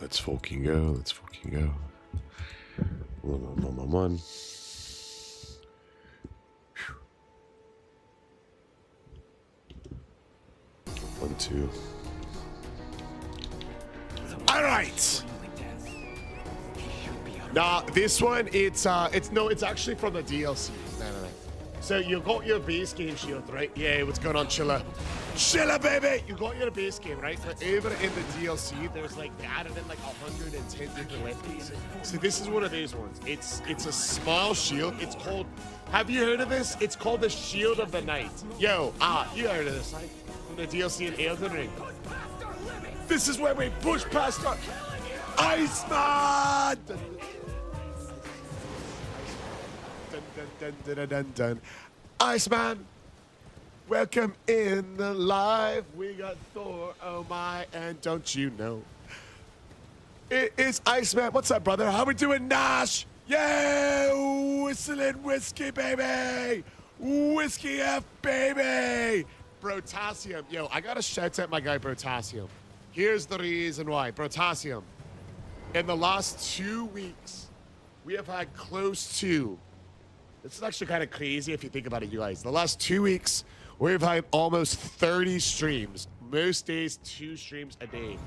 Let's fucking go. Let's fucking go. One. One, two. All right. Nah, this one, it's actually from the DLC. No. So you got your base game shield, right? Yeah, what's going on, Chilla? Chilla, baby! You got your base game, right? But over in the DLC, there's like, they added in like 110 different weapons. So this is one of those ones. It's a small shield. It's called, have you heard of this? It's called the Shield of the Night. Yo, you heard of this, right? From the DLC in Elden Ring. This is where we push past our Iceman! Dun. Iceman, welcome in the live. We got Thor, oh my, and don't you know? It is Iceman. What's up, brother? How we doing, Nash? Yeah, whistling whiskey, baby. Whiskey F, baby. Brotasium. Yo, I gotta shout out my guy, Brotasium. Here's the reason why. Brotasium. In the last 2 weeks, we have had close to, this is actually kind of crazy if you think about it, you guys. The last 2 weeks, we've had almost 30 streams. Most days, 2 streams a day.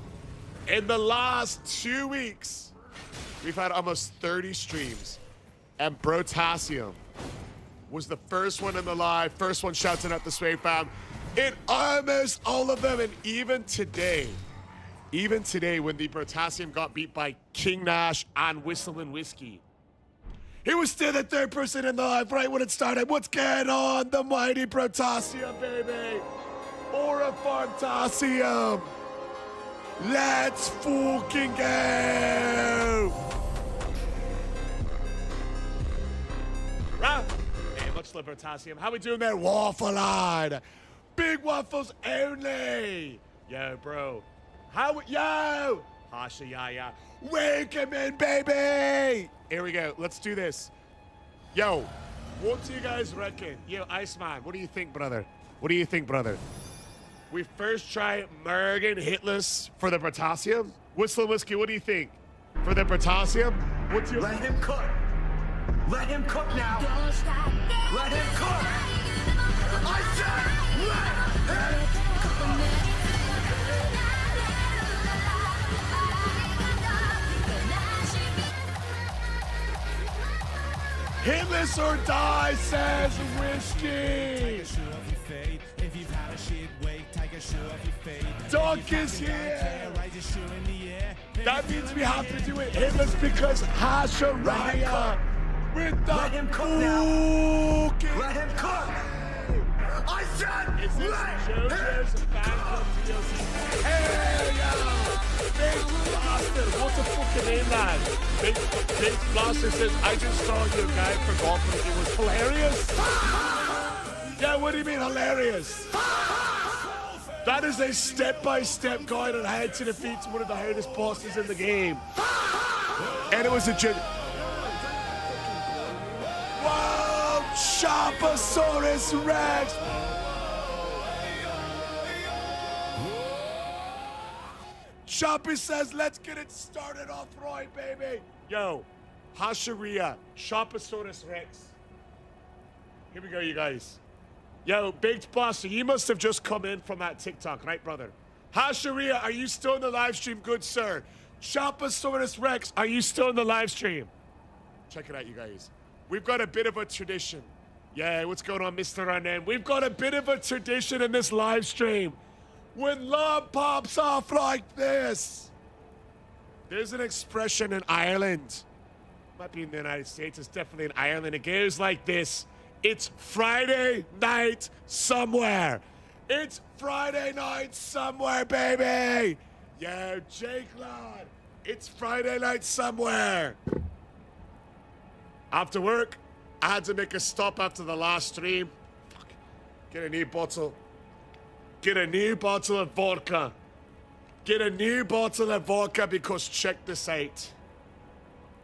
In the last 2 weeks, we've had almost 30 streams. And Brotasium was the first one in the live, first one shouting out the Sway fam. In almost all of them, and even today, when the Brotasium got beat by King Nash and Whistling Whiskey, he was still the third person in the live right when it started. What's going on? The mighty Brotasium, baby. Aura Fartasium. Let's fucking go. Right. Hey, much love, Brotasium. How we doing there, Waffle Lad? Big waffles only. Yo, bro. Yo. Hasha, yeah. Welcome in, baby. Here we go. Let's do this. Yo, what do you guys reckon? Yo, Iceman, what do you think, brother? What do you think, brother? We first try Mergen Hitless for the Brotasium. Whistling Whiskey, what do you think? For the Brotasium? What's your... Let him cook. Let him cook now. Let him cook. I said let him cook. Hitless or die, says Whiskey. Dog is here. That means we have to do it hitless because Hasharaya with the Let him cook now. Let him cook. I said is this JoJo's fan club DLC? Hell yeah! Big Blaster, what's the fucking name, man? Big Blaster says, I just saw you, guy, forgot, but it was hilarious. Yeah, what do you mean hilarious? That is a step-by-step guide on how to defeat one of the hardest bosses in the game. And it was a Wow! Chopasaurus Rex! Choppy says, let's get it started off right, baby. Yo, Hasharia, Chopasaurus Rex. Here we go, you guys. Yo, Big Blaster, you must have just come in from that TikTok, right, brother? Hasharia, are you still in the live stream, good sir? Chopasaurus Rex, are you still in the live stream? Check it out, you guys. We've got a bit of a tradition. Yeah, what's going on, Mr. Renan? We've got a bit of a tradition in this live stream. When love pops off like this. There's an expression in Ireland. Might be in the United States, it's definitely in Ireland. It goes like this. It's Friday night somewhere. It's Friday night somewhere, baby. Yo, Jake Lad. It's Friday night somewhere. After work, I had to make a stop after the last stream. Fuck. Get a new bottle. Get a new bottle of vodka. Get a new bottle of vodka because check this out.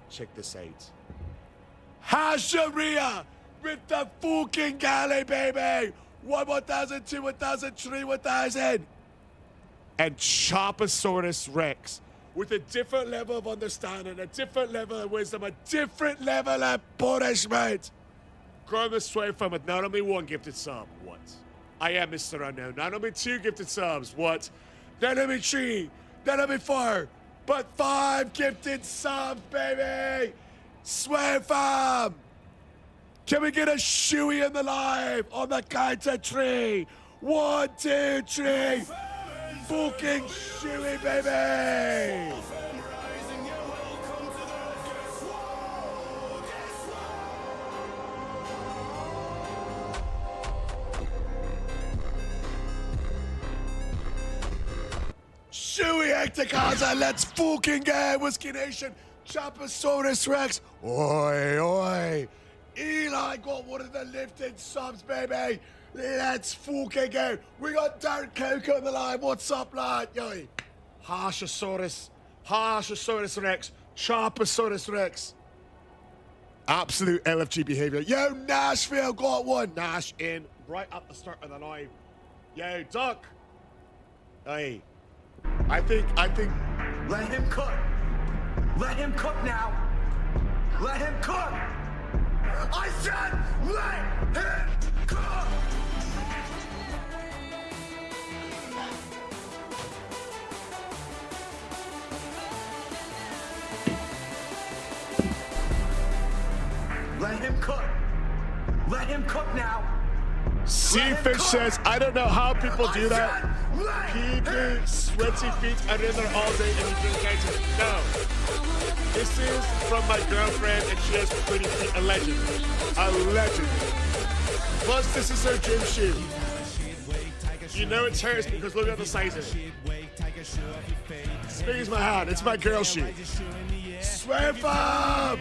Check this out. Hasharia with the fucking galley, baby. 1,000, 2,000, 3,000. And Chopasaurus Rex with a different level of understanding, a different level of wisdom, a different level of punishment. Growing this way from with not only 1 gifted sub, what? I am Mr. Unknown. Not only 2 gifted subs, what? Not only 3, not only 4, but 5 gifted subs, baby! Swear fam! Can we get a shoey in the live on the count of 3? 1, 2, 3. Fucking shoey, baby! Shoey Hectakaza, let's fucking go, Whiskey Nation! Chaposaurus Rex, oi, oi! Eli got one of the lifted subs, baby! Let's fucking go! We got Darren Coco on the line, what's up, lad? Yo! Harshosaurus Rex, Chaposaurus Rex. Absolute LFG behavior. Yo, Nashville got one! Nash in right at the start of the line. Yo, Duck! Hey. I think. Let him cook. Let him cook now. Let him cook. I said, let him cook. Let him cook. Let him cook now. Seafish says, I don't know how people do that. People sweaty feet are in there all day and you drink Gatorade. No. This is from my girlfriend and she has pretty feet. Allegedly. Plus, this is her gym shoe. You know it's hers because look at the size of it. As big as my hand. It's my girl shoe. Swear fam!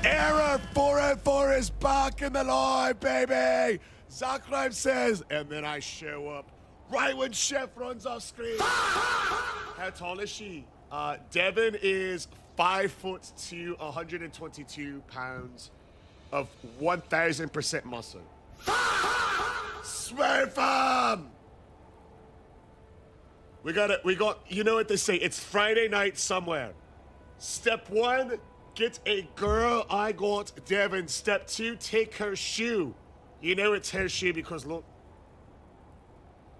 Error 404 is back in the line, baby! Zach Rhyme says, and then I show up right when Chef runs off screen. How tall is she? Devin is 5'2", 122 pounds of 1,000% muscle. Swear fam! We got, you know what they say, it's Friday night somewhere. Step 1, get a girl. I got Devin. Step 2, take her shoe. You know it's her shoe because look.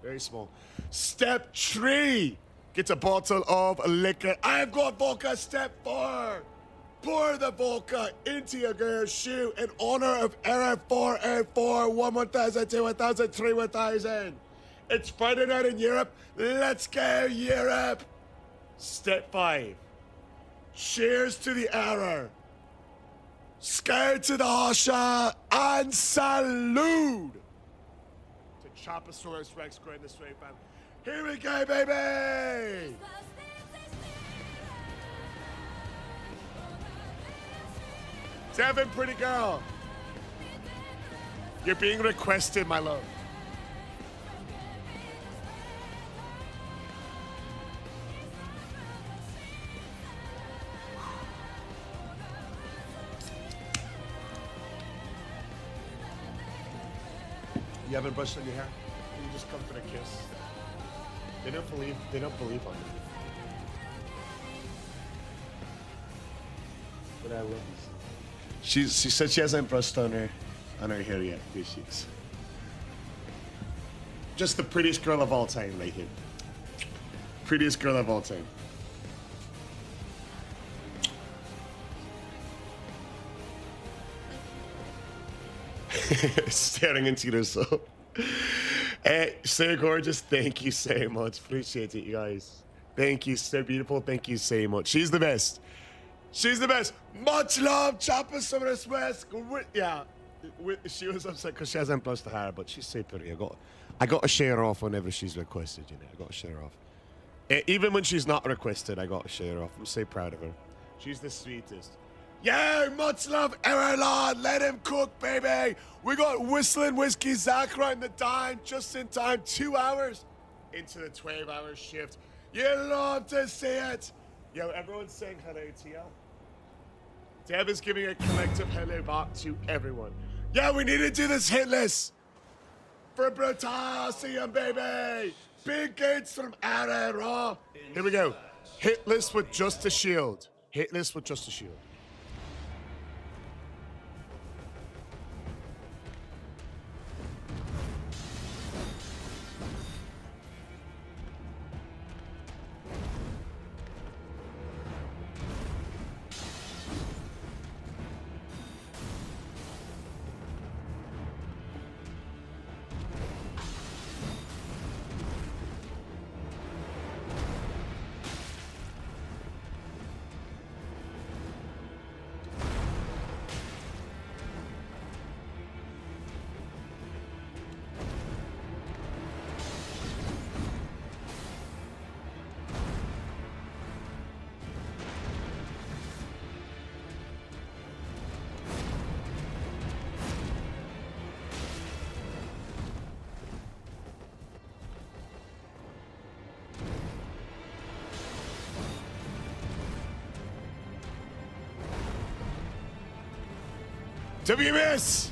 Very small. Step 3, get a bottle of liquor. I've got vodka. Step 4, pour the vodka into your girl's shoe in honor of Error 404, 1,000, 2,000, 3,000. It's Friday night in Europe. Let's go, Europe. Step 5. Cheers to the error. Scared to the Hasha and salute to Chaposaurus Rex going this way, fam. Here we go, baby. Devin, pretty girl. You're being requested, my love. You haven't brushed on your hair? You just come for the kiss. They don't believe on you. But I love this. She said she hasn't brushed on her hair yet. Here she is. Just the prettiest girl of all time right here. Prettiest girl of all time. Staring into the soul. Hey, so gorgeous. Thank you so much. Appreciate it, you guys. Thank you. So beautiful. Thank you so much. She's the best. She's the best. Much love, Chaposaurus West. Yeah. She was upset because she hasn't brushed the hair, but she's so pretty. I got to share her off whenever she's requested, you know. I got to share her off. Even when she's not requested, I got to share her off. I'm so proud of her. She's the sweetest. Yo, much love, Erlon. Let him cook, baby. We got Whistling Whiskey Zach right the time, just in time, 2 hours into the 12-hour shift. You love to see it. Yo, everyone's saying hello to you. Dev is giving a collective hello back to everyone. Yeah, we need to do this hit list for Brutasium, baby. Big gates from Ara Raw. Here we go. Hitless with just a shield. Hitless with just a shield. WMS!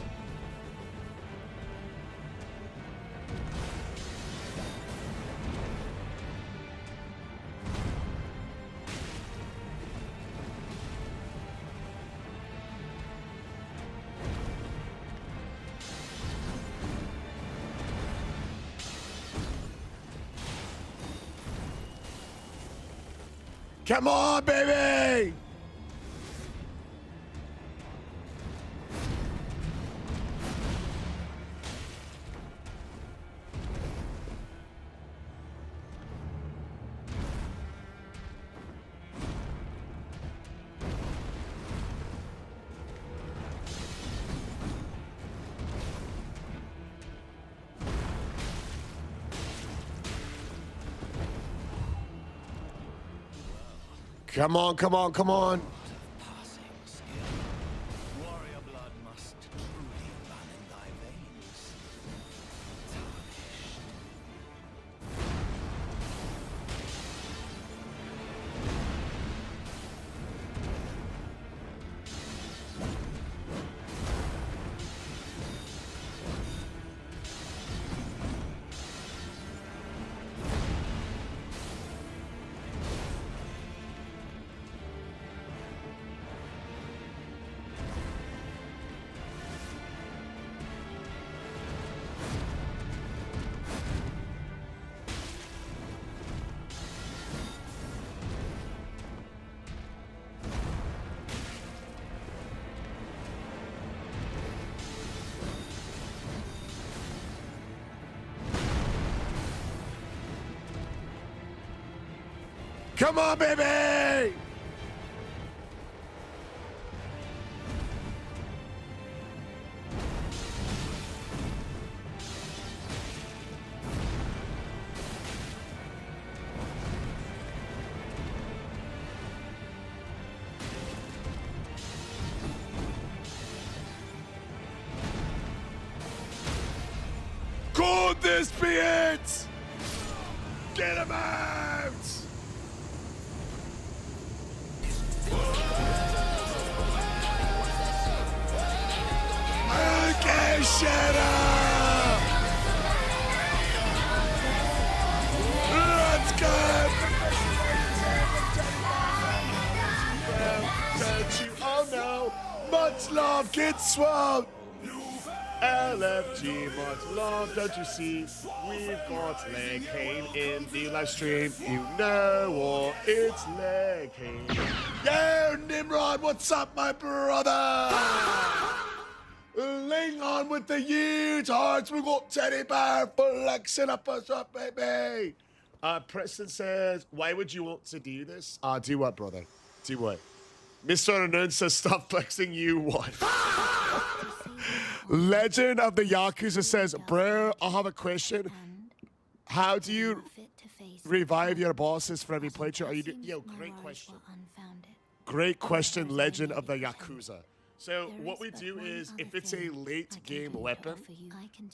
Come on, baby! Come on, come on, come on. Passing skill. Warrior blood must truly run in thy veins. Tarnished. Come on, baby! Could this be it? Get him out! Okay, shut up! Let's go! Don't you all know? Much love, Kid Swamp! LFG, much love, don't you see? We've got leg pain in the live stream. You know what? It's leg pain. Yo, Nimrod, what's up, my brother? Ling on with the huge hearts. We got Teddy Bear flexing up us up, baby. Preston says, why would you want to do this? Do what, brother? Do what? Mr. Unknown says, stop flexing, you what? Legend of the Yakuza says, bro, I have a question. How do you revive your bosses for every playthrough? Are you Yo, great question. Great question, Legend of the Yakuza. So what we do is, if it's a late game weapon,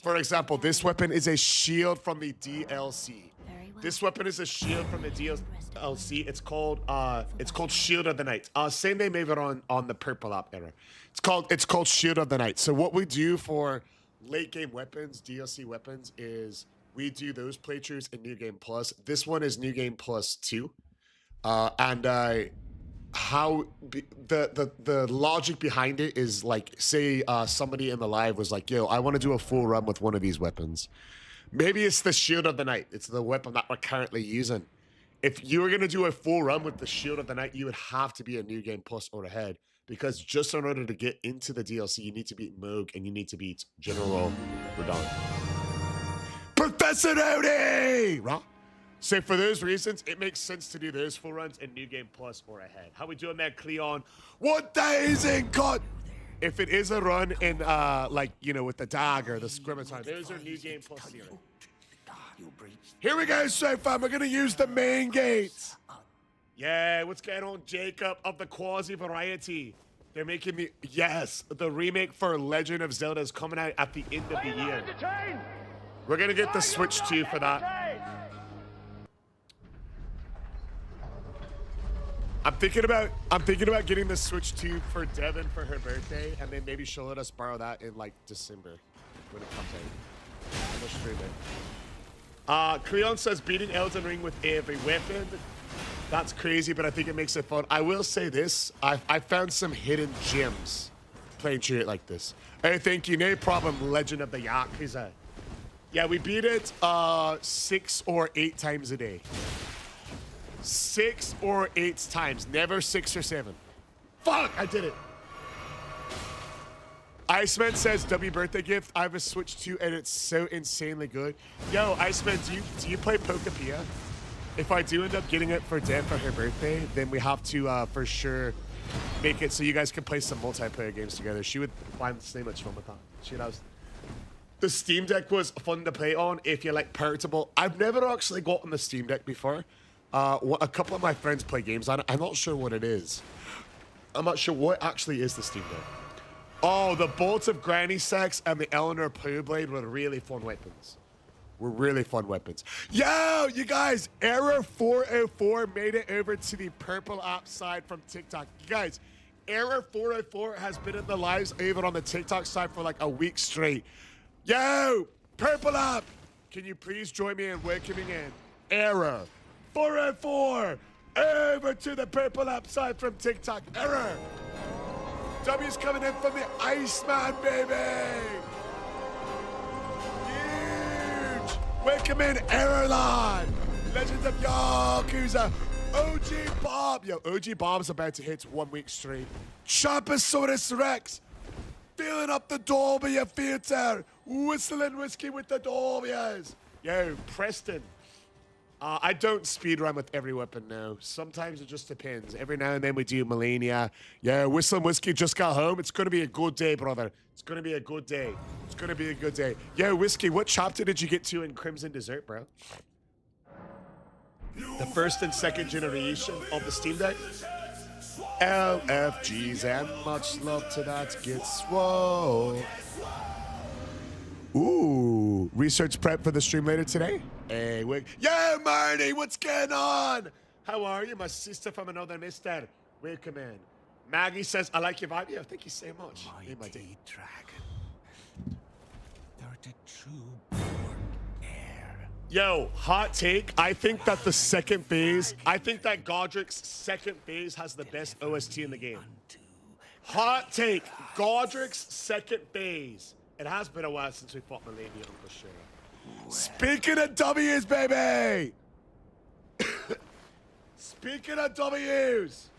for example, this weapon is a shield from the DLC. This weapon is a shield from the DLC. It's called Shield of the Night. Same they made it on the Purple App era. It's called Shield of the Night. So what we do for late game weapons, DLC weapons, is we do those playthroughs in New Game Plus. This one is New Game Plus 2. And how the logic behind it is like, say somebody in the live was like, yo, I want to do a full run with one of these weapons. Maybe it's the Shield of the Night. It's the weapon that we're currently using. If you were going to do a full run with the Shield of the Night, you would have to be a New Game Plus or ahead, because just in order to get into the DLC, you need to beat Moog and you need to beat General Radon. Professor Odie! Right? So for those reasons, it makes sense to do those full runs in New Game Plus or ahead. How we doing there, Cleon? What days in cut? If it is a run in, like, you know, with the dagger, the scimitar, those are New Game Plus series. Here we go, so fam. We're gonna use the main gates. Yeah, what's going on, Jacob of the Quasi Variety? They're making the the remake for Legend of Zelda is coming out at the end of the year. We're gonna get the Switch 2 for that. I'm thinking about getting the Switch 2 for Devin for her birthday, and then maybe she'll let us borrow that in like December when it comes out. I'm gonna stream it. Cleon says beating Elden Ring with every weapon. That's crazy, but I think it makes it fun. I will say this: I found some hidden gems playing through it like this. Hey, thank you. No problem. Legend of the Yakuza. Yeah, we beat it 6 or 8 times a day. 6 or 8 times, never 6 or 7. Fuck, I did it. Iceman says, W birthday gift. I have a Switch 2 and it's so insanely good. Yo, Iceman, do you play Pokapia? If I do end up getting it for Deb for her birthday, then we have to for sure make it so you guys can play some multiplayer games together. She would find so much fun with that. She knows. The Steam Deck was fun to play on if you like portable. I've never actually gotten the Steam Deck before. A couple of my friends play games on it. I'm not sure what it is. I'm not sure what actually is the Steam Deck. Oh, the Bolts of Granny Sex and the Eleanor Pooh Blade were really fun weapons. Yo, you guys, Error 404 made it over to the purple app side from TikTok. You guys, Error 404 has been in the lives over on the TikTok side for like a week straight. Yo, purple app, can you please join me in welcoming in Error 404 over to the purple app side from TikTok. Error. W's coming in from the Iceman, baby. Huge. Welcome in, Errorland. Legends of Yakuza. OG Bob. Yo, OG Bob's about to hit 1 week straight. Champosaurus Rex. Filling up the Dolby Theater. Whistling whiskey with the Dolbies. Yo, Preston. I don't speedrun with every weapon now. Sometimes it just depends. Every now and then we do Melania. Yeah, Whistling Whiskey just got home. It's going to be a good day, brother. It's going to be a good day. It's going to be a good day. Yo, Whiskey, what chapter did you get to in Crimson Desert, bro? The first and second generation of the Steam Deck? LFGs and much love to that gets swole. Ooh, research prep for the stream later today. Hey, yo, Marty, what's going on? How are you, my sister from another mister? Welcome in. Maggie says, I like your vibe. Yeah, thank you so much. Hey, my dear. Dragon. They're the true born heir. Yo, hot take. I think that the second phase, I think that Godric's second phase has the best OST in the game. Hot take. Godric's second phase. It has been a while since we fought Melania and Uncle Shara. Speaking of W's, baby! Speaking of W's,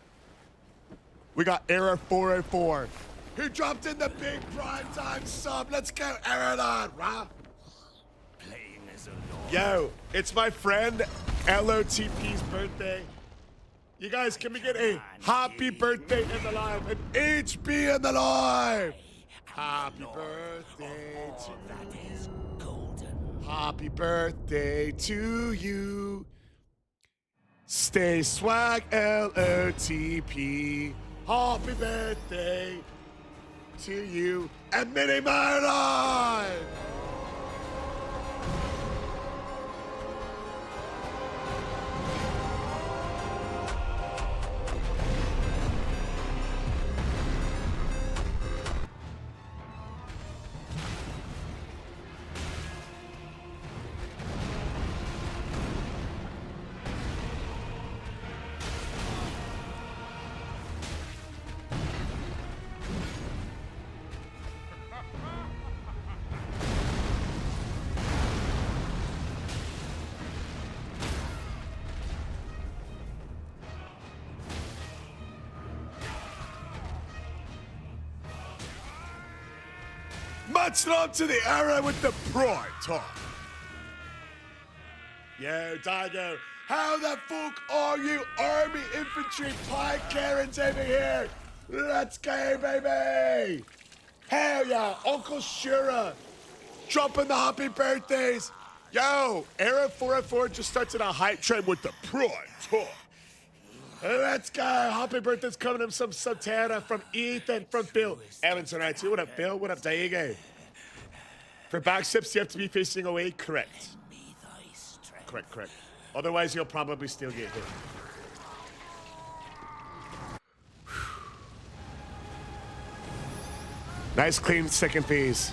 we got Error 404, who dropped in the big primetime sub. Let's go, Error on, rah! Yo, it's my friend LOTP's birthday. You guys, can we get a happy birthday in the live, an HB in the live? Happy birthday to you. Happy birthday to you. Stay swag LOTP. Happy birthday to you and Mini Marlon. Much love to the era with the pride talk. Yo, Daigo, how the fuck are you, Army Infantry Pike Karens over here? Let's go, baby! Hell yeah, Uncle Shura, dropping the happy birthdays. Yo, Era 404 just started a hype train with the pride talk. Let's go. Happy birthday's coming in some Santana from Ethan, from Bill. Evan's tonight too. What up, Bill? What up, Diego? For back sips, you have to be facing away. Correct. Correct. Otherwise, you'll probably still get hit. Nice, clean second phase.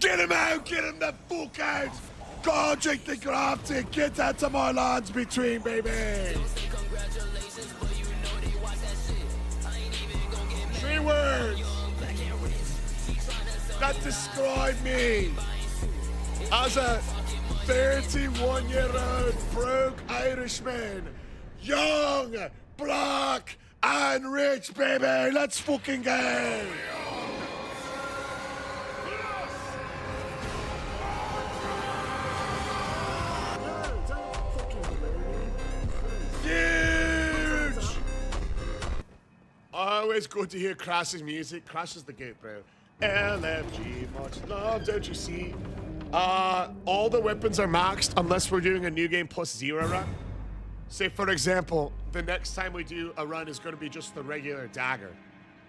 Get him out! Get him the fuck out! Go drink the crafty! Get out to my lands between, baby! 3 words that describe me as a 31-year-old broke Irishman. Young, black, and rich, baby! Let's fucking go! Always good to hear Crash's music. Crash is the goat, bro. LMG, much love, don't you see? All the weapons are maxed unless we're doing a new game plus 0 run. Say, for example, the next time we do a run is going to be just the regular dagger.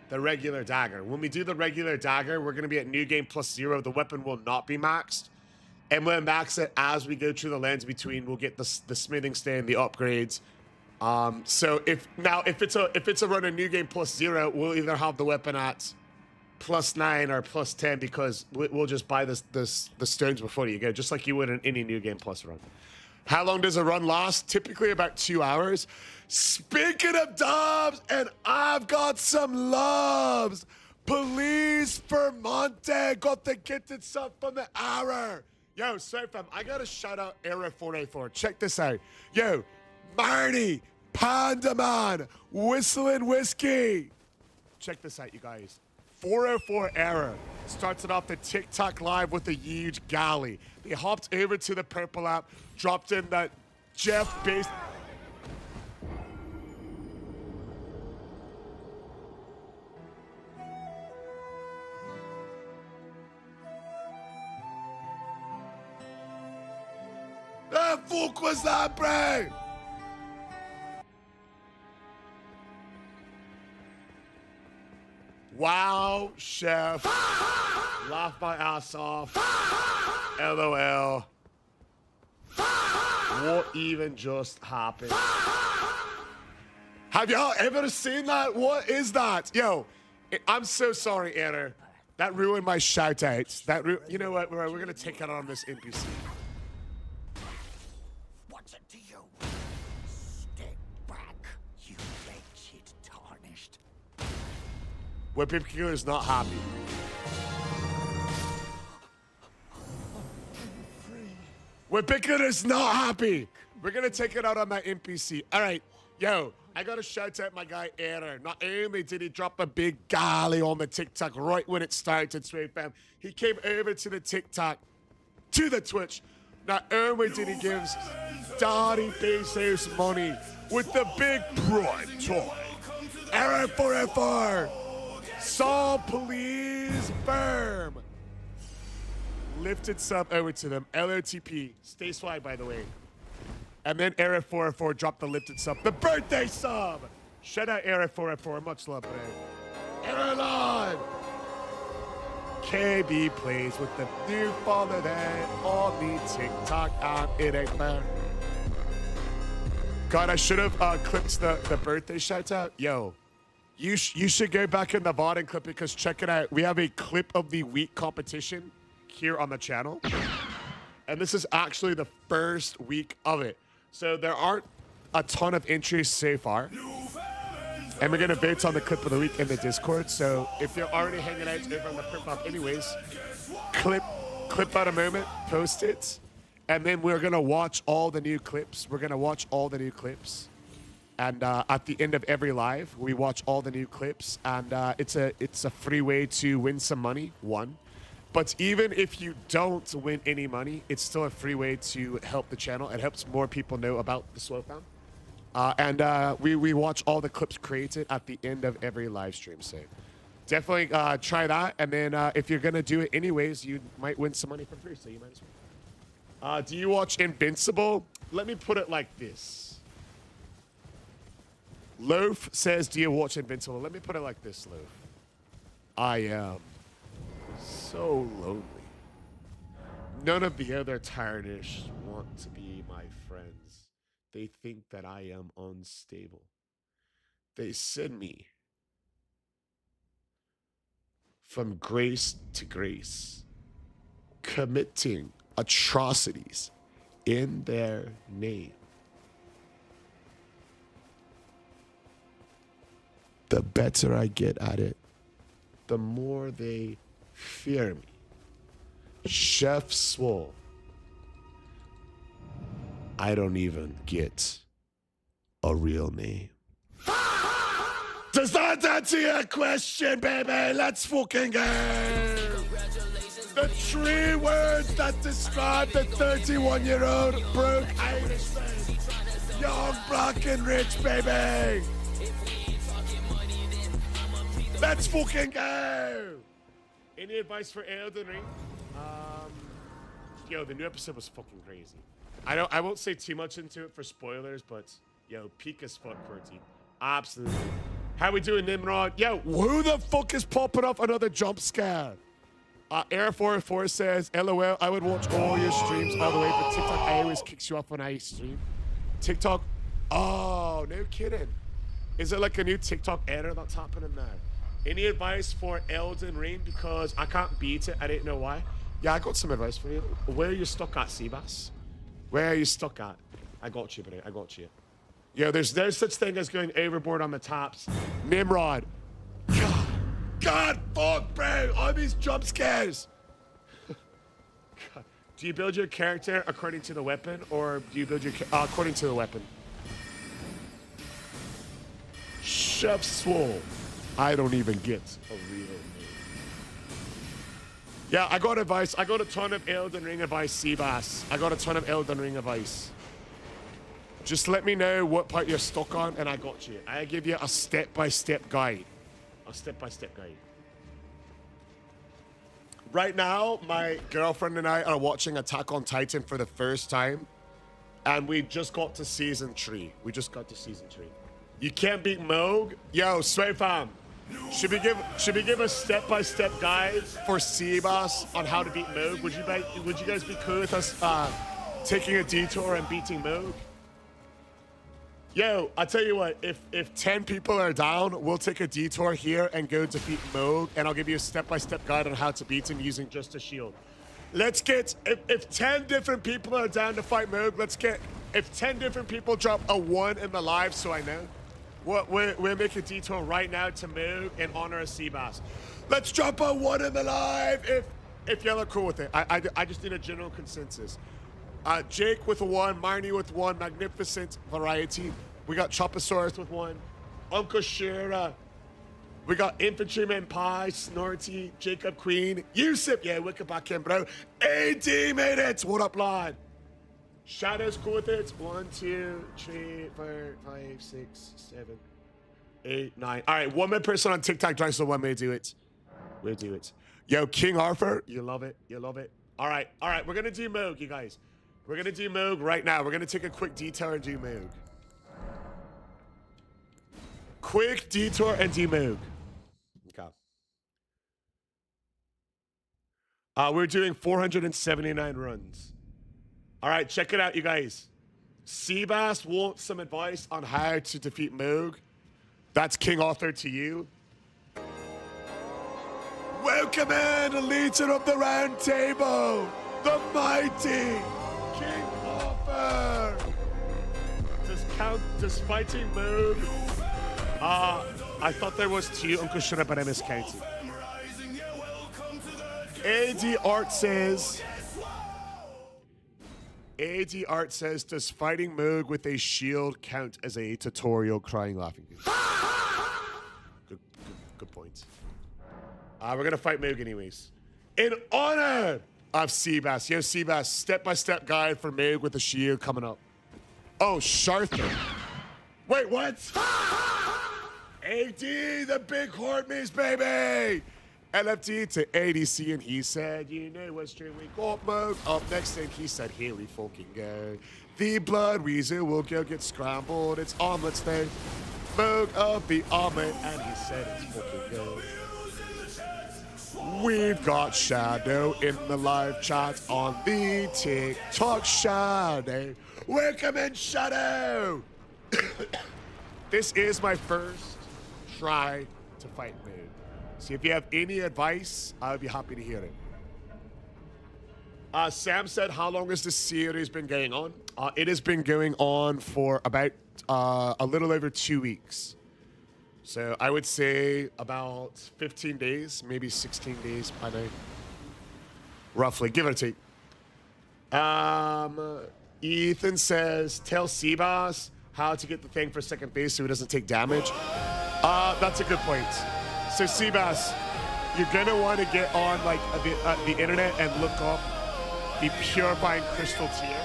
The regular dagger. When we do the regular dagger, we're going to be at new game plus 0. The weapon will not be maxed. And we'll max it as we go through the lands between. We'll get the smithing stand, the upgrades. So if it's a run in new game plus 0, we'll either have the weapon at plus 9 or plus 10 because we'll just buy the stones before you go, just like you would in any new game plus run. How long does a run last? Typically about 2 hours. Speaking of dubs, and I've got some loves. Police Vermonte got the gifted sub from the hour. Yo, sorry fam, I gotta shout out Era 484. Check this out. Yo, Marty, Panda Man, Whistling Whiskey. Check this out, you guys. 404 Error starts it off the TikTok live with a huge galley. They hopped over to the purple app, dropped in that Jeff-based... The fuck was that, bro? Wow, chef. Laugh my ass off. LOL. What even just happened? Have y'all ever seen that? What is that? Yo, I'm so sorry, Anna. That ruined my shout-outs. You know what? We're going to take it on this NPC. What's it to you? Step back, you wretched tarnished. Where Pipkino is not happy. Where Pipkino is not happy. We're going to take it out on that NPC. All right. Yo, I got to shout out my guy, Error. Not only did he drop a big galley on the TikTok right when it started, Sway fam, he came over to the TikTok, to the Twitch. Not only did he give Daddy Bezos money with the big prime toy. Error 404. Saw police firm. Lifted sub over to them. LOTP. Stay swag, by the way. And then Era 404 dropped the lifted sub. The birthday sub! Shout out Era 404. Much love, man. Era Live! KB plays with the new father there on the TikTok, and it ain't fair. God, I should have clipped the birthday shout out. Yo, You should go back in the VOD and clip it because check it out. We have a clip of the week competition here on the channel. And this is actually the first week of it. So there aren't a ton of entries so far. And we're going to vote on the clip of the week in the Discord. So if you're already hanging out over on the Prip Up anyways, clip out a moment, post it. And then we're going to watch all the new clips. We're going to watch all the new clips. And at the end of every live, we watch all the new clips. And it's a free way to win some money, one. But even if you don't win any money, it's still a free way to help the channel. It helps more people know about the Slow Found. And we watch all the clips created at the end of every live stream. So definitely try that. And then if you're going to do it anyways, you might win some money for free. So you might as well. Do you watch Invincible? Let me put it like this. Loaf says, do you watch Invincible? Let me put it like this, Loaf. I am so lonely. None of the other Tyrannish want to be my friends. They think that I am unstable. They send me from grace to grace, committing atrocities in their name. The better I get at it, the more they fear me. Chef Swole. I don't even get a real name. Does that answer your question, baby? Let's fucking go. The 3 words that describe the 31-year-old broke Irishman. Young, black, and rich, baby. Let's fucking go. Any advice for Elden Ring? Yo, the new episode was fucking crazy. I won't say too much into it for spoilers, but yo, peak as fuck, QWERTY. Absolutely. How we doing, Nimrod? Yo, who the fuck is popping off another jump scare? Air44 says, LOL, I would watch all your streams all the way, but TikTok always kicks you off when I stream. TikTok, oh, no kidding. Is it like a new TikTok error that's happening now? Any advice for Elden Ring? Because I can't beat it. I didn't know why. Yeah, I got some advice for you. Where are you stuck at, Seabass? Where are you stuck at? I got you, buddy. I got you. Yo, there's such thing as going overboard on the taps. Nimrod. God, fuck, bro. All these jump scares. God. Do you build your character according to the weapon, or do you build your according to the weapon? Chef Swole. I don't even get a real name. Yeah, I got advice. I got a ton of Elden Ring advice, Seabass. I got a ton of Elden Ring advice. Just let me know what part you're stuck on, and I got you. I give you a step-by-step guide. A step-by-step guide. Right now, my girlfriend and I are watching Attack on Titan for the first time, and we just got to season 3. We just got to season 3. You can't beat Moog? Yo, Sway Fam. Should we give a step-by-step guide for Seabass on how to beat Moog? Would you guys be cool with us taking a detour and beating Moog? Yo, I tell you what, if 10 people are down, we'll take a detour here and go defeat Moog, and I'll give you a step-by-step guide on how to beat him using just a shield. Let's get, if 10 different people are down to fight Moog, if 10 different people drop a 1 in the live, so I know. We'll make a detour right now to Moog in honor of Seabass. Let's drop a 1 in the live if y'all are cool with it. I just need a general consensus. Jake with a 1, Marnie with 1, Magnificent Variety. We got Choposaurus with 1, Uncle Shira. We got Infantryman Pie, Snorty, Jacob Queen, Yusuf. Yeah, we can back in, bro. 80 minutes. What up, lad? Shadow's cool with it. 1, 2, 3, 4, 5, 6, 7, 8, 9. All right, one more person on TikTok tries to one may do it. We'll do it. Yo, King Arthur, you love it. You love it. All right. We're gonna do Moog, you guys. We're gonna do Moog right now. We're gonna take a quick detour and do Moog. Quick detour and do Moog. Okay. We're doing 479 runs. All right, check it out, you guys. Seabass wants some advice on how to defeat Moog. That's King Arthur to you. Welcome in, leader of the round table, the mighty King Arthur. Does fighting move? I thought there was two. Uncle shut up, but I miscounted. AD Art says, does fighting Moog with a shield count as a tutorial? Crying, laughing. Good point. We're gonna fight Moog anyways. In honor of Seabass. Yo, Seabass, step-by-step guide for Moog with a shield coming up. Oh, Sharther. Wait, what? AD, the big Hortmaze, baby! LFT to ADC, and he said, you know what stream we got, Moog. Up next thing, he said, here we fucking go. The Blood Weasel will go get scrambled. It's omelets day. Moog of the omelet, and he said it's fucking go. We've got Shadow in the live chat on the TikTok. Shadow. Welcome in, Shadow. This is my first try to fight Moog. So if you have any advice, I would be happy to hear it. Sam said, how long has this series been going on? It has been going on for about a little over 2 weeks. So I would say about 15 days, maybe 16 days by now. Roughly, give or take. Ethan says, tell Seabass how to get the thing for second base so he doesn't take damage. That's a good point. So Seabass, you're gonna want to get on like the internet and look up the Purifying Crystal tier.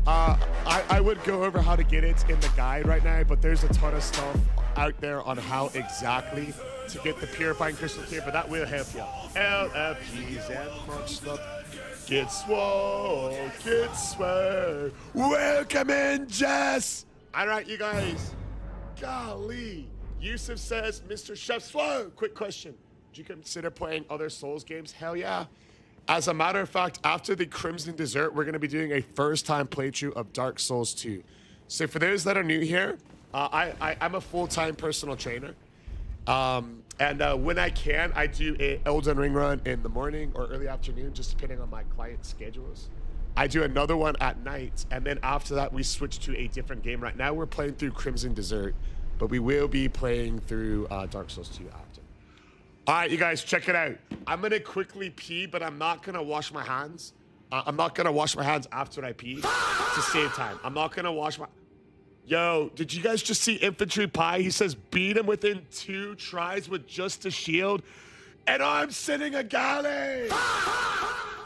I would go over how to get it in the guide right now, but there's a ton of stuff out there on how exactly to get the Purifying Crystal tier, but that will help you. LFGs and much stuff. Get swole, get swole. Welcome in, Jess. All right, you guys. Golly. Yusuf says, Mr. Chef Swole, quick question. Would you consider playing other Souls games? Hell yeah. As a matter of fact, after the Crimson Dessert, we're going to be doing a first-time playthrough of Dark Souls 2. So for those that are new here, I'm a full-time personal trainer. When I can, I do a Elden Ring run in the morning or early afternoon, just depending on my client schedules. I do another one at night, and then after that, we switch to a different game. Right now, we're playing through Crimson Dessert, but we will be playing through Dark Souls 2 after. All right, you guys, check it out. I'm gonna quickly pee, but I'm not gonna wash my hands. I'm not gonna wash my hands after I pee to save time. I'm not gonna wash my... Yo, did you guys just see Infantry Pie? He says, beat him within 2 tries with just a shield, and I'm sitting a galley.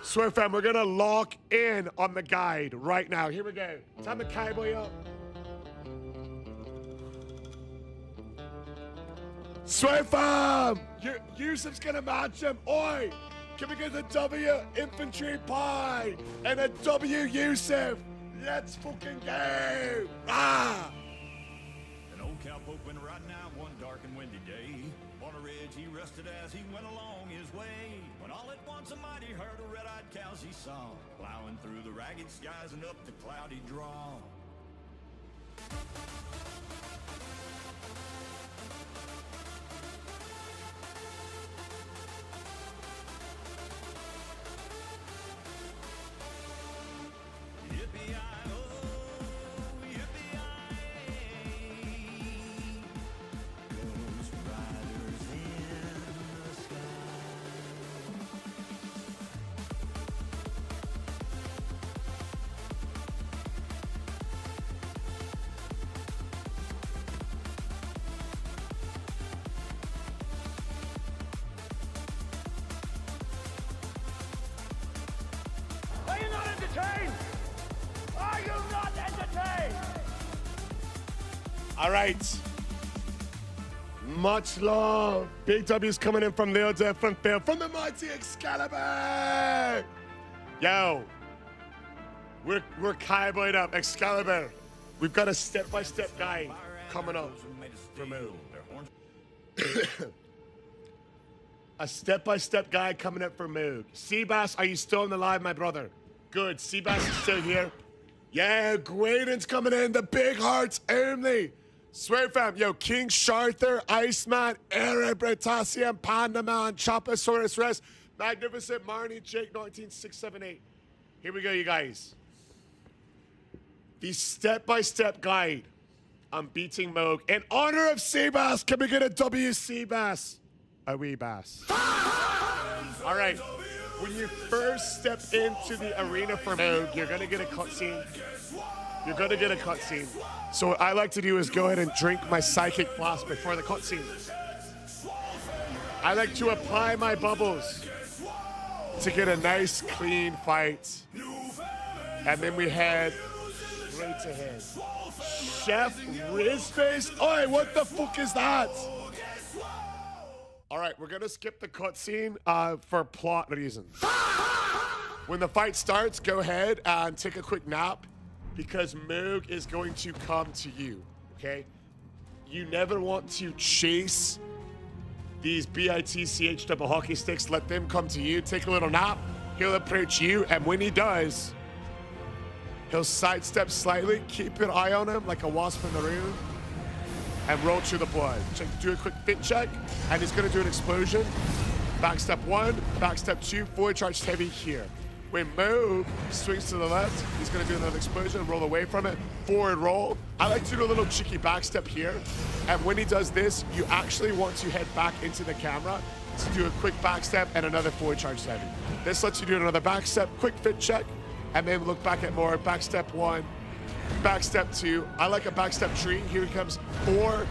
Swear fam, we're gonna lock in on the guide right now. Here we go. Time to cowboy up. Swear fam, Yusuf's gonna match him. Oi, can we get a W Infantry Pie and a W Yusuf? Let's fucking go! Ah! An old cowpoke went riding out one dark and windy day. On a ridge he rested as he went along his way. When all at once a mighty herd of red-eyed cows he saw, plowing through the ragged skies and up the cloudy draw. Are you not entertained? Are you not entertained? All right. Much love. Big W's coming in from the different field from the mighty Excalibur. Yo, we're cowboyed up. Excalibur. We've got a step-by-step guide coming up from Moog. A step-by-step guide coming up for Moog. Seabass, are you still in the live, my brother? Good. Seabass is still here. Yeah, Graydon's coming in. The big hearts only. Swear fam, yo, King Sharther, Iceman, Eric, Bretasium, Pandaman, Chopasaurus Rex, Magnificent Marnie, Jake 19678. Here we go, you guys. The step-by-step guide on beating Moog. In honor of Seabass, can we get a W Seabass? A wee bass. All right, when you first step into the arena for Moog, you're gonna get a cutscene. You're gonna get a cutscene. So what I like to do is go ahead and drink my psychic flask before the cutscene. I like to apply my bubbles to get a nice clean fight. And then we head right ahead. Chef Rizface? Oi, what the fuck is that? All right, we're gonna skip the cutscene for plot reasons. When the fight starts, go ahead and take a quick nap, because Moog is going to come to you, okay? You never want to chase these BITCH double hockey sticks. Let them come to you. Take a little nap. He'll approach you, and when he does, he'll sidestep slightly. Keep your eye on him like a wasp in the room, and roll through the blood. Do a quick fit check, and he's gonna do an explosion. Back step 1, back step 2, forward charge heavy here. When Moog swings to the left, he's gonna do another explosion, roll away from it, forward roll. I like to do a little cheeky back step here. And when he does this, you actually want to head back into the camera to do a quick back step and another forward charge heavy. This lets you do another back step, quick fit check, and then look back at more. Back step 1, back step 2. I like a back step tree. Here he comes, 4,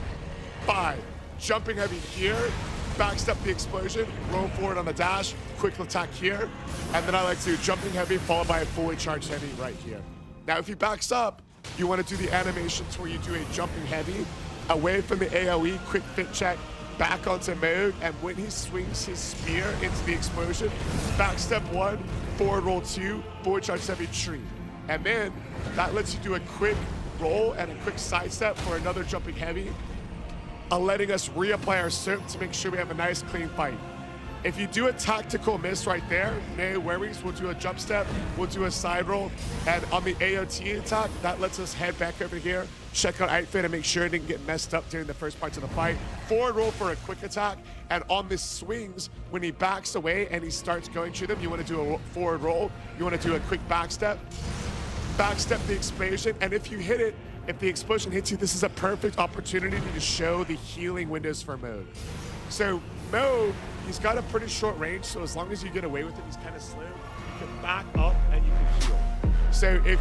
5. Jumping heavy here, back step the explosion, roll forward on the dash, quick attack here, and then I like to do jumping heavy followed by a fully charged heavy right here. Now if he backs up, you want to do the animations where you do a jumping heavy, away from the AoE, quick fit check, back onto Moog, and when he swings his spear into the explosion, back step 1, forward roll 2, forward charge heavy tree. And then that lets you do a quick roll and a quick sidestep for another jumping heavy, letting us reapply our soap to make sure we have a nice clean fight. If you do a tactical miss right there, no worries, we'll do a jump step, we'll do a side roll, and on the AOT attack, that lets us head back over here, check out outfit and make sure it didn't get messed up during the first parts of the fight. Forward roll for a quick attack, and on the swings, when he backs away and he starts going to them, you want to do a forward roll, you want to do a quick back step the explosion, and if you hit it, if the explosion hits you, this is a perfect opportunity to show the healing windows for Moog. So Moog, he's got a pretty short range, so as long as you get away with it, he's kind of slow. You can back up and you can heal. So if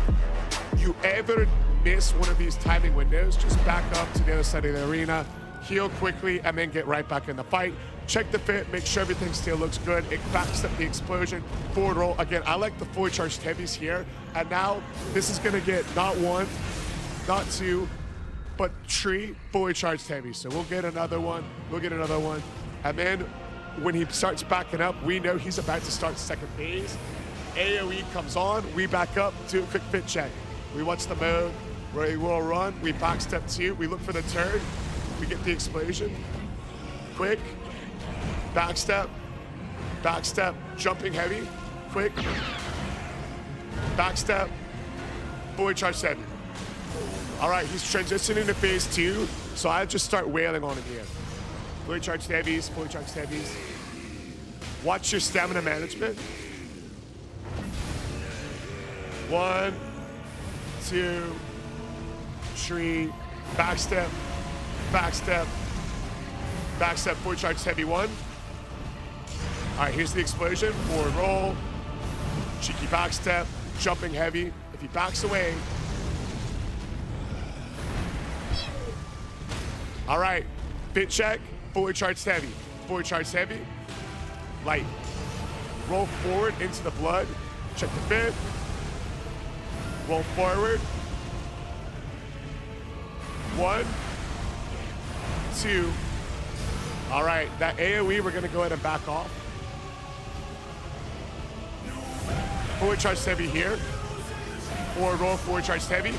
you ever miss one of these timing windows, just back up to the other side of the arena, heal quickly, and then get right back in the fight. Check the fit, make sure everything still looks good. It backs up the explosion, forward roll. Again, I like the forward charged heavies here. And now this is gonna get not 1, not 2, but 3 fully charged heavies. So we'll get another one, And then when he starts backing up, we know he's about to start second phase. AoE comes on, we back up, do a quick fit check. We watch the mode, where he will run, we back step 2, we look for the turn, we get the explosion. Quick, back step, jumping heavy, quick, back step, fully charged heavy. All right, he's transitioning to phase 2, so I just start wailing on him here. Fully charged heavies, fully charged heavies. Watch your stamina management. 1, 2, 3, back step, fully charged heavy 1. All right, here's the explosion, forward roll, cheeky back step, jumping heavy. If he backs away, all right, fit check, fully charged heavy, light. Roll forward into the blood, check the fit, roll forward. 1, 2. All right, that AoE, we're gonna go ahead and back off. Forward charged heavy here. Forward roll, forward charged heavy.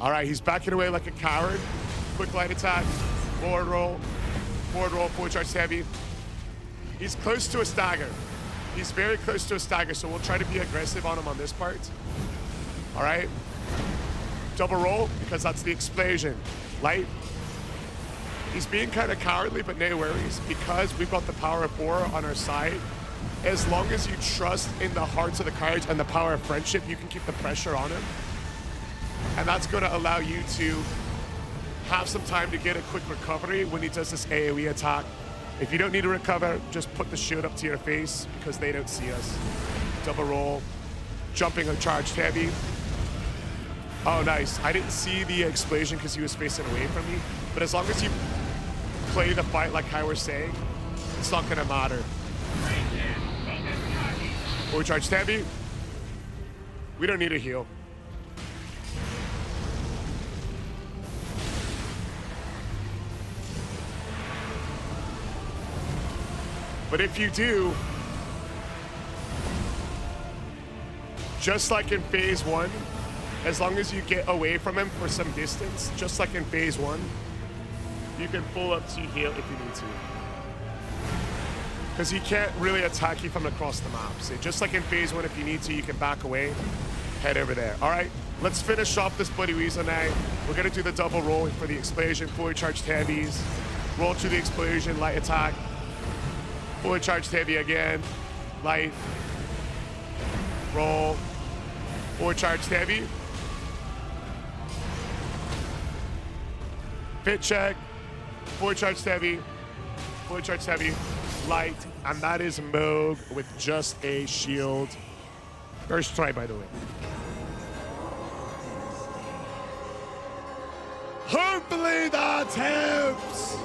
All right, he's backing away like a coward. Quick light attack, forward roll, forward charged heavy. He's close to a stagger. He's very close to a stagger, so we'll try to be aggressive on him on this part. All right. Double roll, because that's the explosion. Light. He's being kind of cowardly, but no worries, because we've got the power of 4 on our side. As long as you trust in the hearts of the cards and the power of friendship, you can keep the pressure on him. And that's going to allow you to have some time to get a quick recovery when he does this AoE attack. If you don't need to recover, just put the shield up to your face because they don't see us. Double roll. Jumping and charged heavy. Oh, nice. I didn't see the explosion because he was facing away from me. But as long as you play the fight like I was saying, it's not going to matter. Fully charged heavy. We don't need a heal. But if you do, just like in phase 1, as long as you get away from him for some distance, just like in phase 1, you can pull up to heal if you need to. Because he can't really attack you from across the map. So just like in phase 1, if you need to, you can back away, head over there. All right, let's finish off this Bloody Weasel now. We're gonna do the double roll for the explosion, fully charged heavies, roll through the explosion, light attack, fully charged heavy again, light, roll, fully charged heavy, fit check, fully charged heavy, light, and that is Moog with just a shield. First try, by the way. Hopefully that helps.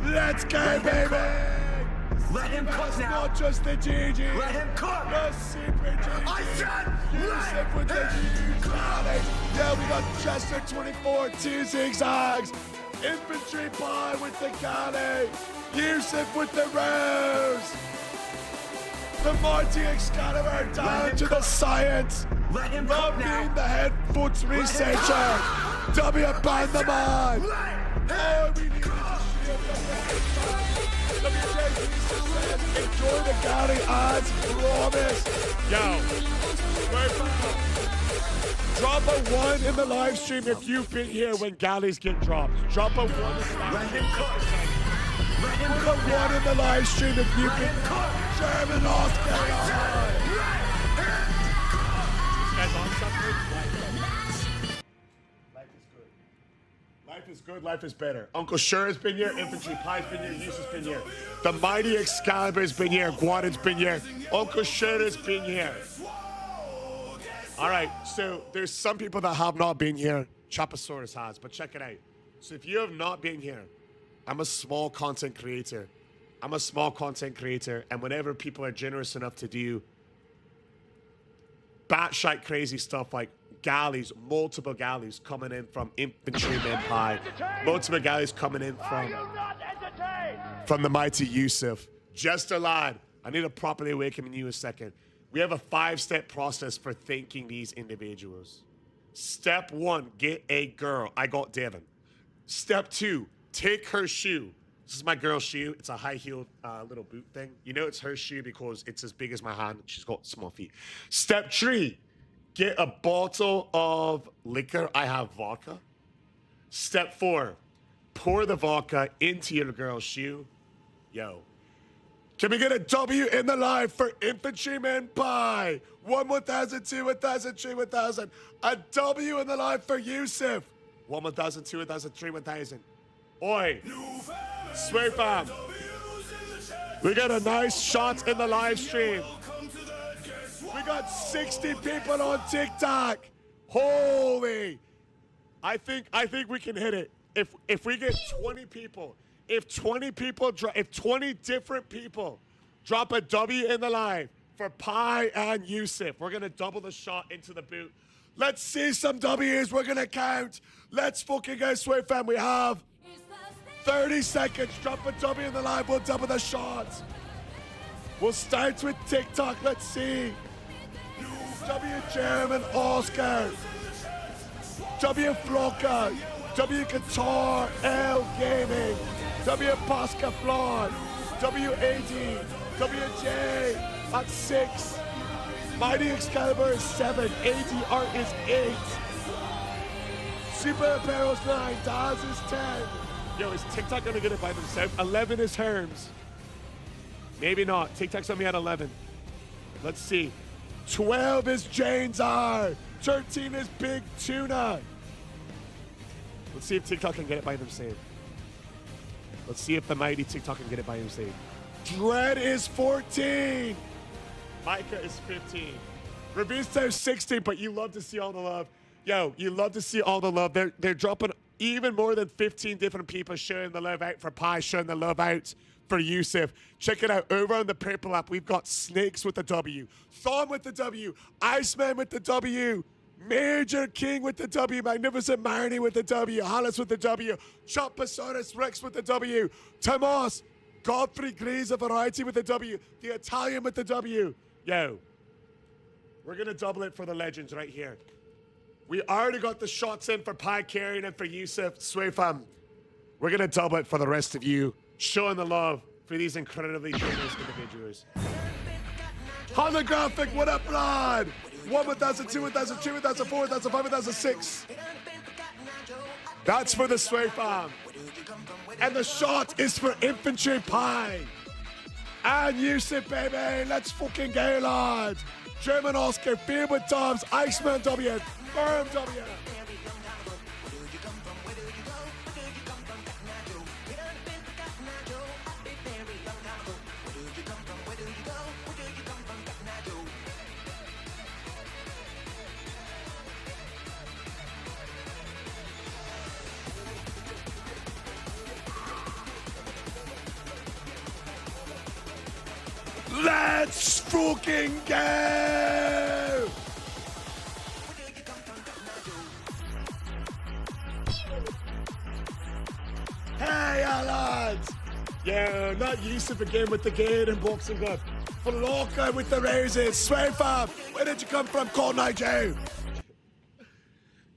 Let's go, baby! Let him cook That's now. not just the GG. Let him cook. The super GG. I said Yusuf with the huge rally. Yeah, we got Chester 24, 2 zigzags. Infantry Pie with the galley. Yusuf with the rose. The mighty Excalibur down to the science. Let him cook Rob now. being the head foot researcher. W band the man. Oh, we need to enjoy the galley as promised. Yo, drop a 1 in the live stream if you've been here when galleys get dropped. Drop a 1 in the live stream. Let him Put a cook 1 now. in the live stream if you've been German Oscar. Life is good, life is better. Uncle Sure has been here, Infantry Pie's been here, Yusuf's been here. The mighty Excalibur's been here, Guadin's been here, Uncle Sure has been here. All right, so there's some people that have not been here. Chaposaurus has, but check it out. So if you have not been here, I'm a small content creator. And whenever people are generous enough to do batshit crazy stuff like galleys, multiple galleys coming in from Infantryman Pie, multiple galleys coming in from the mighty Yusuf. Jester lad, I need to properly awaken you a second. We have a 5-step process for thanking these individuals. Step 1, get a girl. I got Devin. Step 2, take her shoe. This is my girl's shoe. It's a high-heeled little boot thing. You know it's her shoe because it's as big as my hand. She's got small feet. Step 3, get a bottle of liquor. I have vodka. Step 4, pour the vodka into your girl's shoe. Yo. Can we get a W in the live for Infantryman Pie? 1, 1,000, 2, 1,000, 3, 1,000. A W in the live for Yusuf. 1, 1,000, 2, 1,000, 3, 1,000. Oi. Swear fam. We got a nice shot in the live stream. We got 60 people on TikTok. Holy. I think we can hit it. If we get 20 people, if 20 different people drop a W in the live for Pi and Yusuf, we're gonna double the shot into the boot. Let's see some W's. We're gonna count. Let's fucking go, Swear fam. We have 30 seconds. Drop a W in the live. We'll double the shots. We'll start with TikTok. Let's see. W German Oscar. W Flocker. W Guitar, L Gaming, W Pasca Flawed, WAD, WJ at 6. Mighty Excalibur is 7. AD Art is 8. Super Apparel's 9. Daz is 10. Yo, is TikTok gonna get it by themselves? 11 is Herms. Maybe not. TikTok's only at 11. Let's see. 12 is Jane's R. 13 is Big Tuna. Let's see if TikTok can get it by themselves. Let's see if the mighty TikTok can get it by themselves. Dread is 14. Micah is 15. Robusto is 16, but you love to see all the love. Yo, you love to see all the love. They're dropping even more than 15 different people showing the love out for Pi, showing the love out for Yusuf. Check it out. Over on the Purple app, we've got Snakes with the W, Thom with the W, Iceman with the W, Major King with the W, Magnificent Marnie with the W, Hollis with the W, Chopasaurus Rex with the W, Tomas, Godfrey Grays of Variety with the W, the Italian with the W. Yo, we're going to double it for the legends right here. We already got the shots in for Pi Carrion and for Yusuf Swayfam. We're going to double it for the rest of you, showing the love for these incredibly generous individuals. Holographic, what up, blood? 1, 1,000, 2, 1,000, 3, 1,000, 4, 1,000, 5, 1,000, 6. That's for the Swayfam. And the shot is for Infantry Pi. And Yusuf, baby, let's fucking go, lads. German Oscar, Fear with Dobbs, Iceman W, Firm W. Let's fucking go! Hey, lads! Yo, not Yusuf again with the gate and boxing glove. Flocka with the roses. Swayfam, where did you come from, Call Nigel?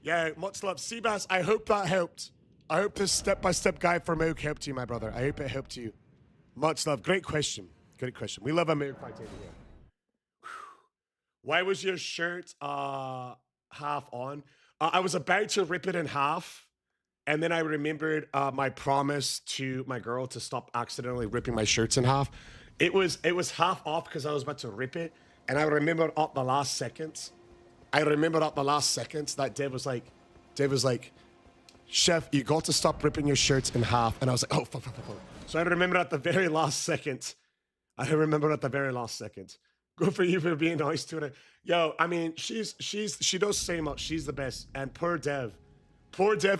Yeah, much love. Seabass, I hope that helped. I hope this step-by-step guide for Moog helped you, my brother. I hope it helped you. Much love. Great question. Great question. We love a Moog fight over here. Why was your shirt half on? I was about to rip it in half, and then I remembered my promise to my girl to stop accidentally ripping my shirts in half. It was half off because I was about to rip it, and I remembered at the last seconds. That Dev was like, Chef, you got to stop ripping your shirts in half. And I was like, oh, fuck. So I remembered at the very last second. Good for you for being nice to her. Yo, I mean, she does so much. She's the best. And poor Dev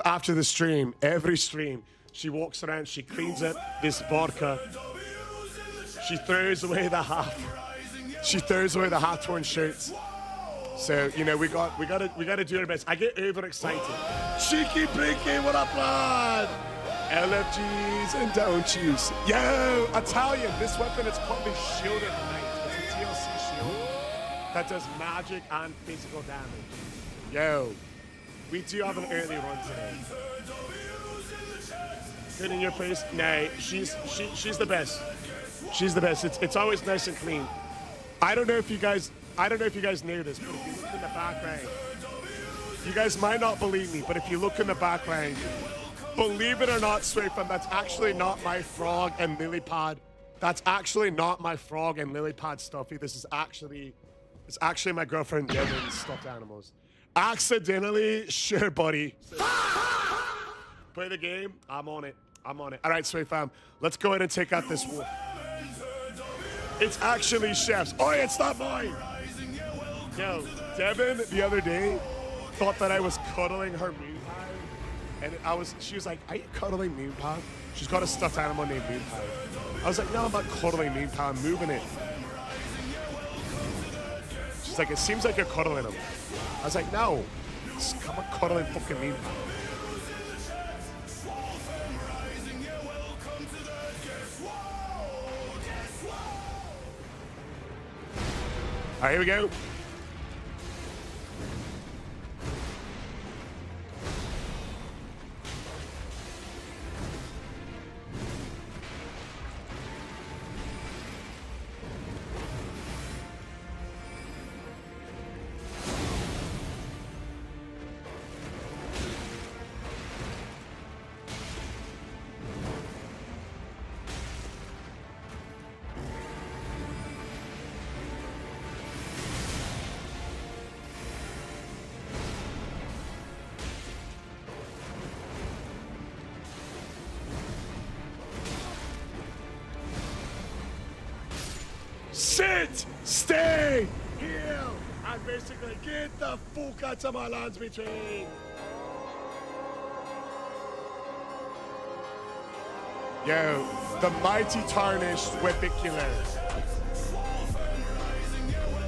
after the stream, every stream, she walks around, she cleans up this vodka. She throws away the half-torn shirts. So, you know, we gotta do our best. I get overexcited. Cheeky Blinky, what up, lad? LFGs and don't use. Yo, Italian, this weapon is called the Shield of Night. It's a TLC shield that does magic and physical damage. Yo, we do have an early run today. Good in your place? Nay, she's the best. She's the best. It's always nice and clean. I don't know if you guys know this, but if you look in the background, you guys might not believe me, but if you look in the background, believe it or not, Swayfam, that's actually not my frog and lily pad. That's actually not my frog and lily pad stuffy. It's actually my girlfriend Devin's stuffed animals. Accidentally, sure, buddy. Play the game. I'm on it. All right, Swayfam, let's go ahead and take out this wolf. It's actually Chef's. Oh, it's not mine. Yo, Devin the other day thought that I was cuddling her moon pie, and she was like, "Are you cuddling moon pie?" She's got a stuffed animal named Moon Pie. I was like, "No, I'm not cuddling moon pie. I'm moving it." She's like, "It seems like you're cuddling him." I was like, "No, I'm not cuddling fucking moon pie." All right, here we go. sit, stay, heal, and basically get the fuck out of my lands between. Yo, the mighty tarnished Webicular.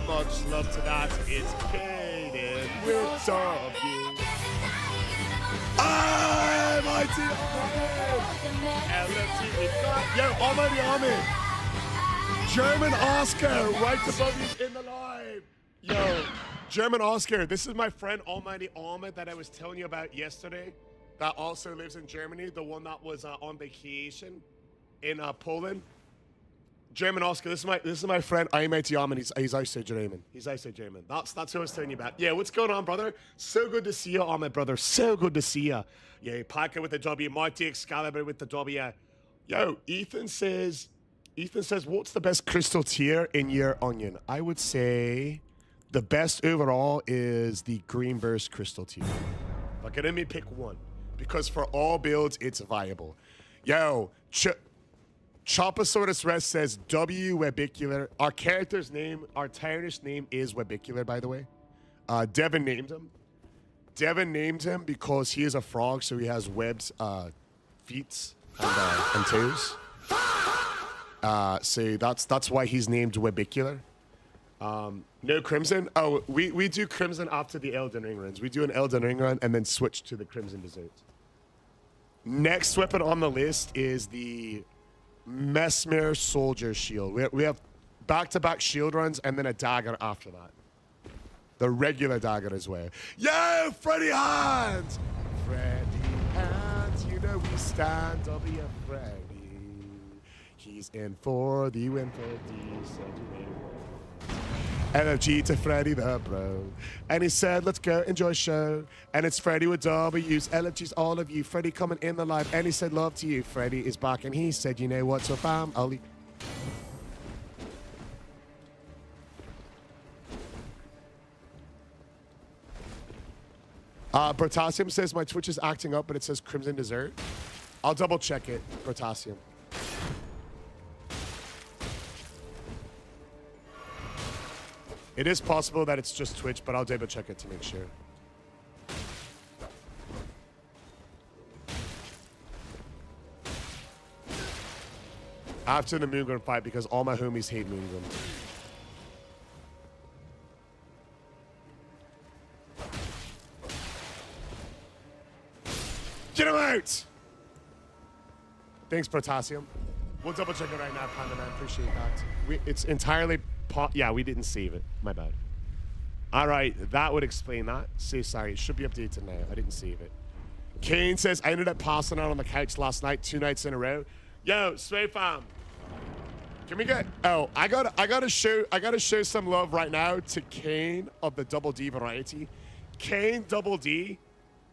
Much love to that. It's Kaden with W. Ah, mighty LFT. Yo, Almighty Ahmed. German Oscar, right above you in the live. Yo, German Oscar, this is my friend Almighty Ahmed that I was telling you about yesterday. That also lives in Germany, the one that was on vacation in Poland. German Oscar, this is my friend Almighty Ahmed. He's outside German. He's outside German. That's who I was telling you about. Yeah, what's going on, brother? So good to see you, Ahmed, brother. So good to see you. Yeah, Paka with the W, Mighty Excalibur with the W. Yo, Ethan says, what's the best crystal tier in your onion? I would say the best overall is the Green Burst crystal tier. Okay, let me pick one. Because for all builds, it's viable. Yo, Chopasaurus Rest says W Webicular. Our character's name, our tarnished name is Webicular, by the way. Devin named him. Devin named him because he is a frog, so he has webbed feet and toes. So that's why he's named Webicular. No Crimson? Oh, we do Crimson after the Elden Ring runs. We do an Elden Ring run and then switch to the Crimson Dessert. Next weapon on the list is the Mesmer Soldier Shield. We have back-to-back shield runs and then a dagger after that. The regular dagger as well. Yo, Freddy Hands! Freddy Hands, you know we stand. Don't be afraid. He's in for the win for the LFG to Freddy the bro. And he said, let's go, enjoy show. And it's Freddy with W's. LFG's all of you. Freddy coming in the live. And he said, love to you. Freddy is back. And he said, you know what, so fam, Ollie. Bertasium says, my Twitch is acting up, but it says Crimson Dessert. I'll double check it, Bertasium. It is possible that it's just Twitch, but I'll double check it to make sure. After the Moongun fight, because all my homies hate Moongun. Get him out! Thanks, Potassium. We'll double check it right now, Panda Man. Appreciate that. It's entirely... Yeah, we didn't save it. My bad. All right, that would explain that. Say sorry. It should be updated now. I didn't save it. Kane says, I ended up passing out on the couch last night, 2 nights in a row. Yo, Sway Fam. Can we get... Oh, I gotta show some love right now to Kane of the Double D variety. Kane Double D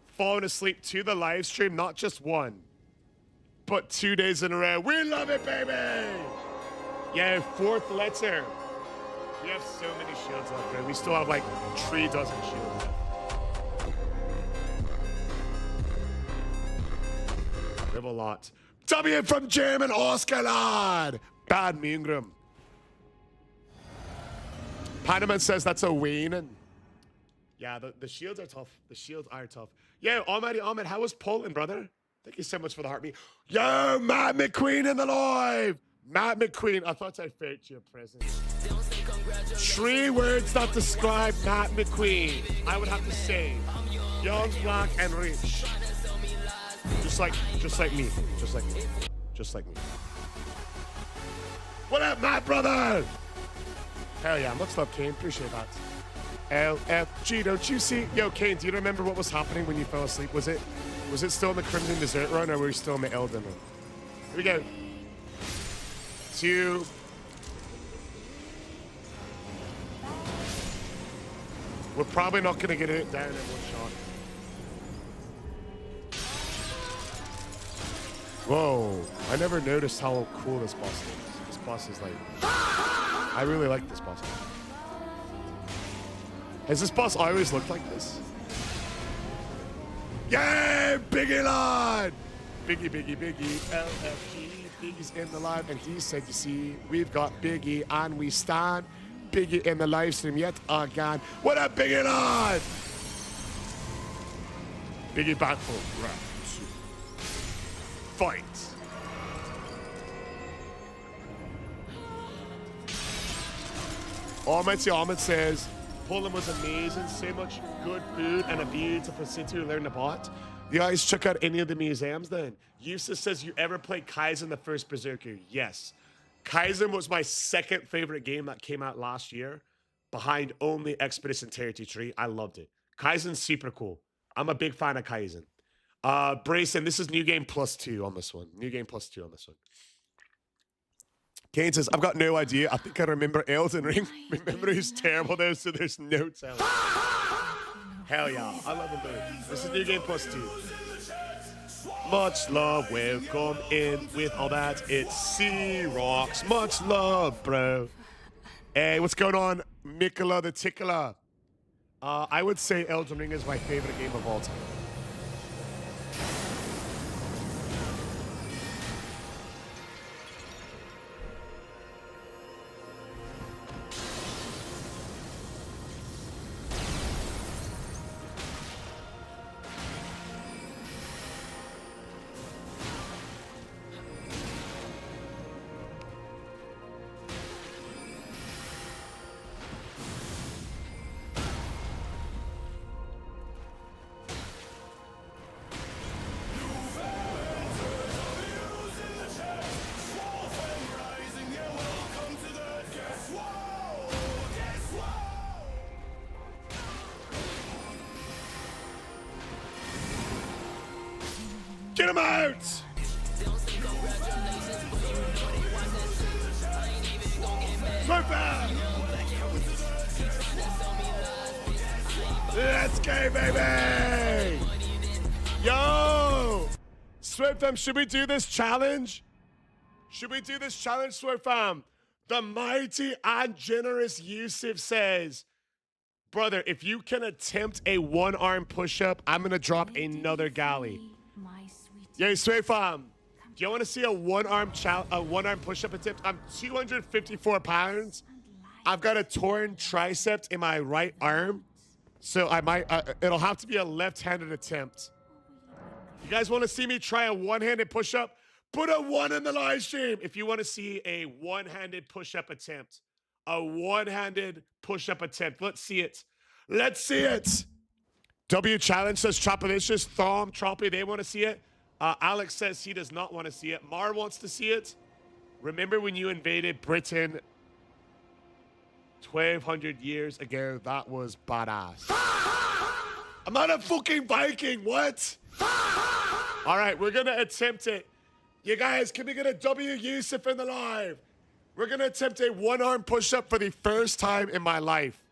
falling asleep to the live stream, not just one, but 2 days in a row. We love it, baby! Yeah, 4th letter. We have so many shields left, bro. We still have like 3 dozen shields left. We have a lot. W from German Oscar lad. Bad Moongram. Panaman says that's a Wayne. Yeah, the shields are tough. The shields are tough. Yo, Almighty Ahmed, how was Poland, brother? Thank you so much for the heartbeat. Yo, Matt McQueen in the live. Matt McQueen, I thought I faked your presence. 3 words that describe Matt McQueen. I would have to say, young, black, and rich. Just like me. Just like me. Just like me. What up, Matt, brother? Hell yeah, much love, Kane. Appreciate that. LFG, don't you see? Yo, Kane, do you remember what was happening when you fell asleep? Was it still in the Crimson Dessert run, or were we still in the Elden run? Here we go. 2. We're probably not going to get it down in one shot. Whoa. I never noticed how cool this boss is. This boss is like... I really like this boss. Has this boss always looked like this? Yay! Biggie Lord! Biggie, LFG. Biggie's in the live, and he said, you see, we've got Biggie, and we stand. Biggie in the live stream yet again. What up, Biggie Live? Biggie back for round 2. Fight. Ahmed says, Poland was amazing. So much good food and a beautiful city to learn about. You guys check out any of the museums then. Yusuf says, you ever played Kaizen the first Berserker? Yes. Kaizen was my second favorite game that came out last year, behind only Expedition Territory 3. I loved it. Kaizen's super cool. I'm a big fan of Kaizen. Brayson, this is New Game +2 on this one. New Game +2 on this one. Kane says, I've got no idea. I think I remember Elden Ring. Remember who's terrible though, so there's no telling. Hell yeah. I love them both. This is New Game +2. Much love, welcome in with all that. It's C-Rocks. Much love, bro. Hey, what's going on, Mikola the Tickler? I would say Elden Ring is my favorite game of all time. Get him out! So fast! Let's go, baby! Yo! Swiftham, should we do this challenge? Should we do this challenge, Swiftham? The mighty and generous Yusuf says, brother, if you can attempt a one-arm push-up, I'm gonna drop another galley. Yo, Swiftham, do you want to see a one-arm push-up attempt? I'm 254 pounds. I've got a torn tricep in my right arm, so I might. It'll have to be a left-handed attempt. You guys want to see me try a one-handed push-up? Put a 1 in the live stream if you want to see a one-handed push-up attempt. A one-handed push-up attempt. Let's see it. Let's see it. W Challenge says Tropalicious, Thom, Troppy, they want to see it. Alex says he does not want to see it. Mar wants to see it. Remember when you invaded Britain 1,200 years ago? That was badass. I'm not a fucking Viking. What? All right, we're going to attempt it. You guys, can we get a W Yusuf in the live? We're going to attempt a one-arm push-up for the first time in my life.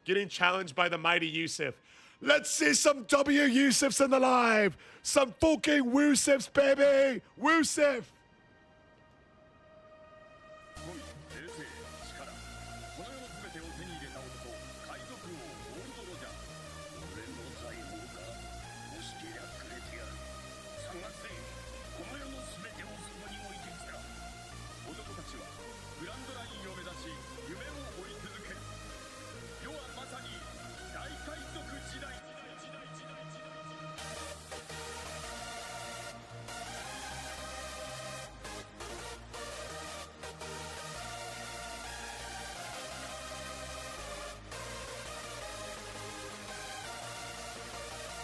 Getting challenged by the mighty Yusuf. Let's see some W Yusufs in the live. Some fucking Woosifs, baby. Woosif.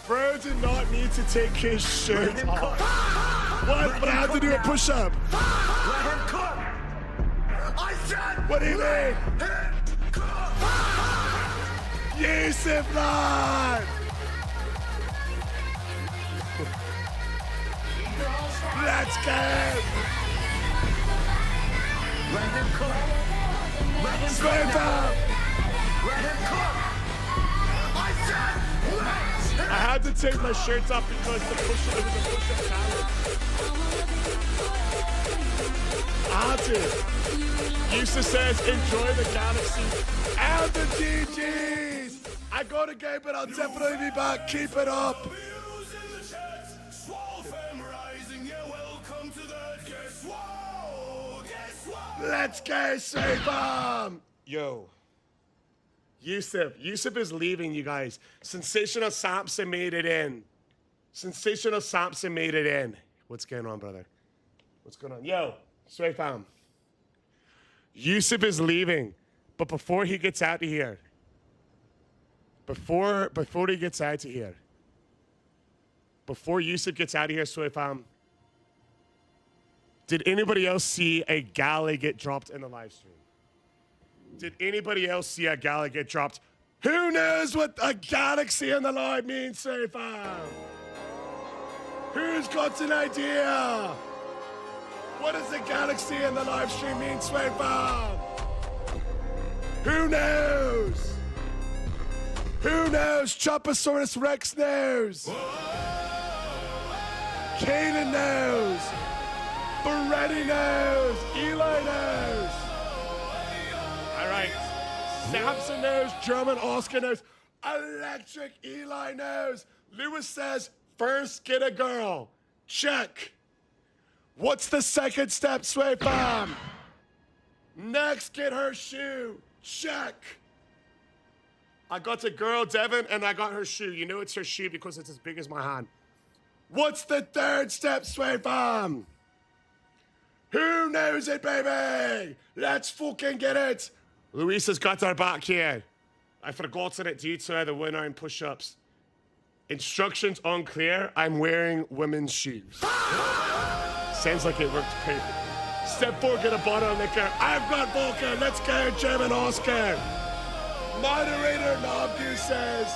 Bro did not need to take his shirt off. What? But I have to do a push-up. Let him cook! I said, What do you mean? him cook! Yusuf live! Let's go! Let him cook! Let him cook! Straight now. up! Let him cook! I said, let I had to take my shirts off because it was a push-up challenge. I had to. Yusuf says, enjoy the galaxy and the GGs. I gotta go, but I'll definitely be back. Keep it up. Swalfam rising, yeah, welcome to the guess what? Let's go, Sweet Yo. Yusuf is leaving, you guys. Sensational Samson made it in. Sensational Samson made it in. What's going on, brother? What's going on? Yo, Sweet Fam. Yusuf is leaving, but before he gets out of here, before he gets out of here, before Yusuf gets out of here, Sweet Fam, did anybody else see a galley get dropped in the live stream? Did anybody else see a galley get dropped? Who knows what a galaxy in the live means, Sweet Fam? Who's got an idea? What does the galaxy in the live stream mean, Sweet Fam? Who knows? Who knows? Chopasaurus Rex knows. Kaden knows. Beretti knows. Eli knows. All right. Samson knows. German Oscar knows. Electric Eli knows. Lewis says, first get a girl. Check. What's the second step, Sweet Fam? Next, get her shoe. Check. I got a girl, Devin, and I got her shoe. You know it's her shoe because it's as big as my hand. What's the third step, Sweet Fam? Who knows it, baby? Let's fucking get it. Luis has got our back here. I've forgotten it due to the winner in push-ups. Instructions unclear. I'm wearing women's shoes. Sounds like it worked perfect. Step 4, get a bottle of liquor. I've got vodka. Let's go, German Oscar. Moderator Nabdu says,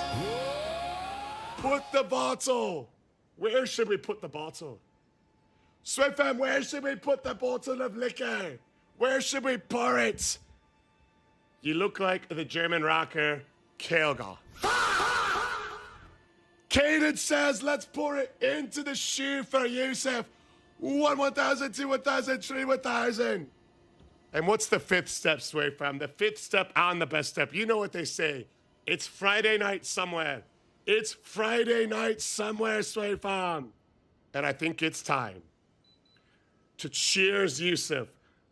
put the bottle. Where should we put the bottle? Sweet Fam, where should we put the bottle of liquor? Where should we pour it? You look like the German rocker, Kelga. Kaden says, let's pour it into the shoe for Yusuf. 1,000, 2, 1,000, 3, 1,000. And what's the fifth step, Sweet Fam? The fifth step and the best step. You know what they say. It's Friday night somewhere. It's Friday night somewhere, Sweet Fam. And I think it's time to cheers Yusuf,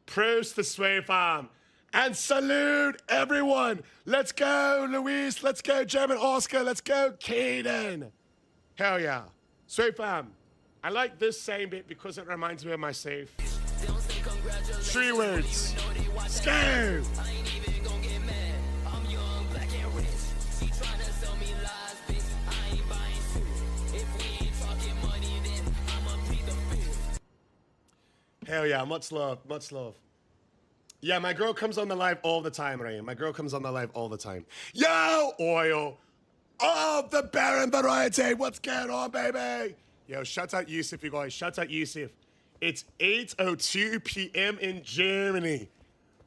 prost the Sweet Fam, and salute everyone. Let's go, Luis. Let's go, German Oscar. Let's go, Kaden. Hell yeah. Sweet Fam. I like this same bit because it reminds me of my save. 3 words. Scare. Hell yeah, much love, much love. Yeah, my girl comes on the live all the time, Ryan. My girl comes on the live all the time. Yo, oil of the Baron variety. What's going on, baby? Yo, shout out Yusuf, you guys. Shout out Yusuf. It's 8:02 p.m. in Germany.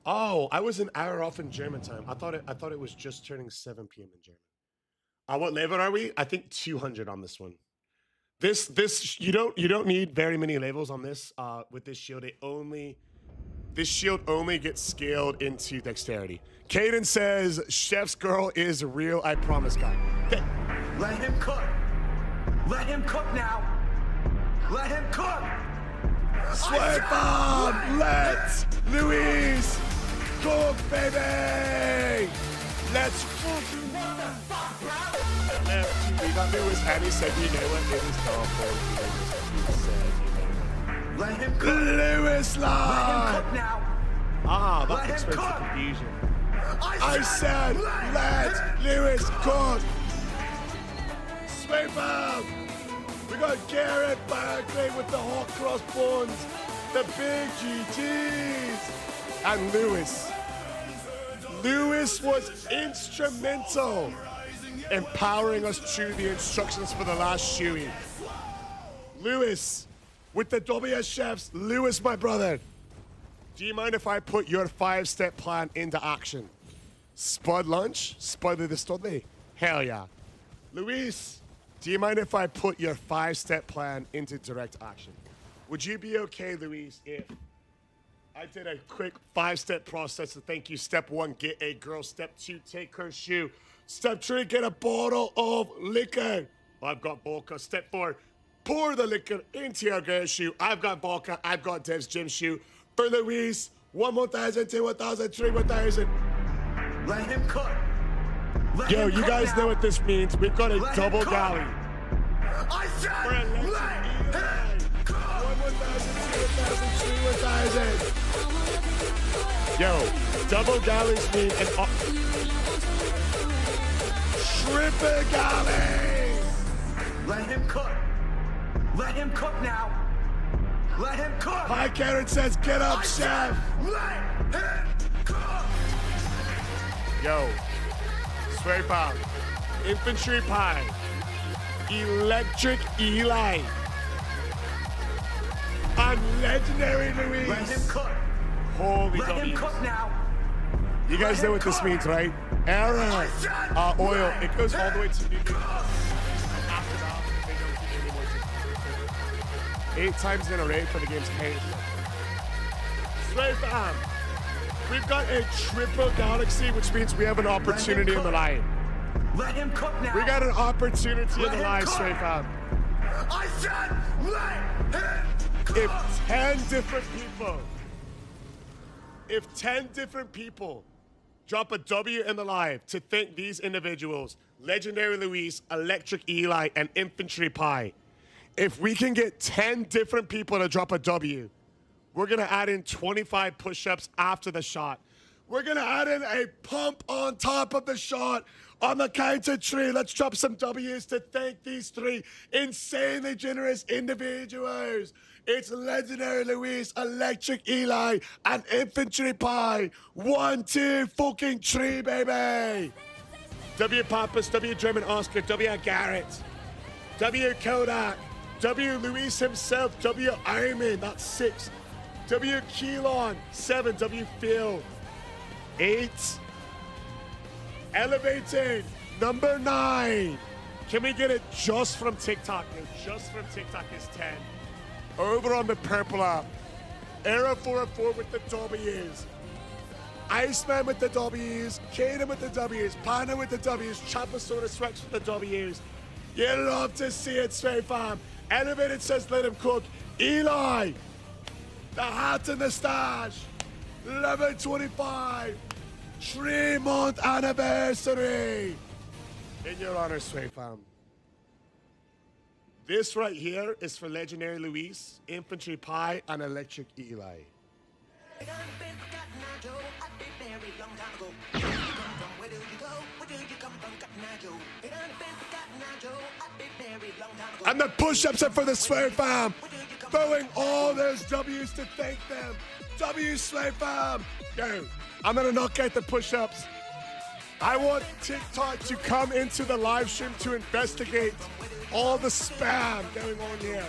Oh, I was an hour off in German time. I thought it was just turning 7 p.m. in German. What level are we? I think 200 on this one. This you don't need very many levels on this. With this shield, this shield only gets scaled into dexterity. Kaden says, "Chef's girl is real. I promise, guy." Let him cook. Let him cook now. Let him cook. Sweet Fam, let Luis cook, baby. Let's fucking we got Lewis and he said, you know what, it was Dark. Let him cook. Lewis, lad. Let him cook now. That Let him explains the cook. confusion. I said, let Lewis cook. Sweet Fam. We got Garrett Barkley with the hot cross buns, the big GTs, and Lewis. Lewis was instrumental in powering us through the instructions for the last shoey. Lewis, with the WS Chefs, Lewis, my brother, do you mind if I put your 5-step plan into action? Spud lunch? Spud the studley? Hell yeah. Luis, do you mind if I put your 5-step plan into direct action? Would you be okay, Luis, if I did a quick 5-step process to thank you? Step 1, get a girl. Step 2, take her shoe. Step 3, get a bottle of liquor. I've got vodka. Step 4, pour the liquor into your girl's shoe. I've got vodka. I've got Dev's gym shoe. For Luis, One more thousand, two 1,000, three 1,000. Let him cook. Let Yo, him you cook guys now. know what this means. We've got a Let him double cook. galley. I said, For electric let Eli. him cook. One 1,000, two 1,000, three 1,000. Yo, double galleys mean an triple galley. Let him cook. Let him cook now. Let him cook. Hi, Karen says, get up, I chef. said, let him cook. Yo, swear bomb, infantry pie, electric Eli, and legendary Louise. Let him cook. Holy Let him W's. cook now. You guys Let know him what this cook. means, right? Error, I said, oil, let it goes all the way to him New cook. After that, they don't keep any more chicken. 8 times in a row for the game's case. Swear bomb. We've got a triple galaxy, which means we have an opportunity in the line. Let him cook now. We got an opportunity Let in the him line, cook. straight fam. I said, let him cook. If 10 different people drop a W in the live to thank these individuals, Legendary Luis, Electric Eli, and Infantry Pie, if we can get 10 different people to drop a W, we're going to add in 25 push-ups after the shot. We're going to add in a pump on top of the shot. On the count of 3, let's drop some W's to thank these 3 insanely generous individuals. It's Legendary Luis, Electric Eli, and Infantry Pie. 1, 2, fucking 3, baby. W Pappas, W German Oscar, W Garrett, W Kodak, W Luis himself, W Ironman, that's 6. W Keelon, 7. W Phil, 8. Elevated, number 9. Can we get it just from TikTok? No, just from TikTok is 10. Over on the purple app, Era 404 with the W's. Iceman with the W's, Kaden with the W's, Panda with the W's, Chapasaurus Rex with the W's. You love to see it, Stray Farm. Elevated says let him cook. Eli, the hat and the stash, 1125, 3-month anniversary. In your honor, Stray Farm. This right here is for Legendary Luis, Infantry Pie, and Electric Eli. And the push-ups are for the Slay Fam. Throwing all those W's to thank them. W Slay Fam. Yo, I'm gonna knock out the push-ups. I want TikTok to come into the live stream to investigate all the spam going on here.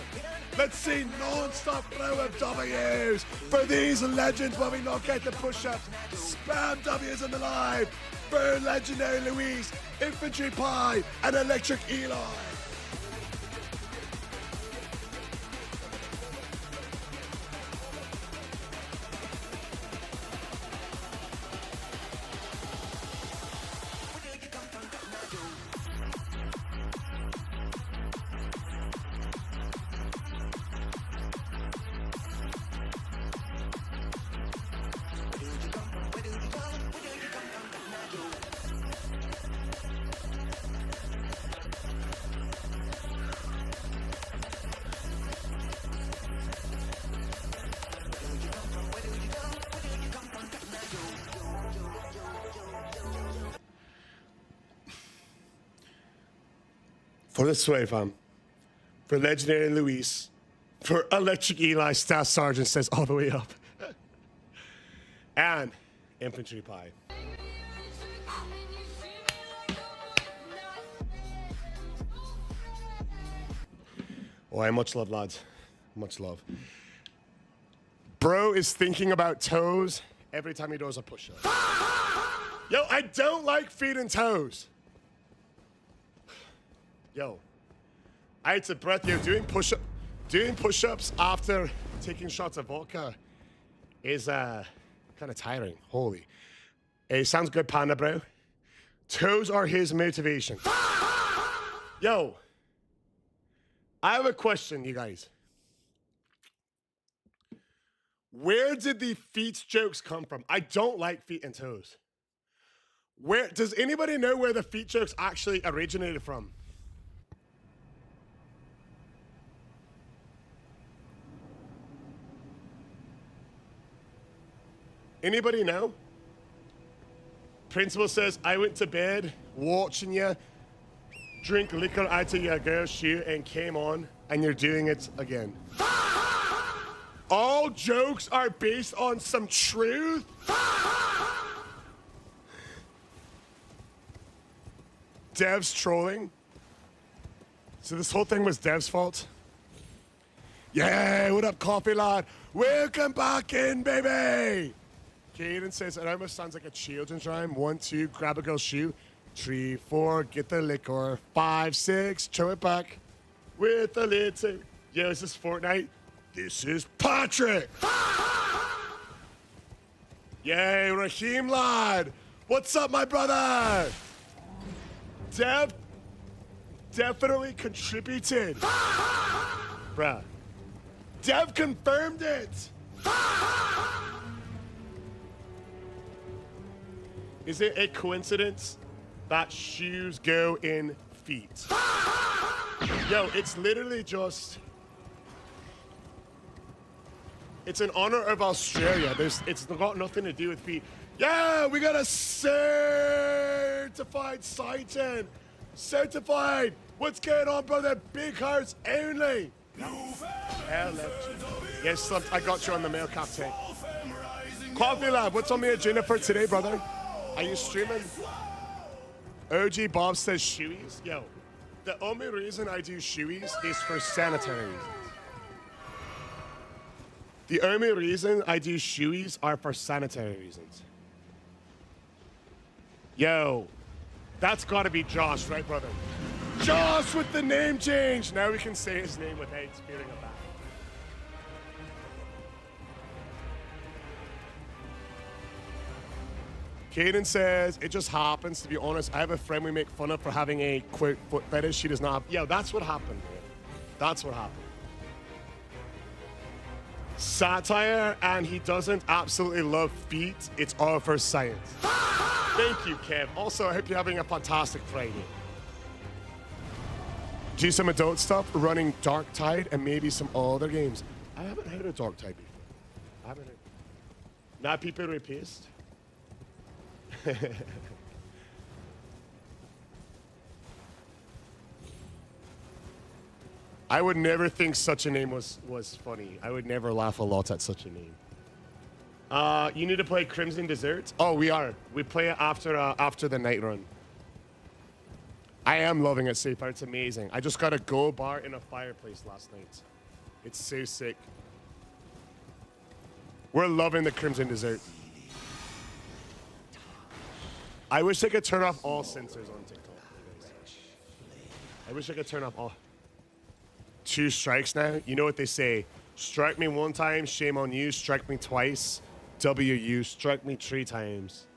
Let's see non-stop flow of W's for these legends while we knock out the push-ups. Spam W's in the live for Legendary Luis, Infantry Pie, and Electric Eli. For the Sway Fam, for Legendary Luis, for Electric Eli, Staff Sergeant says all the way up, and Infantry Pie. Oh, much love, lads. Much love. Bro is thinking about toes every time he does a push-up. Yo, I don't like feet and toes. Yo, I had to breath. Yo, doing push-ups after taking shots of vodka is kind of tiring. Holy. Hey, sounds good, Panda, bro. Toes are his motivation. Yo, I have a question, you guys. Where did the feet jokes come from? I don't like feet and toes. Where does anybody know where the feet jokes actually originated from? Anybody know? Principal says, I went to bed watching you drink liquor out of your girl's shoe and came on, and you're doing it again. All jokes are based on some truth. Dev's trolling. So this whole thing was Dev's fault. Yeah, what up, coffee lad? Welcome back in, baby. Caden says it almost sounds like a children's rhyme. 1, 2, grab a girl's shoe. 3, 4, get the liquor. 5, 6, throw it back with the lid. Yo, is this Fortnite? This is Patrick. Yay, Raheem lad. What's up, my brother? Dev definitely contributed. Bruh. Dev confirmed it. Is it a coincidence that shoes go in feet? Yo, it's literally just... It's in honor of Australia. It's got nothing to do with feet. Yeah, we got a certified sighting. Certified. What's going on, brother? Big house only. Yes, I got you on the mail, Captain. Coffee Lab, what's on the agenda for today, brother? Are you streaming? OG Bob says shoeies. Yo, the only reason I do shoeies is for sanitary reasons. The only reason I do shoeies are for sanitary reasons. Yo, that's gotta be Josh, right, brother? Josh with the name change. Now we can say his name without feeling bad. Caden says, it just happens, to be honest. I have a friend we make fun of for having a quote foot fetish. She does not have. Yo, that's what happened, man. That's what happened. Satire, and he doesn't absolutely love feet. It's all for science. Thank you, Kev. Also, I hope you're having a fantastic Friday. Do some adult stuff, running Dark Tide, and maybe some other games. I haven't heard of Dark Tide before. I haven't heard. Not people replaced. I would never think such a name was funny. I would never laugh a lot at such a name. You need to play Crimson Desert? Oh, we are. We play it after the night run. I am loving it, Safer. It's amazing. I just got a gold bar in a fireplace last night. It's so sick. We're loving the Crimson Desert. I wish I could turn off all censors on TikTok. I wish I could turn off all. 2 strikes now. You know what they say. Strike me 1 time, shame on you. Strike me twice, WU. Strike me 3 times.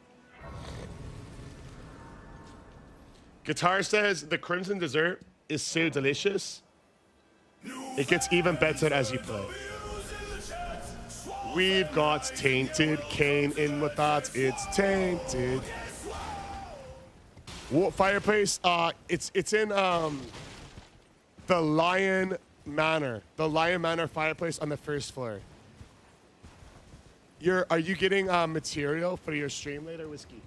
Guitar says the Crimson Dessert is so delicious. It gets even better as you play. We've got Tainted. Kane in with that. It's tainted. What fireplace? It's in the Lion Manor. The Lion Manor fireplace on the 1st floor. Are you getting material for your stream later, Whiskey?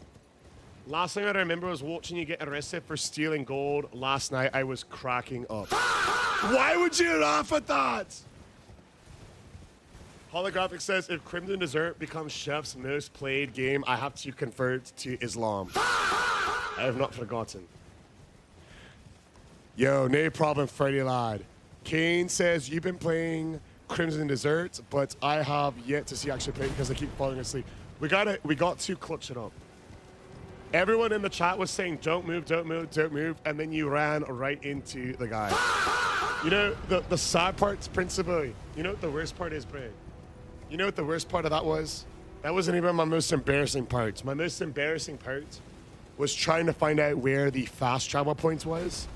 Last thing I remember was watching you get arrested for stealing gold. Last night I was cracking up. Why would you laugh at that? Holographic says, if Crimson Dessert becomes Chef's most played game, I have to convert to Islam. I have not forgotten. Yo, no problem, Freddy lad. Kane says, you've been playing Crimson Dessert, but I have yet to see actually play because I keep falling asleep. We got to clutch it up. Everyone in the chat was saying, don't move, don't move, don't move, and then you ran right into the guy. You know, the sad part's principally, you know what the worst part is, bro? You know what the worst part of that was? That wasn't even my most embarrassing part. My most embarrassing part was trying to find out where the fast travel points was.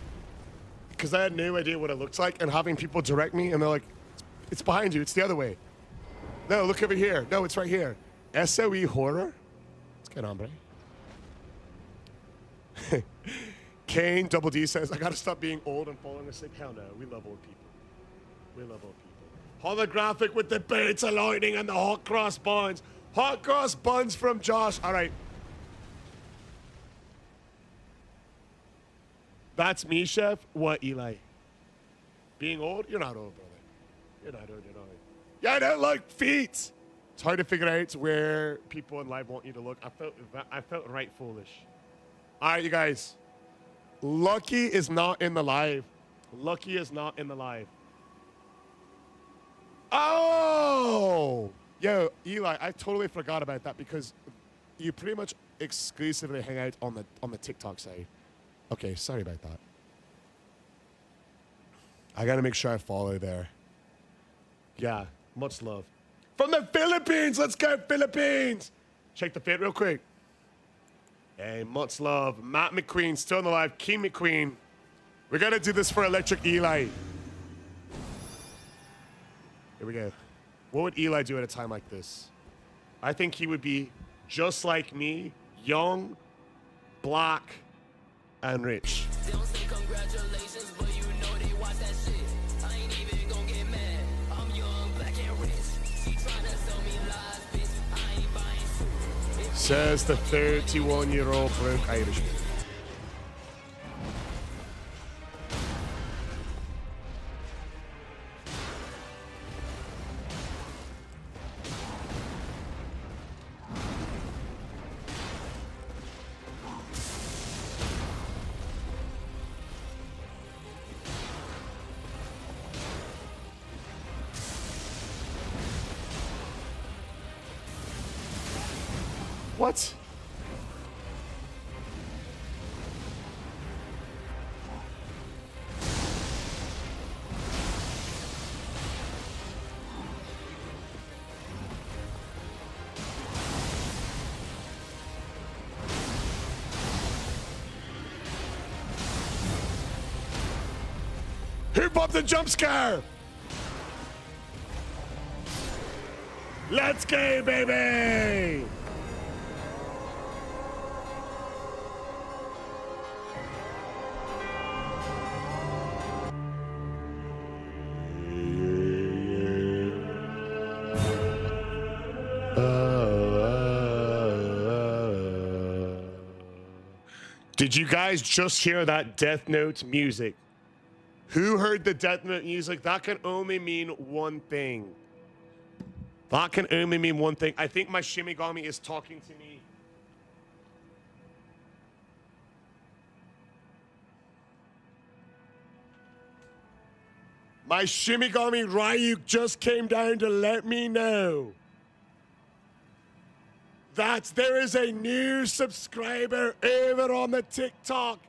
Because I had no idea what it looked like, and having people direct me, and they're like, it's behind you, it's the other way. No, look over here. No, it's right here. SOE horror. What's going on, bro? Kane Double D says, I gotta stop being old and falling asleep. Hell no, we love old people. We love old people. Holographic with the beta lightning and the hot cross buns. Hot cross buns from Josh. All right. That's me, chef. What, Eli? Being old? You're not old, brother. You're not old, you're not old. Yeah, I don't like feet. It's hard to figure out where people in life want you to look. I felt right foolish. All right, you guys. Lucky is not in the live. Lucky is not in the live. Oh! Yo, Eli, I totally forgot about that because you pretty much exclusively hang out on the TikTok side. Okay, sorry about that. I gotta make sure I follow there. Yeah, much love. From the Philippines, let's go Philippines! Check the fit real quick. Hey, much love. Matt McQueen, still alive. King McQueen. We gotta do this for Electric Eli. Here we go. What would Eli do at a time like this? I think he would be just like me, young, black, and rich. Don't say congratulations, but you know they watch that shit. I ain't even gonna get mad. I'm young, black, and rich. She tryna sell me lies, bitch. I ain't buying shit. Says the 31-year-old broke Irishman. What? Who popped the jump scare? Let's go, baby! Did you guys just hear that Death Note music? Who heard the Death Note music? That can only mean one thing. That can only mean one thing. I think my Shimigami is talking to me. My Shimigami Ryu just came down to let me know that there is a new subscriber over on the TikTok.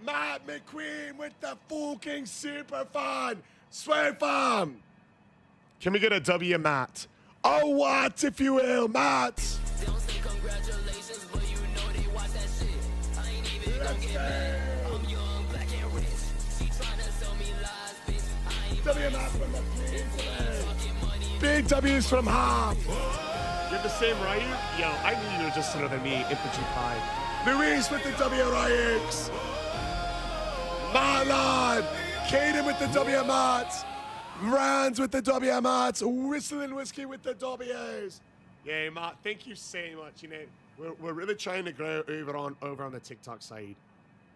Matt McQueen with the fucking super fan. Swear fan. Can we get a W, Matt? Oh, what, if you will, Matt? Don't say congratulations, but you know they watch that shit. I ain't even gonna get mad. I'm young, black, and rich. She tryna sell me lies, bitch. I ain't W, Matt from the team today. Big W's from Ham. You have the same Ryu? Yo, I knew you were just another me, Infantry 5. Luis with the WRIX. Marlon. Caden with the W Mats. Rands with the W Mats. Whistling Whiskey with the W's. Yeah, Matt, thank you so much. You know, we're really trying to grow over on the TikTok side.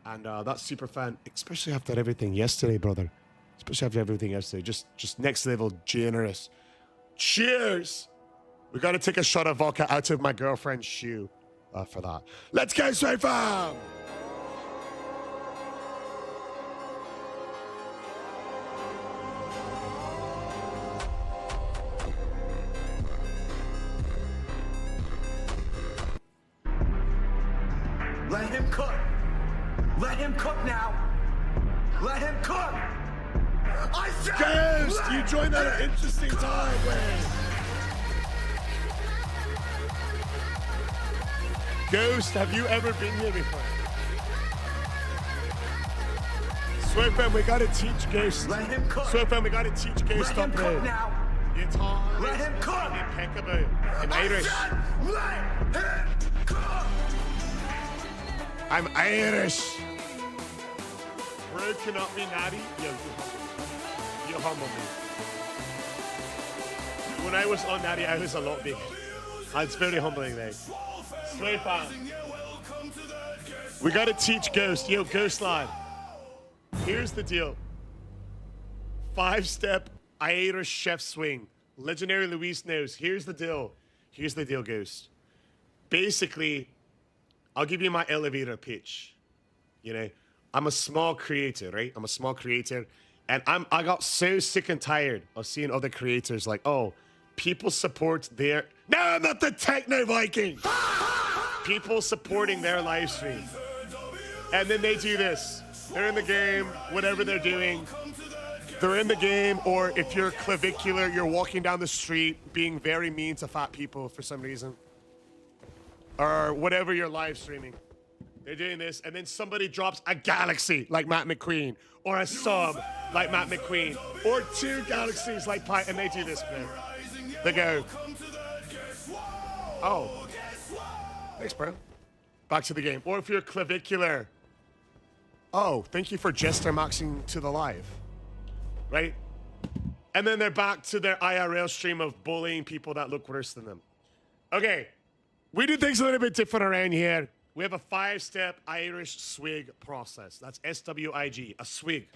And that's super fun, especially after everything yesterday, brother. Especially after everything yesterday. Just next level generous. Cheers! We gotta take a shot of vodka out of my girlfriend's shoe for that. Let's go, straight fam! Let him cook. Let him cook now. Let him cook. I said, Ghost, let you joined at an him interesting cook. time, man. Ghost, have you ever been here before? Swear fam, we gotta teach Ghost. Let him cook. Swear fam, we gotta teach Ghost Let him up cook here. now. Let him cook! Impeccable in Irish. I said, let him cook! I'm Irish. Bro cannot be natty. Yo, you humble me. When I was on natty, I was a lot bigger. It's very humbling, mate. Straight on. We gotta teach Ghost. Yo, Ghost Lad. Here's the deal. 5-step Irish chef swing. Legendary Luis knows. Here's the deal. Here's the deal, Ghost. Basically, I'll give you my elevator pitch. You know, I'm a small creator, right? I'm a small creator. And I got so sick and tired of seeing other creators like, oh, people support their... No, I'm not the Techno Viking! People supporting their live stream. And then they do this. They're in the game, whatever they're doing. They're in the game, or if you're clavicular, you're walking down the street being very mean to fat people for some reason. Or whatever you're live streaming. They're doing this, and then somebody drops a galaxy like Matt McQueen, or a sub like Matt McQueen, or 2 galaxies like Pi, and they do this, man. They go, oh, thanks, bro. Back to the game. Or if you're clavicular, oh, thank you for Jester maxing to the live, right? And then they're back to their IRL stream of bullying people that look worse than them. Okay, we do things a little bit different around here. We have a 5-step Irish swig process. That's SWIG, a swig.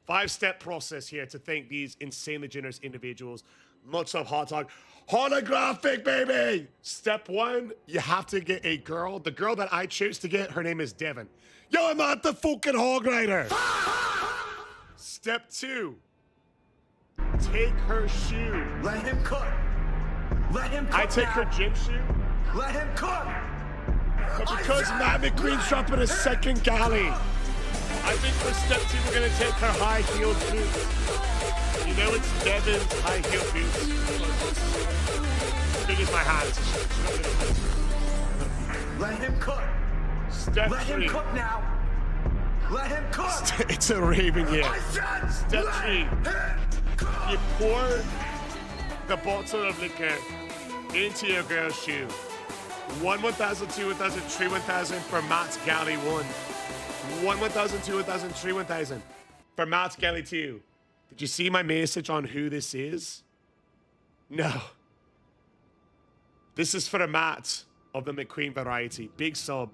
5-step process here to thank these insanely generous individuals. Much of hot dog. Holographic, baby! Step 1, you have to get a girl. The girl that I chose to get, her name is Devon. Yo, I'm not the fucking hog rider. Step 2, take her shoe. Let him cook! Let him cook I take now. her gym shoe. Let him cook! But because Matt McQueen's dropping a second galley, I think for step 2, we're gonna take her high-heeled boots. You know it's Devon's high-heeled boots. As big as my hand. Let him cook! Step Let 3. him cook now! Let him cook! It's a raven here. I said, Step let 3. him cook! You pour the bottle of liquor into your girl's shoe. 1, 1,000, 2, 1,000, 3, 1,000 for Matt's galley 1. 1, 1,000, 2, 1,000, 3, 1,000 for Matt's galley 2. Did you see my message on who this is? No. This is for a Matt of the McQueen variety. Big sub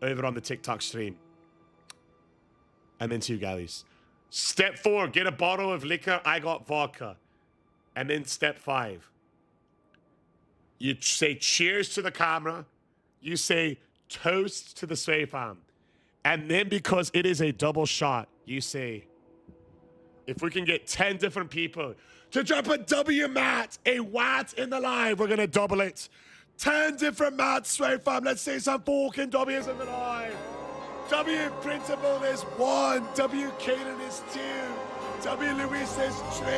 over on the TikTok stream. And then 2 galleys. Step 4, get a bottle of liquor. I got vodka. And then step 5. You say cheers to the camera. You say toast to the Sway fam. And then because it is a double shot, you say, if we can get 10 different people to drop a W Matt, a Watt in the live, we're going to double it. 10 different Matts, Sway fam. Let's say some fucking W's in the live. W Principal is 1. W Caden is 2. W Luis is 3.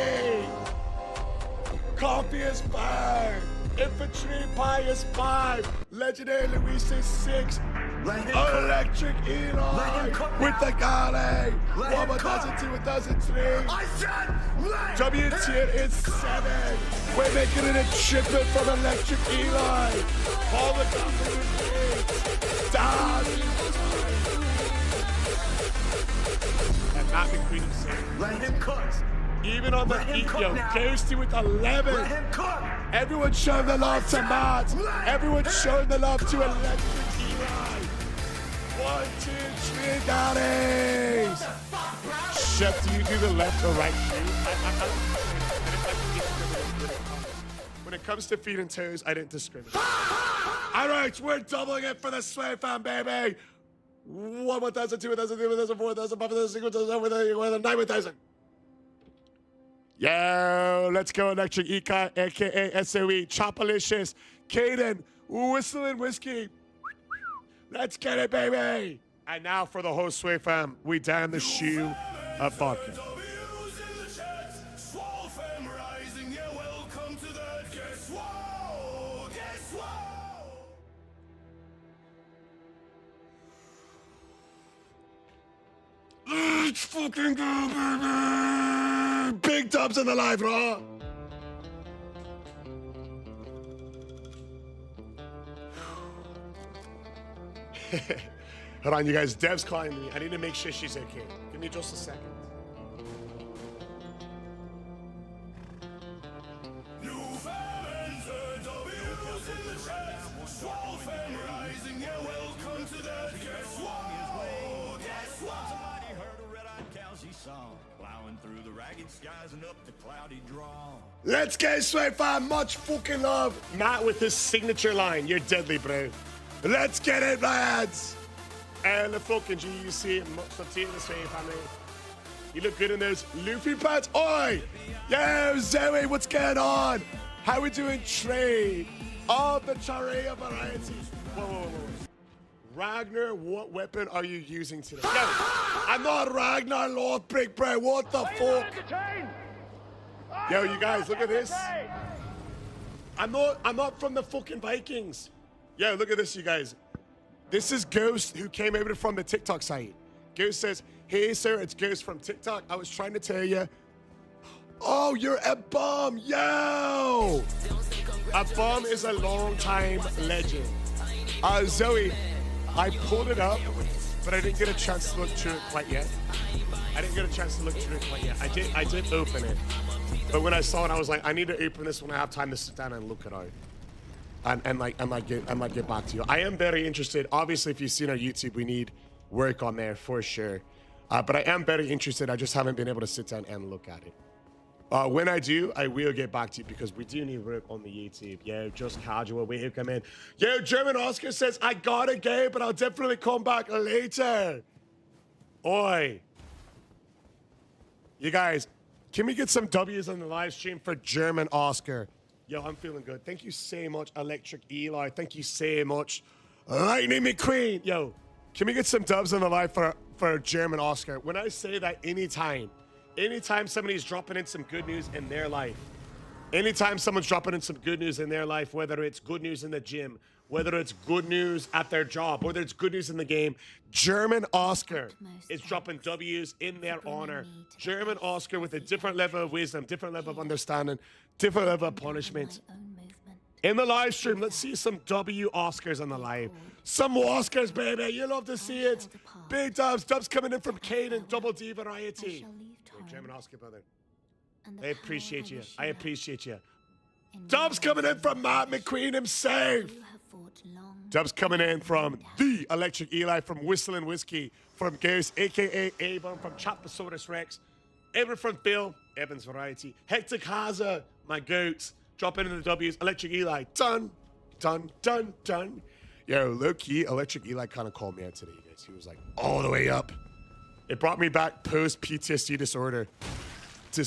Coffee is 5. Infantry Pie is 5. Legendary Luis is 6. Let him cook! Electric Let him Elon cook with now. the galley. Let him 1,002, 1,003. I said, let W him tier is 7. We're making it a triplet from Electric Eli. All the government is 8. And Matt McQueen is 6. Let him cook! Even on the Let him cook yo, now. Ghosty with 11. Let him cook! Everyone showing the love to Matt. Everyone showing the love to Electric Eli. 1, 2, 3 galleys. Chef, do you do the left or right shoe? When it comes to feet and toes, I didn't discriminate. All right, we're doubling it for the Sway fam, baby. 1, 1,000, 2, 1,000, 3, 1,000, 4, 1,000, 5,000, 6,000, 7,000, 9,000. Yo, let's go, Electric Ika, aka SOE, Chopalicious, Caden, Whistling Whiskey. Let's get it, baby. And now for the whole Sway fam, we down the shoe of vodka. Let's fucking go, baby! Big dubs in the live, raw. Hold on, you guys. Dev's calling me. I need to make sure she's okay. Give me just a second. Plowing through the ragged skies and up the cloudy draw. Let's get straight, fam. Much fucking love. Matt with his signature line. You're deadly, bro. Let's get it, lads. And the fucking GUC. Much love to you this way, family. You look good in those Luffy pants. Oi! Yo, Zoe, what's going on? How we doing, trade? All the Charea variety. Whoa, whoa, whoa. Ragnar, what weapon are you using today? Yo, I'm not Ragnar Lothbrok, bro. What the fuck? Yo, you guys, look at this. I'm not from the fucking Vikings. Yo, look at this, you guys. This is Ghost, who came over from the TikTok site. Ghost says, hey, sir, it's Ghost from TikTok. I was trying to tell you. Oh, you're a bum. Yo. A bum is a long-time legend. Zoe, I pulled it up, but I didn't get a chance to look through it quite yet. I did open it. But when I saw it, I was like, I need to open this when I have time to sit down and look it out. And get back to you. I am very interested. Obviously, if you've seen our YouTube, we need work on there for sure. But I am very interested. I just haven't been able to sit down and look at it. When I do, I will get back to you because we do need work on the YouTube. Yo, just casual. Wait, who come in? Yo, German Oscar says, I gotta go, but I'll definitely come back later. Oi. You guys, can we get some W's on the live stream for German Oscar? Yo, I'm feeling good. Thank you so much, Electric Eli. Thank you so much, Lightning McQueen. Yo, can we get some dubs on the live for German Oscar? When I say that, anytime somebody's dropping in some good news in their life, anytime someone's dropping in some good news in their life, whether it's good news in the gym, whether it's good news at their job, whether it's good news in the game, German Oscar is dropping W's in their honor. German Oscar with a different level of wisdom, different level of understanding, different level of punishment. In the live stream, let's see some W Oscars on the live. Some Oscars, baby. You love to see it. Big dubs. Dubs coming in from Kane and Double D variety. German Oscar, brother. I appreciate you. I appreciate you. Dubs coming in from Matt McQueen himself. Dubs coming in from the Electric Eli, from Whistling Whiskey, from Ghost, a.k.a. Abram, from Chapasaurus Rex, Ever from Phil, Evans Variety, Hector Kaza, my goats, dropping in the W's, Electric Eli, done, done, done, done. Yo, low-key, Electric Eli kind of called me out today, guys. He was like, all the way up. It brought me back post-PTSD disorder. I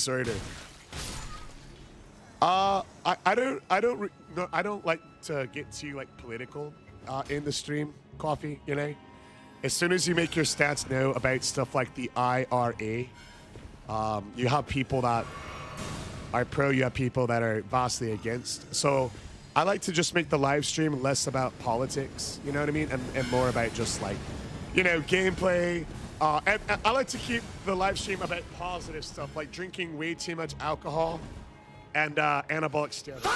don't like to get too like political in the stream, Coffee, you know. As soon as you make your stats know about stuff like the IRA, you have people that are pro, you have people that are vastly against. So I like to just make the live stream less about politics, you know what I mean, and more about just like, you know, gameplay. And I like to keep the live stream about positive stuff, like drinking way too much alcohol and anabolic steroids.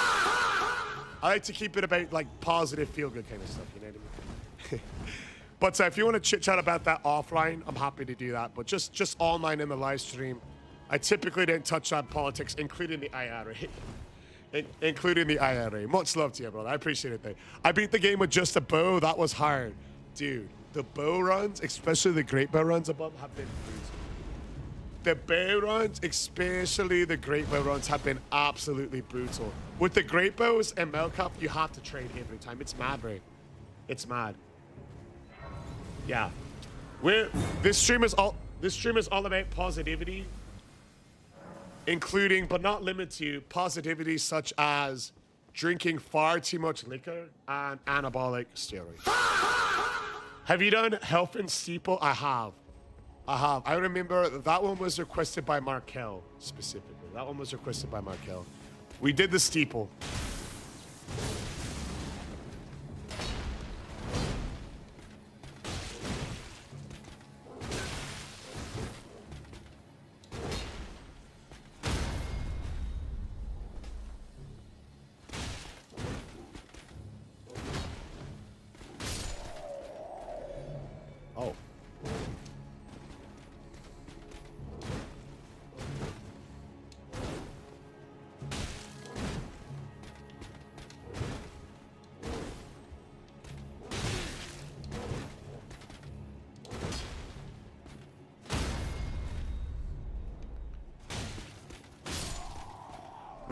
I like to keep it about like positive, feel-good kind of stuff, you know what I mean? But if you want to chit-chat about that offline, I'm happy to do that. But just online in the live stream, I typically don't touch on politics, including the IRA. Including the IRA. Much love to you, brother. I appreciate it, though. I beat the game with just a bow. That was hard. Dude, the bow runs, especially the great bow runs above, have been brutal. The bow runs, especially the great bow runs, have been absolutely brutal. With the great bows and Melcup, you have to trade every time. It's mad, bro. It's mad. Yeah. This stream is all about positivity, including but not limited to positivity such as drinking far too much liquor and anabolic steroids. Have you done Health and Steeple? I have. I remember that one was requested by Markel specifically. That one was requested by Markel. We did the Steeple.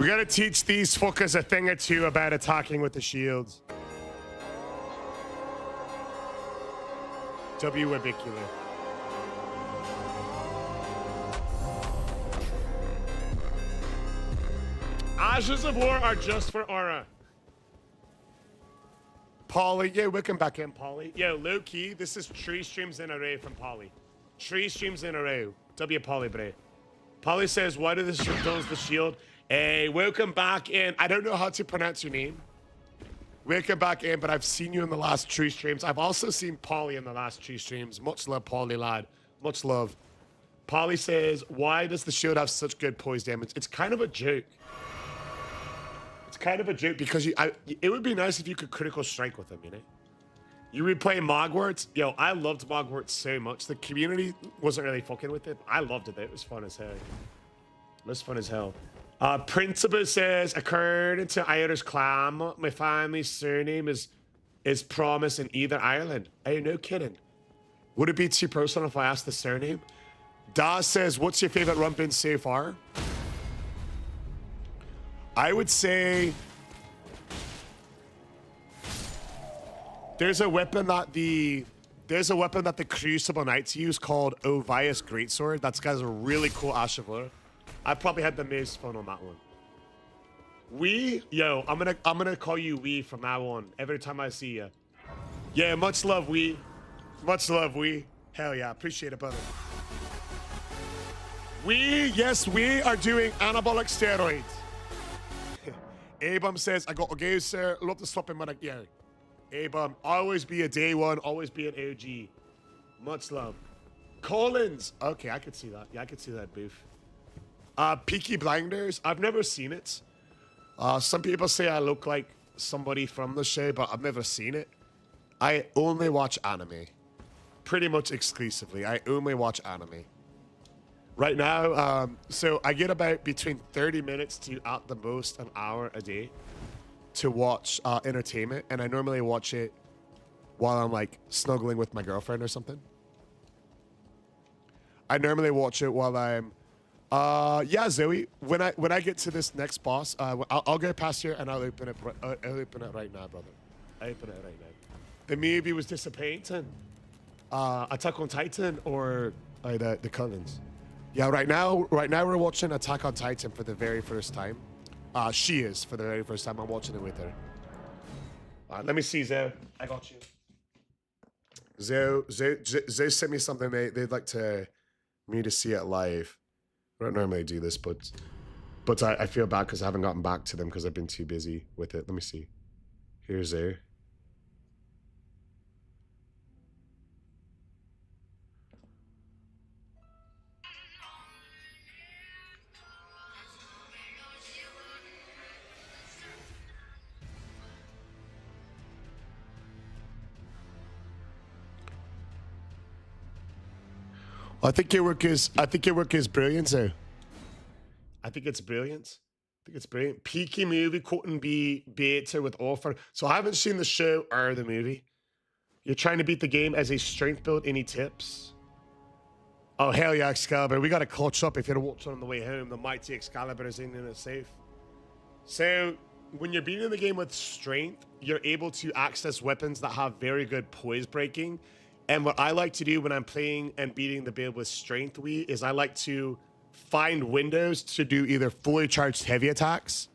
We gotta teach these fuckers a thing or two about attacking with the shields. W Ubicular. Ashes of War are just for aura. Polly, yeah, welcome back in, Polly. Yo, low key, this is 3 streams in a row from Polly. 3 streams in a row. W Polly, bro. Polly says, why does the shield? Hey, welcome back in. I don't know how to pronounce your name. Welcome back in, but I've seen you in the last 3 streams. I've also seen Polly in the last 3 streams. Much love, Polly, lad. Much love. Polly says, why does the shield have such good poise damage? It's kind of a joke. It's kind of a joke because it would be nice if you could critical strike with them, you know? You replay Mogwarts? Yo, I loved Mogwarts so much. The community wasn't really fucking with it. I loved it. It was fun as hell. It was fun as hell. Principal says, according to Irish clan, my family's surname is Promise in either Ireland. Hey, no kidding. Would it be too personal if I asked the surname? Daz says, what's your favorite run been so far? I would say there's a weapon that the Crucible Knights use called Ovius Greatsword. That's got a really cool Ash of War. I probably had the most fun on that one. Yo, I'm gonna call you we from now on. Every time I see you. Yeah, much love, we. Much love, we. Hell yeah, appreciate it, brother. Yes, we are doing anabolic steroids. Abam says, I got to go, sir. Love to stop him when I go. Abam, always be a day one, always be an OG. Much love. Collins. Okay, I could see that. Yeah, I could see that, Booth. Peaky Blinders. I've never seen it. Some people say I look like somebody from the show, but I've never seen it. I only watch anime. Pretty much exclusively. I only watch anime. Right now, so I get about between 30 minutes to at the most an hour a day to watch entertainment, and I normally watch it while I'm like snuggling with my girlfriend or something. I normally watch it while I'm yeah, Zoe, when I get to this next boss, I'll go past here and I'll open it right now, brother. I open it right now. The movie was disappointing. Attack on Titan or the Cullens. Yeah, right now we're watching Attack on Titan for the very first time. She is for the very first time. I'm watching it with her. Let me see, Zoe. I got you. Zoe sent me something they'd like me to see it live. I don't normally do this, but I feel bad because I haven't gotten back to them because I've been too busy with it. Let me see. Here's Zoe. I think your work is brilliant, though. I think it's brilliant. Peaky movie couldn't be better with offer. So I haven't seen the show or the movie. You're trying to beat the game as a strength build. Any tips? Oh, hell yeah, Excalibur. We got to clutch up if you're watching on the way home. The mighty Excalibur is in a safe. So when you're beating the game with strength, you're able to access weapons that have very good poise breaking. And what I like to do when I'm playing and beating the build with strength is I like to find windows to do either fully charged heavy attacks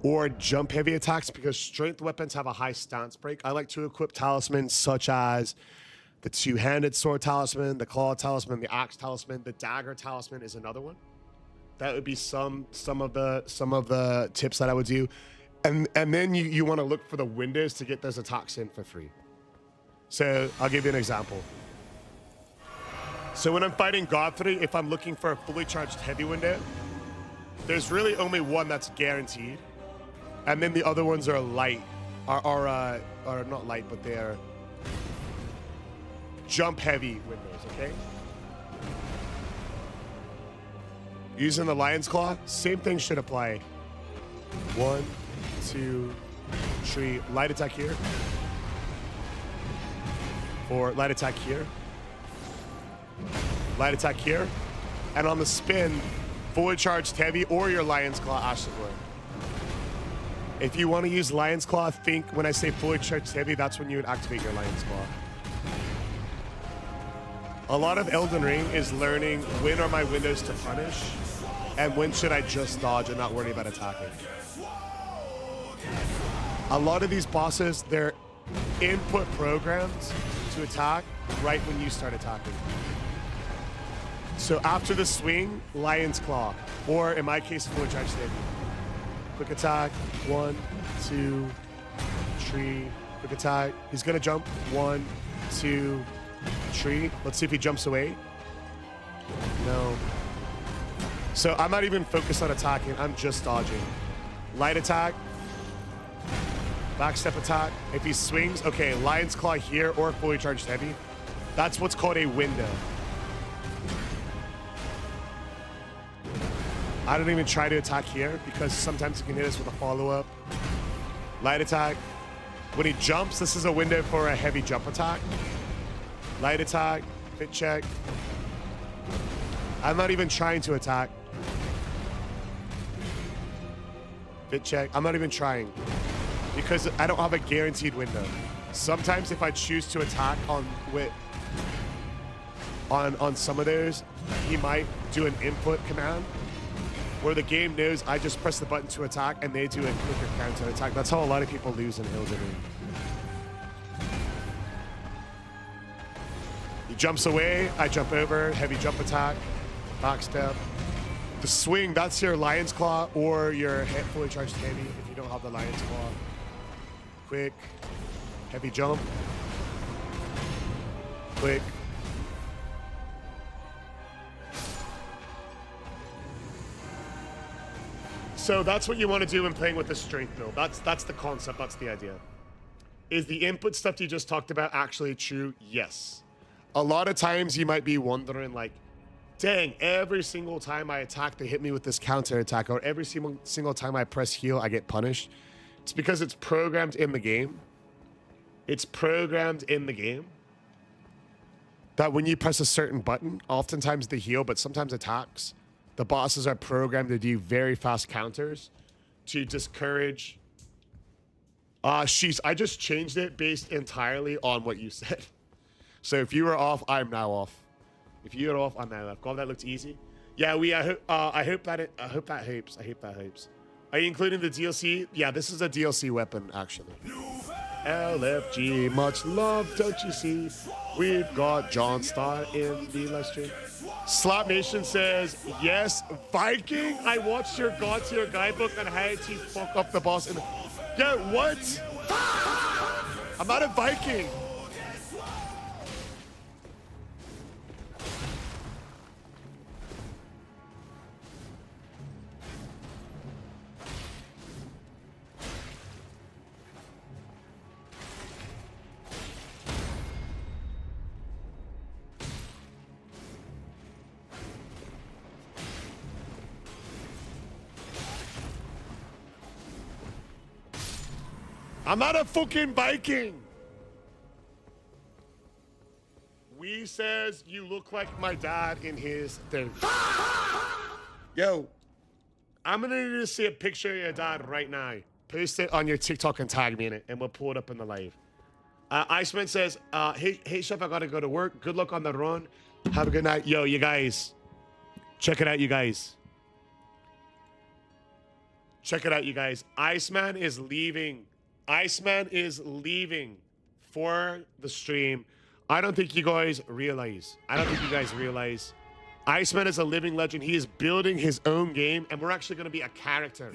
or jump heavy attacks because strength weapons have a high stance break. I like to equip talismans such as the two-handed sword talisman, the claw talisman, the axe talisman, the dagger talisman is another one. That would be some of the tips that I would do. And then you want to look for the windows to get those attacks in for free. So I'll give you an example. So when I'm fighting Godfrey, if I'm looking for a fully charged heavy window, there's really only one that's guaranteed. And then the other ones are light, are not light, but they're jump heavy windows, okay? Using the Lion's Claw, same thing should apply. 1, 2, 3, light attack here. Or light attack here. Light attack here. And on the spin, fully charged heavy or your Lion's Claw Ash of War. If you want to use Lion's Claw, think when I say fully charged heavy, that's when you would activate your Lion's Claw. A lot of Elden Ring is learning when are my windows to punish and when should I just dodge and not worry about attacking. A lot of these bosses, they're input programs to attack right when you start attacking. So after the swing, Lion's Claw, or in my case, fully charged heavy. Quick attack, 1, 2, 3. Quick attack. He's gonna jump, 1, 2, 3. Let's see if he jumps away. No. So I'm not even focused on attacking. I'm just dodging. Light attack. Backstep attack. If he swings, okay, Lion's Claw here or fully charged heavy. That's what's called a window. I don't even try to attack here because sometimes he can hit us with a follow-up. Light attack. When he jumps, this is a window for a heavy jump attack. Light attack, fit check. I'm not even trying to attack. Fit check. I'm not even trying because I don't have a guaranteed window. Sometimes if I choose to attack on some of those, he might do an input command where the game knows I just press the button to attack and they do a quicker counter attack. That's how a lot of people lose in Elden Ring. He jumps away, I jump over, heavy jump attack, back step. The swing, that's your Lion's Claw or your fully charged heavy if you don't have the Lion's Claw. Quick, heavy jump, quick. So that's what you want to do when playing with the strength build. That's the concept, that's the idea. Is the input stuff you just talked about actually true? Yes. A lot of times you might be wondering like, dang, every single time I attack, they hit me with this counter attack, or every single time I press heal, I get punished. It's because it's programmed in the game. It's programmed in the game that when you press a certain button, oftentimes the heal, but sometimes attacks, the bosses are programmed to do very fast counters to discourage. I just changed it based entirely on what you said. So if you were off, I'm now off. If you were off, I'm now off. God, that looks easy. Yeah, I hope that helps. Are you including the DLC? Yeah, this is a DLC weapon, actually. LFG, much love, don't you see? We've got John Star in the live stream. Slap Nation says, yes, Viking. I watched your God Tier guidebook on how to fuck up the boss. Yeah, what? I'm not a Viking. I'm not a fucking Viking. Wee says you look like my dad in his thing. Yo, I'm gonna need to see a picture of your dad right now. Post it on your TikTok and tag me in it, and we'll pull it up in the live. Iceman says, hey, Chef, I gotta go to work. Good luck on the run. Have a good night. Yo, you guys. Check it out, you guys. Check it out, you guys. Iceman is leaving. Iceman is leaving for the stream. I don't think you guys realize. Iceman is a living legend. He is building his own game, and we're actually going to be a character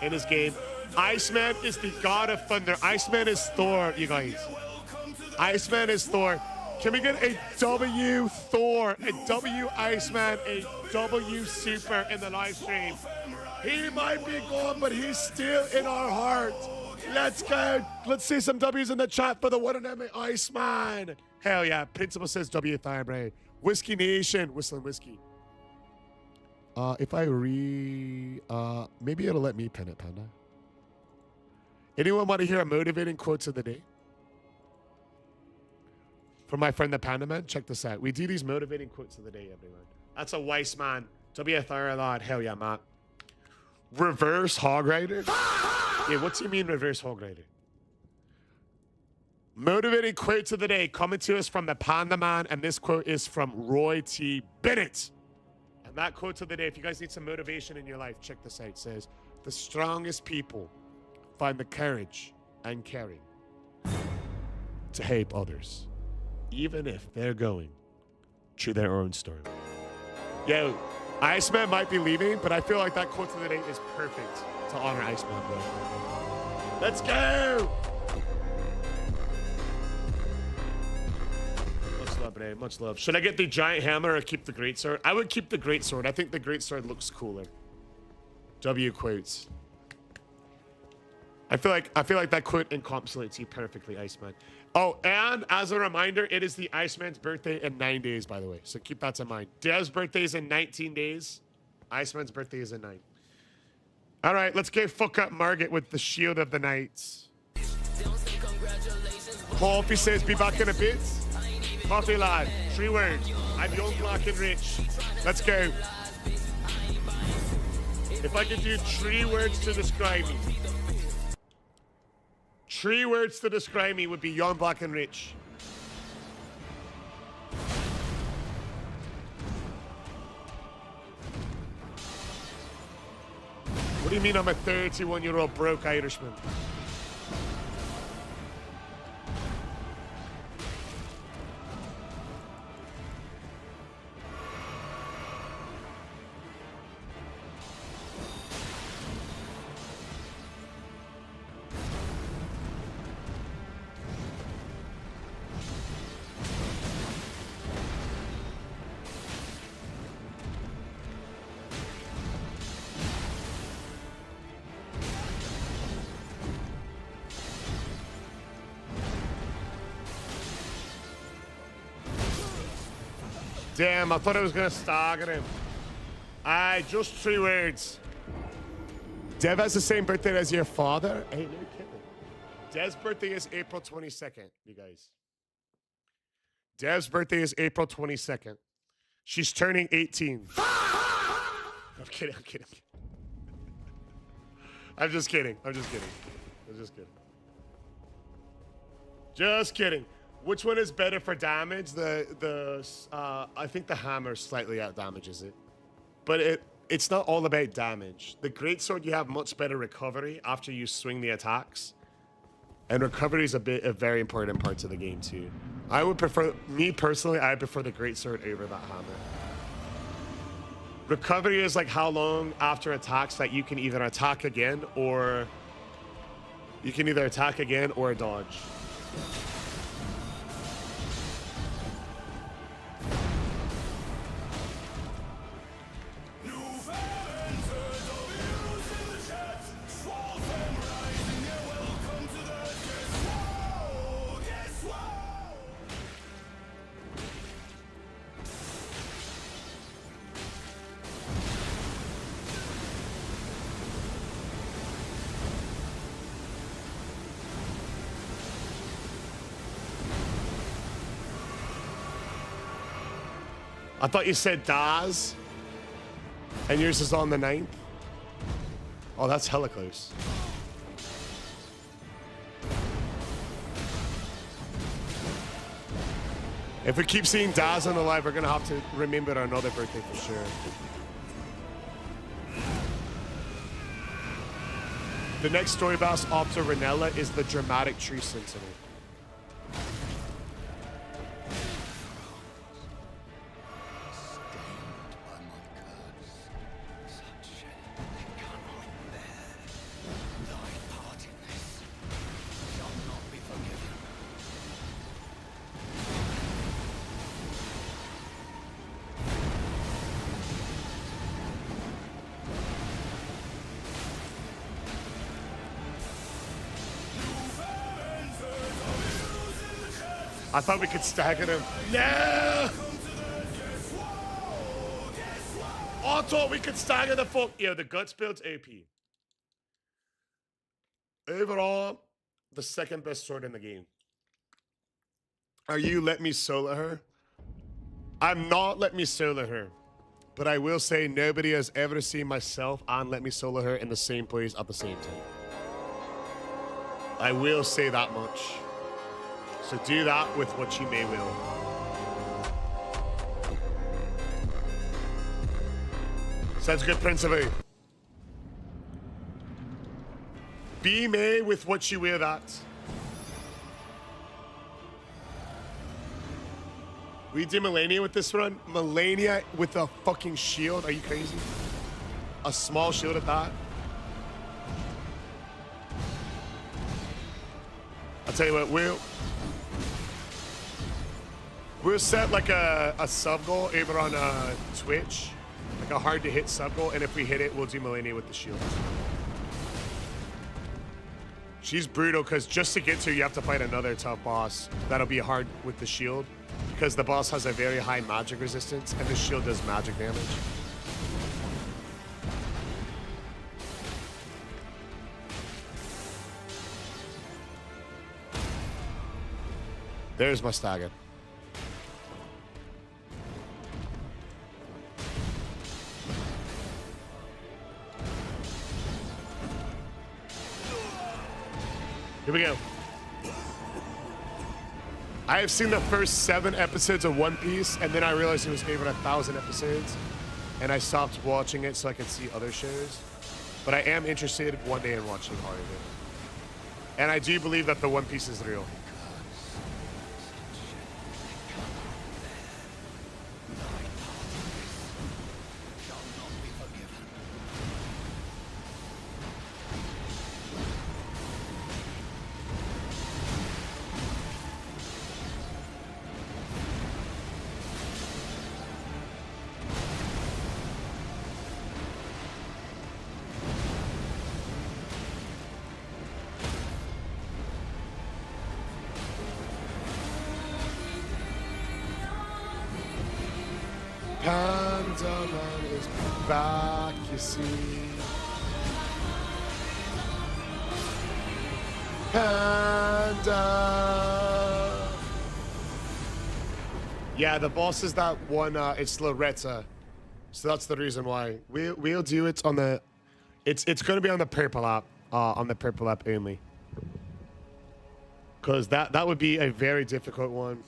in his game. Iceman is the god of thunder. Iceman is Thor, you guys. Iceman is Thor. Can we get a W Thor, a W Iceman, a W Super in the live stream? He might be gone, but he's still in our heart. Let's go. Let's see some W's in the chat for the one and only Iceman. Hell yeah. Principal says W Thybray. Whiskey Nation. Whistling Whiskey. If I maybe it'll let me pin it, Panda. Anyone want to hear a motivating quotes of the day? From my friend the Panda Man? Check this out. We do these motivating quotes of the day, everyone. That's a wise man. W Thybray. Hell yeah, Matt. Reverse Hog Rider. Yeah, what do you mean reverse hog rider? Motivating quote of the day coming to us from the Panda Man, and this quote is from Roy T. Bennett. And that quote of the day, if you guys need some motivation in your life, check this out. It says, the strongest people find the courage and caring to help others, even if they're going through their own storm. Yo, Iceman might be leaving, but I feel like that quote of the day is perfect to honor Iceman, bro. Let's go! Much love, bro. Much love. Should I get the giant hammer or keep the greatsword? I would keep the greatsword. I think the greatsword looks cooler. W quotes. I feel like that quote encapsulates you perfectly, Iceman. Oh, and as a reminder, it is the Iceman's birthday in 9 days, by the way. So keep that in mind. Dev's birthday is in 19 days. Iceman's birthday is in 9. All right, let's go fuck up Margit with the Shield of the Knights. Coffee says, be back in a bit. Coffee lad, 3 words. I'm young, black, and rich. Let's go. If I could do 3 words to describe me. 3 words to describe me would be young, black, and rich. What do you mean I'm a 31-year-old broke Irishman? Damn, I thought I was gonna stagger him. Aye, just 3 words. Dev has the same birthday as your father? Hey, no kidding. Dev's birthday is April 22nd, you guys. Dev's birthday is April 22nd. She's turning 18. I'm kidding, I'm kidding. I'm just kidding, I'm just kidding. I'm just kidding. Just kidding. Which one is better for damage? I think the hammer slightly out damages it, but it's not all about damage. The greatsword, you have much better recovery after you swing the attacks, and recovery is a very important part to the game too. I would prefer, me personally, I prefer the greatsword over that hammer. Recovery is like how long after attacks that you can either attack again or dodge. I thought you said Daz, and yours is on the 9th. Oh, that's hella close. If we keep seeing Daz on the live, we're gonna have to remember another birthday for sure. The next story boss after Renella is the dramatic tree sentinel. I thought we could stagger him. No! I thought we could stagger the fuck. Yo, the guts build's AP. Overall, the second best sword in the game. Are you let me solo her? I'm not let me solo her. But I will say nobody has ever seen myself and let me solo her in the same place at the same time. I will say that much. So do that with what you may will. Sounds good, Principal. Be may with what you will that. We did Melania with this run. Melania with a fucking shield. Are you crazy? A small shield at that. I'll tell you what, we'll set like a sub goal over on Twitch, like a hard to hit sub goal, and if we hit it, we'll do Melania with the shield. She's brutal because just to get to her, you have to fight another tough boss. That'll be hard with the shield because the boss has a very high magic resistance and the shield does magic damage. There's my stagger. Here we go. I have seen the first 7 episodes of One Piece, and then I realized it was over 1,000 episodes, and I stopped watching it so I could see other shows. But I am interested one day in watching all of it. And I do believe that the One Piece is real. Panda Man is back, you see. Panda. Yeah, the boss is that one. It's Loretta, so that's the reason why we'll do it on the. It's going to be on the purple app, only. Because that would be a very difficult one.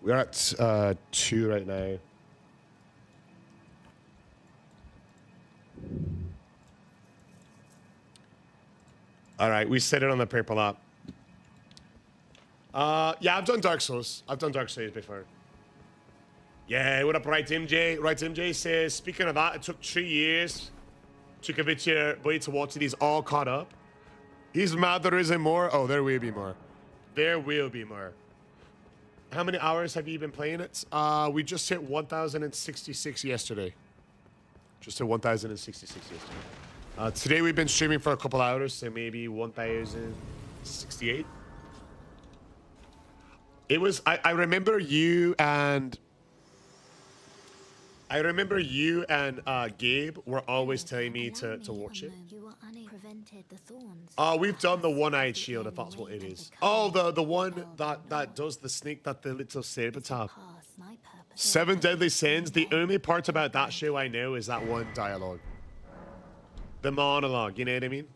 We're at 2 right now. All right, we set it on the purple app. Yeah, I've done Dark Souls. I've done Dark Souls before. Yeah, what up, Right MJ? Right MJ says, speaking of that, it took 3 years. Took a bit to watch it. He's all caught up. He's mad there isn't more. Oh, there will be more. There will be more. How many hours have you been playing it? We just hit 1,066 yesterday. Just hit 1,066 yesterday. Today we've been streaming for a couple hours, so maybe 1,068. It was. I remember you and. Gabe were always telling me to watch it. We've done the one-eyed shield, if that's what it is. Oh, the one that does the snake that the little saber tap. 7 Deadly Sins. The only part about that show I know is that one dialogue. The monologue, you know what I mean?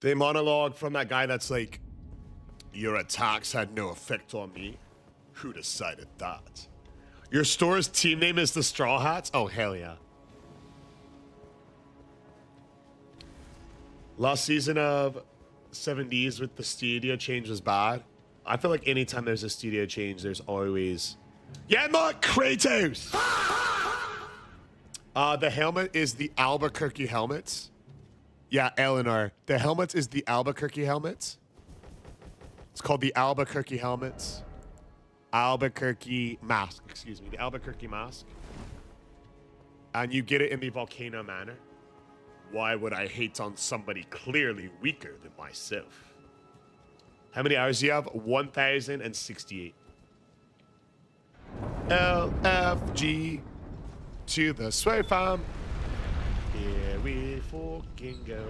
The monologue from that guy that's like, your attacks had no effect on me. Who decided that? Your store's team name is the Straw Hats? Oh, hell yeah. Last season of 7Ds with the studio change was bad. I feel like anytime there's a studio change, there's always... Yeah, not Kratos! The helmet is the Albuquerque helmets. Yeah, Eleanor. The helmet is the Albuquerque helmets. It's called the Albuquerque helmets. Albuquerque mask, excuse me. The Albuquerque mask. And you get it in the Volcano Manor. Why would I hate on somebody clearly weaker than myself? How many hours do you have? 1,068. LFG to the Sway Farm. Here we fucking go.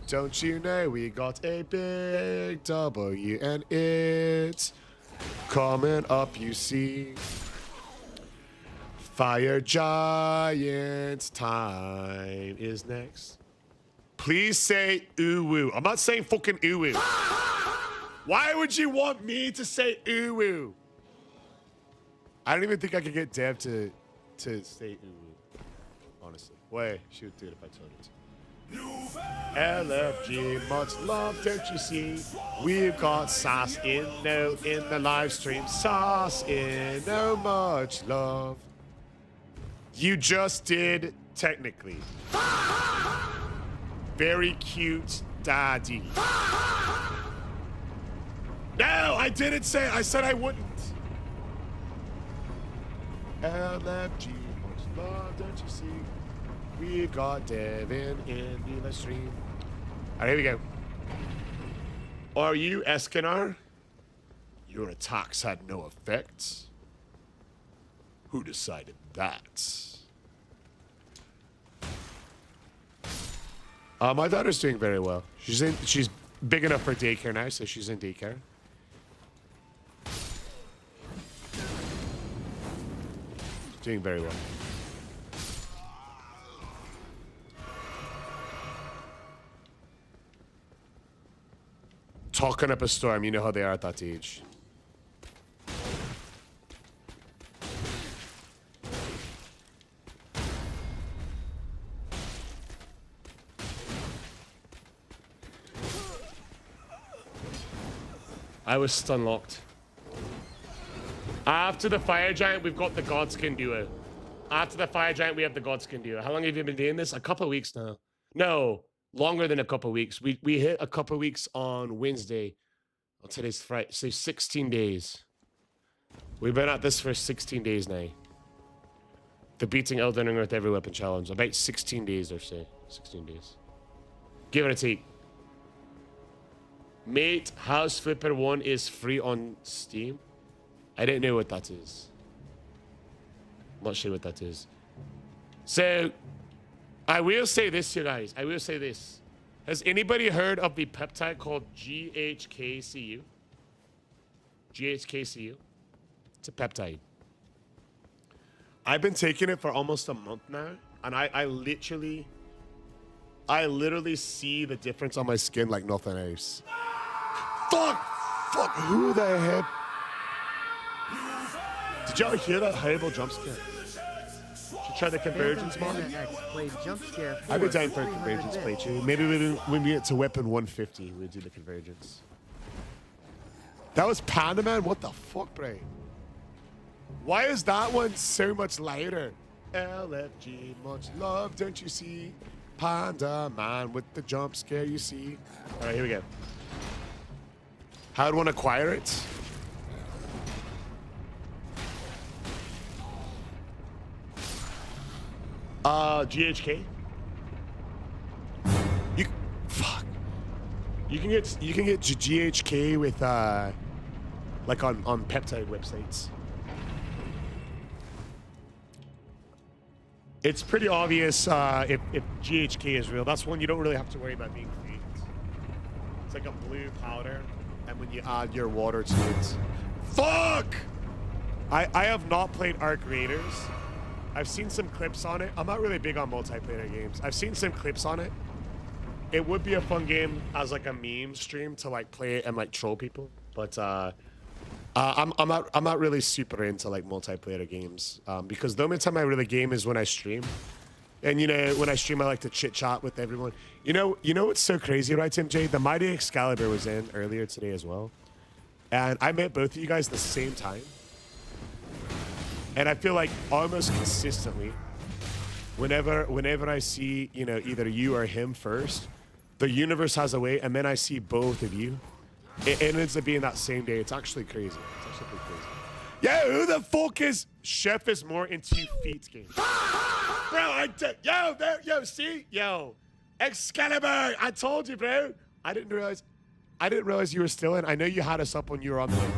Don't you know we got a big W and it's coming up, you see. Fire Giant time is next. Please say ooh woo. I'm not saying fucking ooh woo. Why would you want me to say ooh woo? I don't even think I could get Dev to say ooh woo. Honestly. Wait, she would do it if I told her to. LFG, much love, don't you see? We've got sauce in the live stream. Sauce in, no much love. You just did, technically. Very cute daddy. No, I didn't say it. I said I wouldn't. LFG, much love, don't you see? We've got Devin in the live stream. All right, here we go. Are you Escanar? Your attacks had no effect. Who decided that? My daughter's doing very well. She's big enough for daycare now, so she's in daycare. Doing very well. Talking up a storm, you know how they are at that age. I was stun locked. After the Fire Giant, we've got the Godskin duo. After the Fire Giant, we have the Godskin duo. How long have you been doing this? A couple of weeks now. No, longer than a couple of weeks. We hit a couple of weeks on Wednesday. Well, today's Friday, so 16 days. We've been at this for 16 days now. The beating Elden Ring with every weapon challenge. About 16 days or so. 16 days. Give it a take. Mate, House Flipper 1 is free on Steam. I didn't know what that is. I'm not sure what that is. So, I will say this, you guys. I will say this. Has anybody heard of the peptide called GHKCU? GHKCU? It's a peptide. I've been taking it for almost a month now, and I literally see the difference on my skin like nothing else. Fuck! Who the heck? Did y'all hear that horrible jump scare? Should try the convergence mod. I've been down for a convergence play too. Maybe when we get to weapon 150, we'll do the convergence. That was Panda Man? What the fuck, bro? Why is that one so much lighter? LFG, much love, don't you see? Panda Man with the jump scare, you see? All right, here we go. How do one acquire it? GHK. You can get GHK with like on peptide websites. It's pretty obvious if GHK is real. That's one you don't really have to worry about being faked. It's like a blue powder, and when you add your water to it. Fuck! I have not played Arc Raiders. I've seen some clips on it. I'm not really big on multiplayer games. I've seen some clips on it. It would be a fun game as like a meme stream to like play it and like troll people. But I'm not really super into like multiplayer games because the only time I really game is when I stream. And you know, when I stream, I like to chit chat with everyone. You know what's so crazy, right, Tim J? The Mighty Excalibur was in earlier today as well, and I met both of you guys at the same time. And I feel like almost consistently, whenever I see, you know, either you or him first, the universe has a way, and then I see both of you. It ends up being that same day. It's actually crazy. It's actually pretty crazy. Yeah, who the fuck is Chef is more into feet game? Bro, Excalibur! I told you, bro. I didn't realize you were still in. I know you had us up when you were on the way.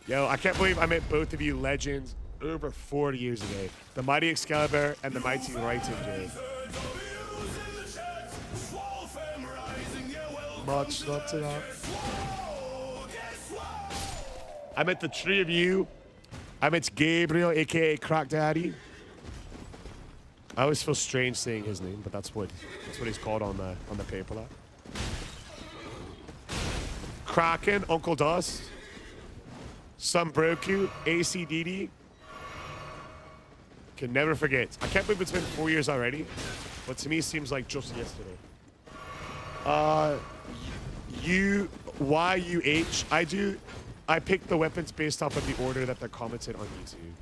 Yo, I can't believe I met both of you legends. over 40 years ago. The Mighty Excalibur and the Mighty Writing, Jay. Much love to that. I met the three of you. I met Gabriel, aka Crack Daddy. I always feel strange saying his name, but that's what he's called on the paper. That. Kraken, Uncle Dust, Some Broku, ACDD. Can never forget. I can't believe it's been 4 years already, but to me it seems like just yesterday. YUH. I pick the weapons based off of the order that they're commented on YouTube.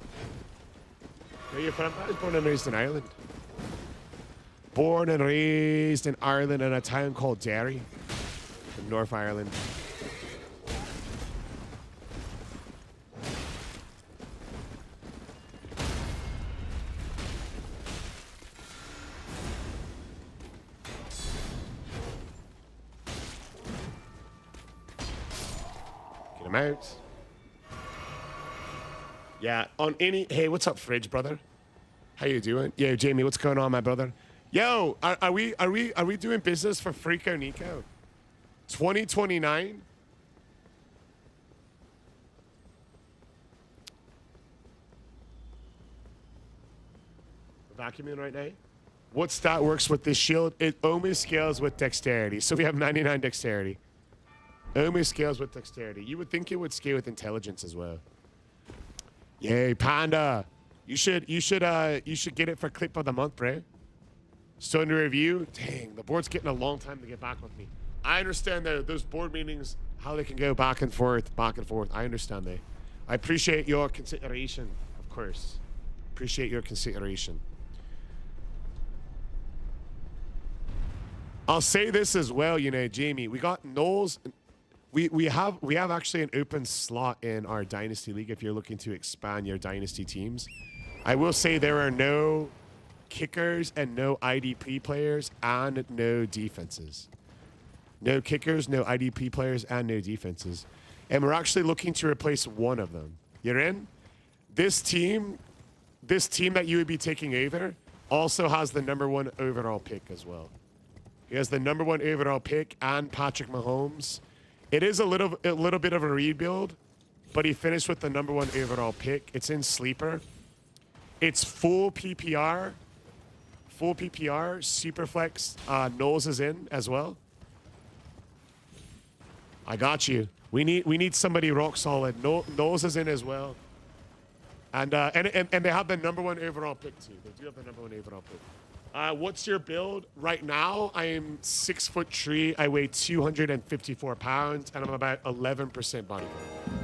Where are you from? I was born and raised in Ireland. Born and raised in Ireland in a town called Derry, in North Ireland. Get him out. Yeah, on any... Hey, what's up, Fridge, brother? How you doing? Yo, Jamie, what's going on, my brother? Yo, are we doing business for Freako Nico? 2029? Vacuuming right now? What stat works with this shield? It only scales with dexterity. So we have 99 dexterity. Only scales with dexterity. You would think it would scale with intelligence as well. Yay, Panda. You should get it for clip of the month, bro. So in the review, dang, the board's getting a long time to get back with me. I understand that those board meetings, how they can go back and forth. I understand that. I appreciate your consideration, of course. Appreciate your consideration. I'll say this as well, you know, Jamie. We got Knowles. We have actually an open slot in our Dynasty League if you're looking to expand your Dynasty teams. I will say there are no kickers and no IDP players and no defenses. No kickers, no IDP players, and no defenses. And we're actually looking to replace one of them. You're in? This team that you would be taking over also has the #1 overall pick as well. He has the #1 overall pick and Patrick Mahomes. It is a little bit of a rebuild, but he finished with the #1 overall pick. It's in Sleeper. It's full PPR. Full PPR. Superflex. Knowles is in as well. I got you. We need somebody rock solid. Knowles is in as well. And they have the #1 overall pick too. They do have the #1 overall pick. What's your build? Right now, I am 6'3". I weigh 254 pounds, and I'm about 11% body fat.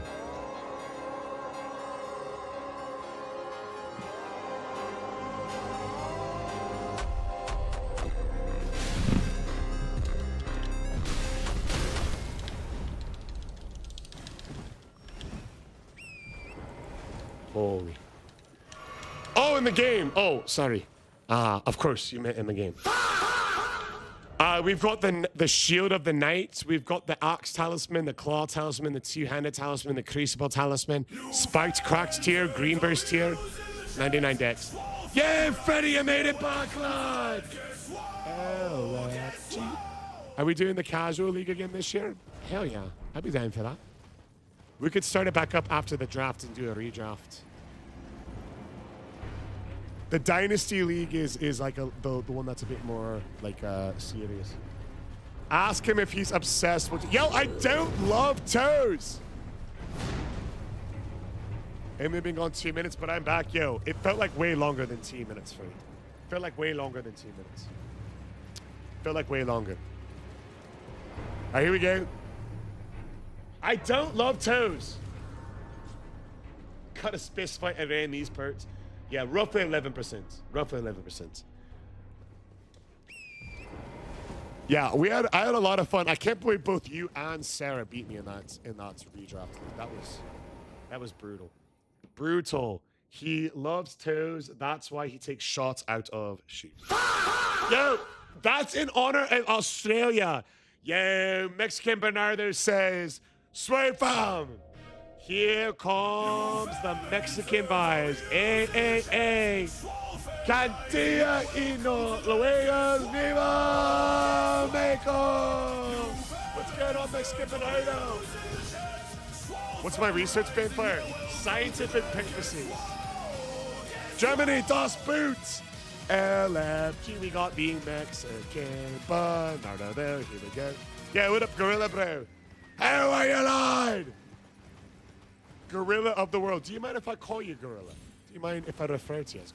Holy. Oh, in the game. Oh, sorry. Of course, you meant in the game. We've got the Shield of the Knights. We've got the Axe Talisman, the Claw Talisman, the Two-Handed Talisman, the Crucible Talisman, Spiked Cracked Tier, Green Burst Tier, 99 decks. Yay, Freddy, you made it back, lad! Are we doing the Casual League again this year? Hell yeah, I'd be down for that. We could start it back up after the draft and do a redraft. The Dynasty League is like the one that's a bit more like serious. Ask him if he's obsessed with. Yo, I don't love toes. Amy been gone 2 minutes, but I'm back. Yo, it felt like way longer than 2 minutes for me. Felt like way longer than 2 minutes. Felt like way longer. All right, here we go. I don't love toes. Cut a specify around these parts. Yeah, roughly 11%. Roughly 11%. Yeah, I had a lot of fun. I can't believe both you and Sarah beat me in that redraft. That was brutal. Brutal. He loves toes. That's why he takes shots out of shoes. Yo, that's in honor of Australia. Yo, Mexican Bernardo says, "Sweet fam." Here comes the Mexican vibes. Hey, hey, hey. Cantilla y no lo veas, viva Mexico. What's going on, Mexican potato? What's my research been for? Scientific papacy. Germany, Das Boots. LFG, we got the Mexican Bernardo there. Here we go. Yeah, what up, Gorilla Bro? How are you, Lord? Gorilla of the world. Do you mind if I call you Gorilla? Do you mind if I refer to you as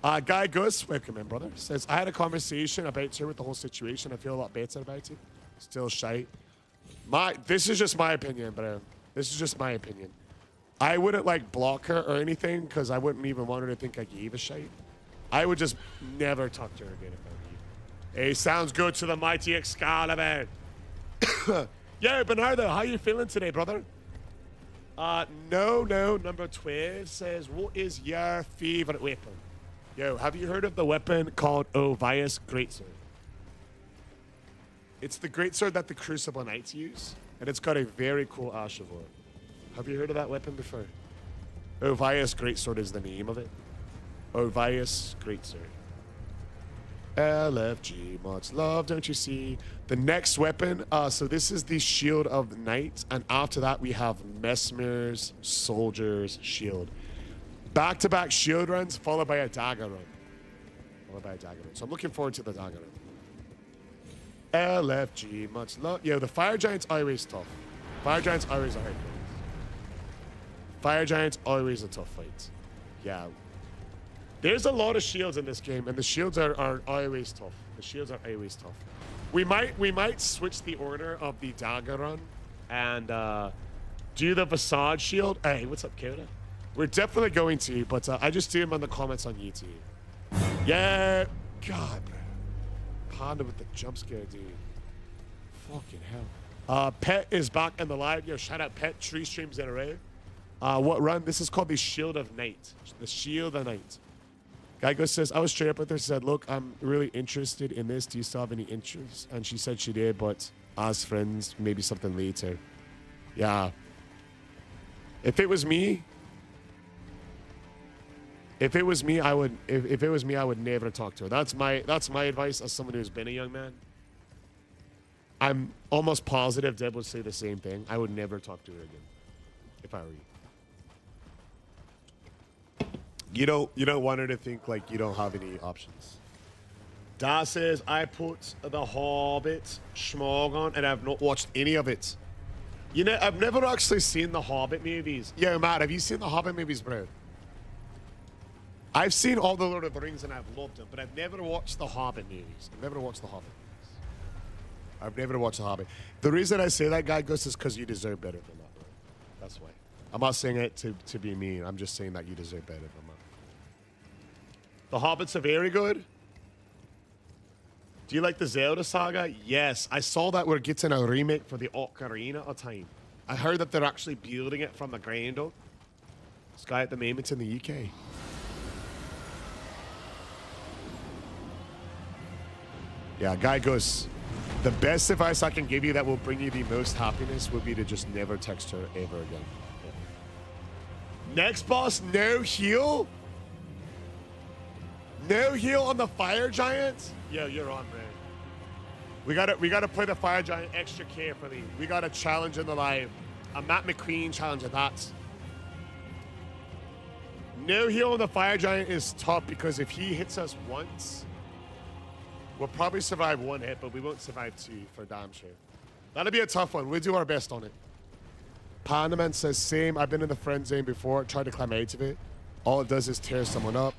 Gorilla? Guy Gus, welcome in, brother. Says, I had a conversation about her with the whole situation. I feel a lot better about it. Still shite. This is just my opinion, bro. This is just my opinion. I wouldn't like block her or anything because I wouldn't even want her to think I gave a shite. I would just never talk to her again if I were you. Hey, sounds good to the mighty Excalibur. Yo, Bernardo, how you feeling today, brother? No, number 12 says, what is your favorite weapon? Yo, have you heard of the weapon called Ovius Greatsword? It's the greatsword that the Crucible Knights use, and it's got a very cool Ashavor. Have you heard of that weapon before? Ovius Greatsword is the name of it. Ovius Greatsword. LFG, much love, don't you see? The next weapon, so this is the Shield of the Knight, and after that we have Mesmer's Soldier's Shield. Back-to-back shield runs, followed by a dagger run. So I'm looking forward to the dagger run. LFG, much love. Yo, the Fire Giant's always tough. Fire Giant's always a hard fight. Fire Giant's always a tough fight. Yeah. There's a lot of shields in this game, and the shields are always tough. The shields are always tough. We might switch the order of the dagger run and do the Visage shield. Hey, what's up, Kira? We're definitely going to, but I just see him in the comments on YouTube. Yeah, God, bro. Panda with the jump scare, dude. Fucking hell. Pet is back in the live. Yo, shout out Pet. 3 streams in a row. What run? This is called the Shield of Night. The Shield of Night. Geigo says, I was straight up with her, said, look, I'm really interested in this. Do you still have any interest? And she said she did, but as friends, maybe something later. Yeah. If it was me, I would if it was me, I would never talk to her. That's my advice as someone who's been a young man. I'm almost positive Deb would say the same thing. I would never talk to her again if I were you. You don't want her to think like you don't have any options. Da says, I put The Hobbit Schmog on and I've not watched any of it. You know, I've never actually seen the Hobbit movies. Yo, Matt, have you seen the Hobbit movies, bro? I've seen all the Lord of the Rings and I've loved them, but I've never watched the Hobbit movies. I've never watched the Hobbit movies. I've never watched the Hobbit. The reason I say that, guy, Gus, is because you deserve better than that, bro. That's why. I'm not saying it to be mean. I'm just saying that you deserve better than that. The Hobbits are very good. Do you like the Zelda saga? Yes. I saw that we're getting a remake for the Ocarina of Time. I heard that they're actually building it from the ground up. This guy at the moment in the UK. Yeah, guy goes, the best advice I can give you that will bring you the most happiness would be to just never text her ever again. Yeah. Next boss, no heal? No heal on the Fire Giant? Yo, you're on, man. We gotta play the Fire Giant extra carefully. We got a challenge in the live. A Matt McQueen challenge at that. No heal on the Fire Giant is tough because if he hits us once, we'll probably survive 1 hit, but we won't survive 2 for damn sure. That'll be a tough one. We'll do our best on it. Pandaman says, same. I've been in the friend zone before. Tried to climb out of it. All it does is tear someone up.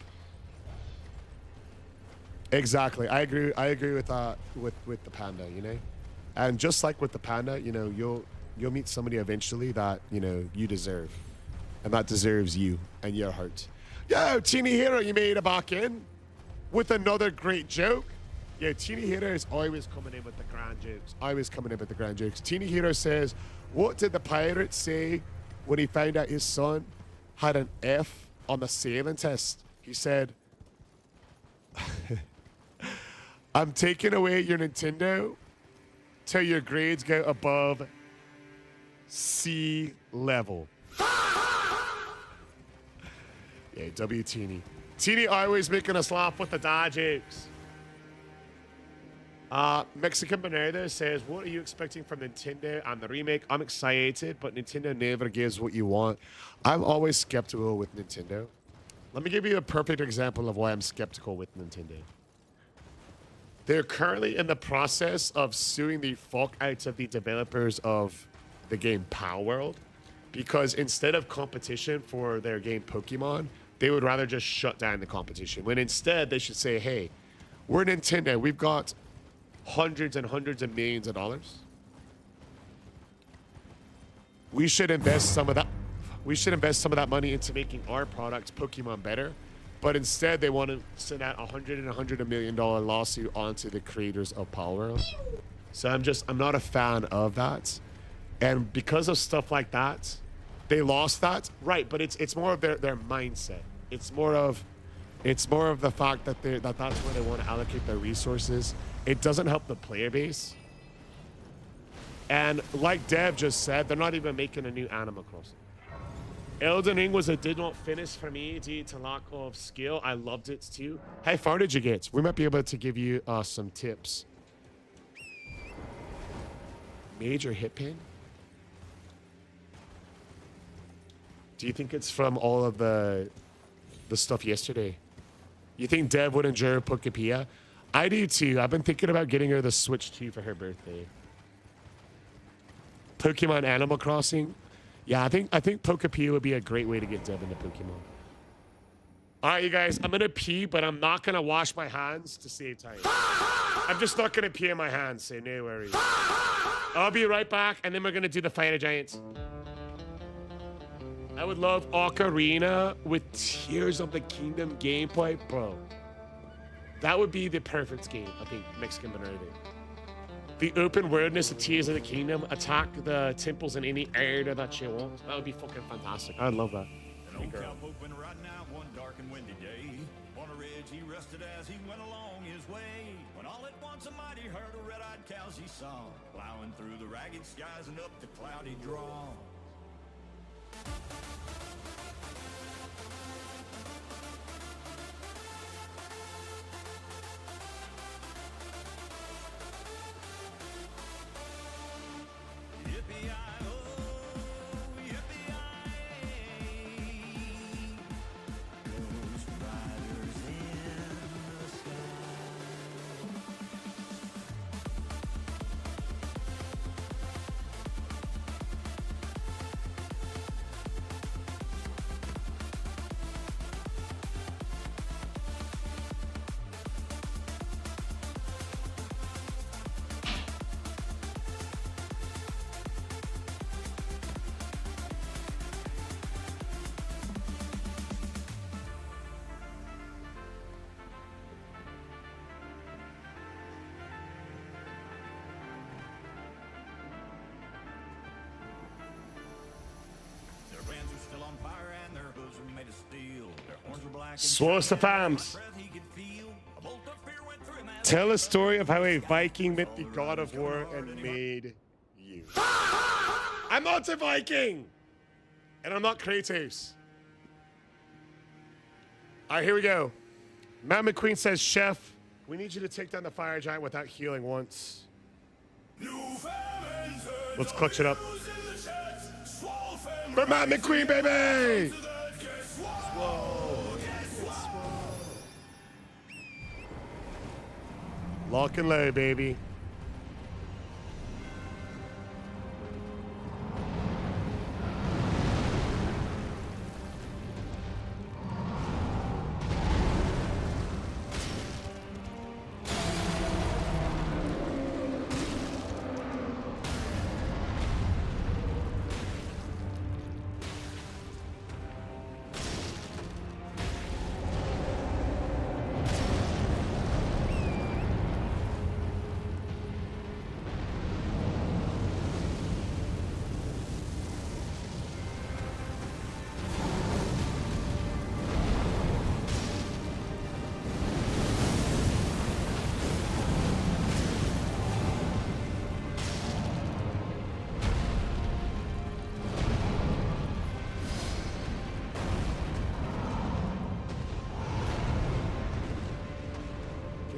Exactly. I agree with that with the panda, you know? And just like with the panda, you know, you'll meet somebody eventually that, you know, you deserve. And that deserves you and your heart. Yo, Teeny Hero, you made it back in with another great joke. Yeah, Teeny Hero is always coming in with the grand jokes. Always coming in with the grand jokes. Teeny Hero says, what did the pirate say when he found out his son had an F on the sailing test? He said, I'm taking away your Nintendo till your grades go above sea level. Yeah, W Teeny. Teeny always making us laugh with the dad jokes. Mexican Bernardo says, what are you expecting from Nintendo and the remake? I'm excited, but Nintendo never gives what you want. I'm always skeptical with Nintendo. Let me give you a perfect example of why I'm skeptical with Nintendo. They're currently in the process of suing the fuck out of the developers of the game Power World, because instead of competition for their game Pokemon, they would rather just shut down the competition, when instead they should say, hey, we're Nintendo, we've got hundreds and hundreds of millions of dollars. We should invest some of that money into making our product Pokemon better. But instead they want to send out $100 million lawsuit onto the creators of Power World. So I'm not a fan of that. And because of stuff like that, they lost that. Right, but it's more of their mindset. It's more of the fact that that's where they want to allocate their resources. It doesn't help the player base. And like Dev just said, they're not even making a new Animal Crossing. Elden Ring did not finish for me due to lack of skill. I loved it too. How far did you get? We might be able to give you some tips. Major hit pin? Do you think it's from all of the stuff yesterday? You think Dev would enjoy Pokepia? I do too. I've been thinking about getting her the Switch 2 for her birthday. Pokemon Animal Crossing? Yeah, I think Pokepia would be a great way to get Dev into Pokemon. All right, you guys, I'm gonna pee, but I'm not gonna wash my hands to save time. I'm just not gonna pee in my hands, so no worries. I'll be right back, and then we're gonna do the Fire Giants. I would love Ocarina with Tears of the Kingdom gameplay, bro. That would be the perfect game, I think, Mexican Bernardo. The open worldness of Tears of the Kingdom, attack the temples in any area that you want. That would be fucking fantastic. I'd love that. An old cowpoke went riding out one dark and windy day. On a ridge he rested as he went along his way. When all at once a mighty herd of red-eyed cows he saw, plowing through the ragged skies and up the cloudy draw. Swallows the fams. Tell a story of how a Viking met the god of war and made you. I'm not a Viking! And I'm not Kratos. All right, here we go. Matt McQueen says, Chef, we need you to take down the fire giant without healing once. Let's clutch it up. For Matt McQueen, baby! Lock and load, baby.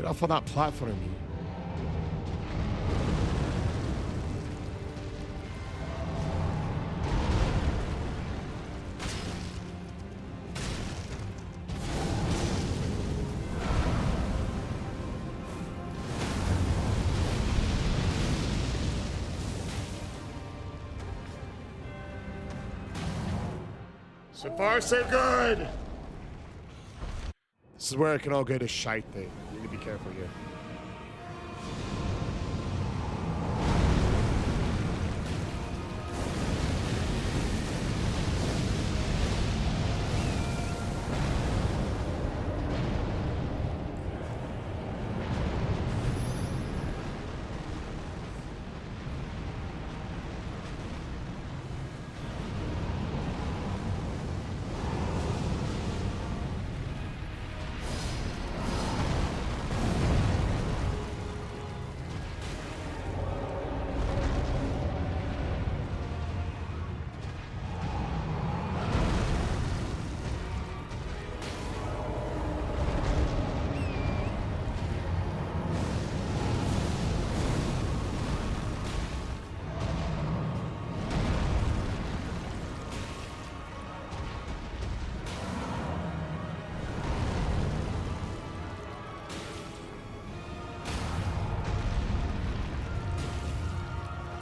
off on that platform, you. So far, so good. This is where it can all go to shite thing. You need to be careful here.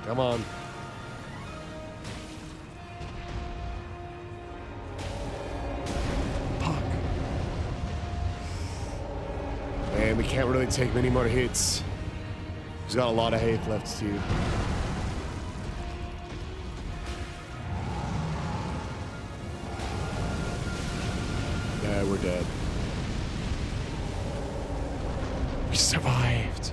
Come on. Fuck. Man, we can't really take many more hits. He's got a lot of health left too. Yeah, we're dead. We survived.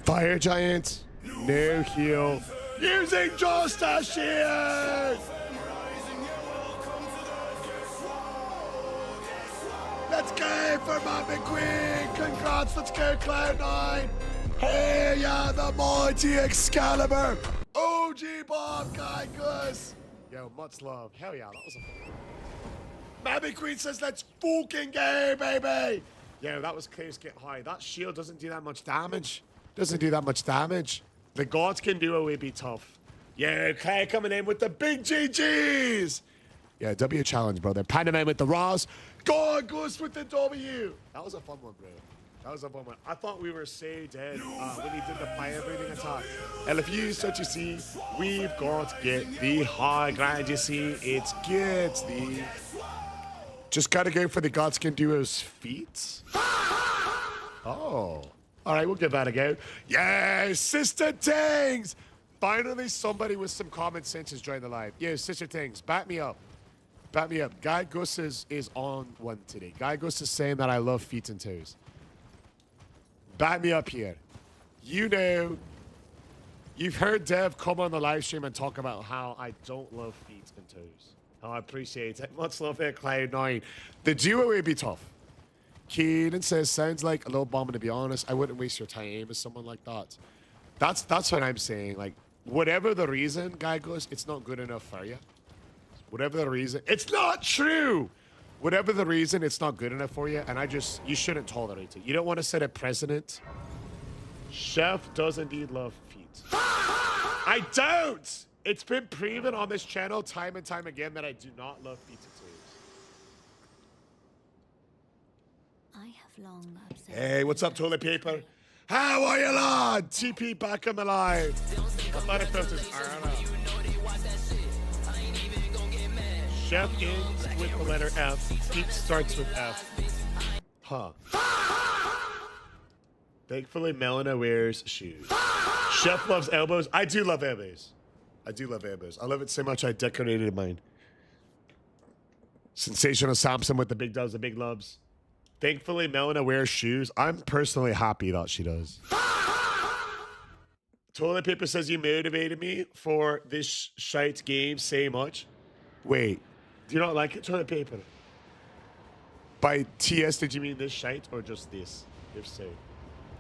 Fire Giant, no heal. Using just a shield! Let's go for my McQueen! Congrats, let's go Cloud9! Hey, yeah, the mighty Excalibur! OG Bob Guy Gus! Yo, much love. Hell yeah, that was a fun one. My McQueen says, let's fucking go, baby! Yo, that was close, get high. That shield doesn't do that much damage. Doesn't do that much damage. The gods can do it, would be tough. Yeah, Clay coming in with the big GGs. Yeah, W challenge, brother. Pandaman with the Raws. God goes with the W. That was a fun one, bro. That was a fun one. I thought we were so dead when he did the fire breathing attack. And if you start to see, we've got to get the high ground. You see, it's good. The just gotta go for the Godskin Duo's feet. Oh. All right, we'll give that a go. Yeah, Sister Tings! Finally, somebody with some common sense has joined the live. Yeah, Sister Tings, back me up. Back me up. Guy Gus is on one today. Guy Gus is saying that I love feet and toes. Back me up here. You know, you've heard Dev come on the live stream and talk about how I don't love feet and toes. How I appreciate it. Much love there, Cloud9. The duo would be tough. Keenan says, sounds like a little bomb, to be honest. I wouldn't waste your time with someone like that. That's what I'm saying. Like, whatever the reason, guy goes, it's not good enough for you. Whatever the reason, it's not true. Whatever the reason, it's not good enough for you, and you shouldn't tolerate it. You don't want to set a precedent. Chef does indeed love feet. I don't! It's been proven on this channel time and time again that I do not love feet tattoos. I have long observed. Hey, what's up, toilet paper? How are you, lad? TP back in my life. I thought I felt his arm out. Chef ends with the letter F. Feet starts with F. Huh. Thankfully, Melina wears shoes. Chef loves elbows. I do love elbows. I do love elbows. I love it so much I decorated mine. Sensational Samson with the big does, the big loves. Thankfully, Melina wears shoes. I'm personally happy that she does. Toilet paper says you motivated me for this shite game so much. Wait, do you not like it, toilet paper? By TS, did you mean this shite or just this? If so.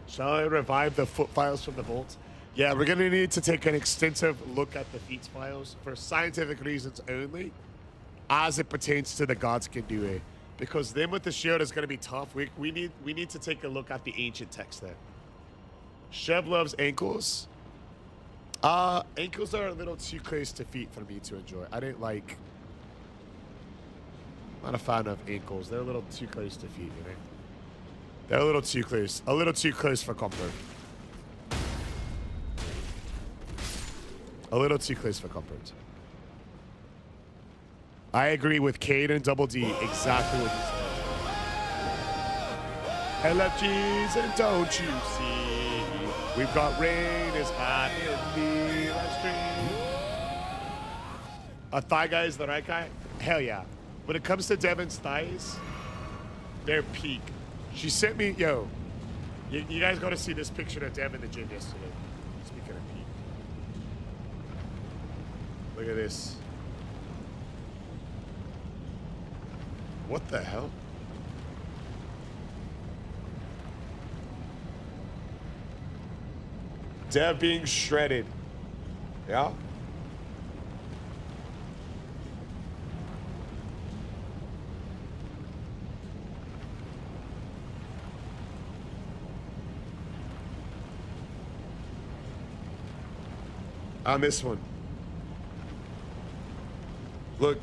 Shall I revive the foot files from the vault? Yeah, we're going to need to take an extensive look at the feet files for scientific reasons only, as it pertains to the gods can do it. Because then with the shield is going to be tough. We need to take a look at the ancient text there. Chev loves ankles. Ankles are a little too close to feet for me to enjoy. I don't like... I'm not a fan of ankles. They're a little too close to feet, you know? They're a little too close. A little too close for comfort. A little too close for comfort. I agree with Caden Double D. Exactly what he said. LFGs and don't you see? We've got rain is hot in the stream. A thigh guy is the right guy? Hell yeah. When it comes to Devin's thighs, they're peak. She sent me, yo, you guys got to see this picture of Dev in the gym yesterday. Speaking of peak. Look at this. What the hell? Dev being shredded. Yeah? On this one. Look.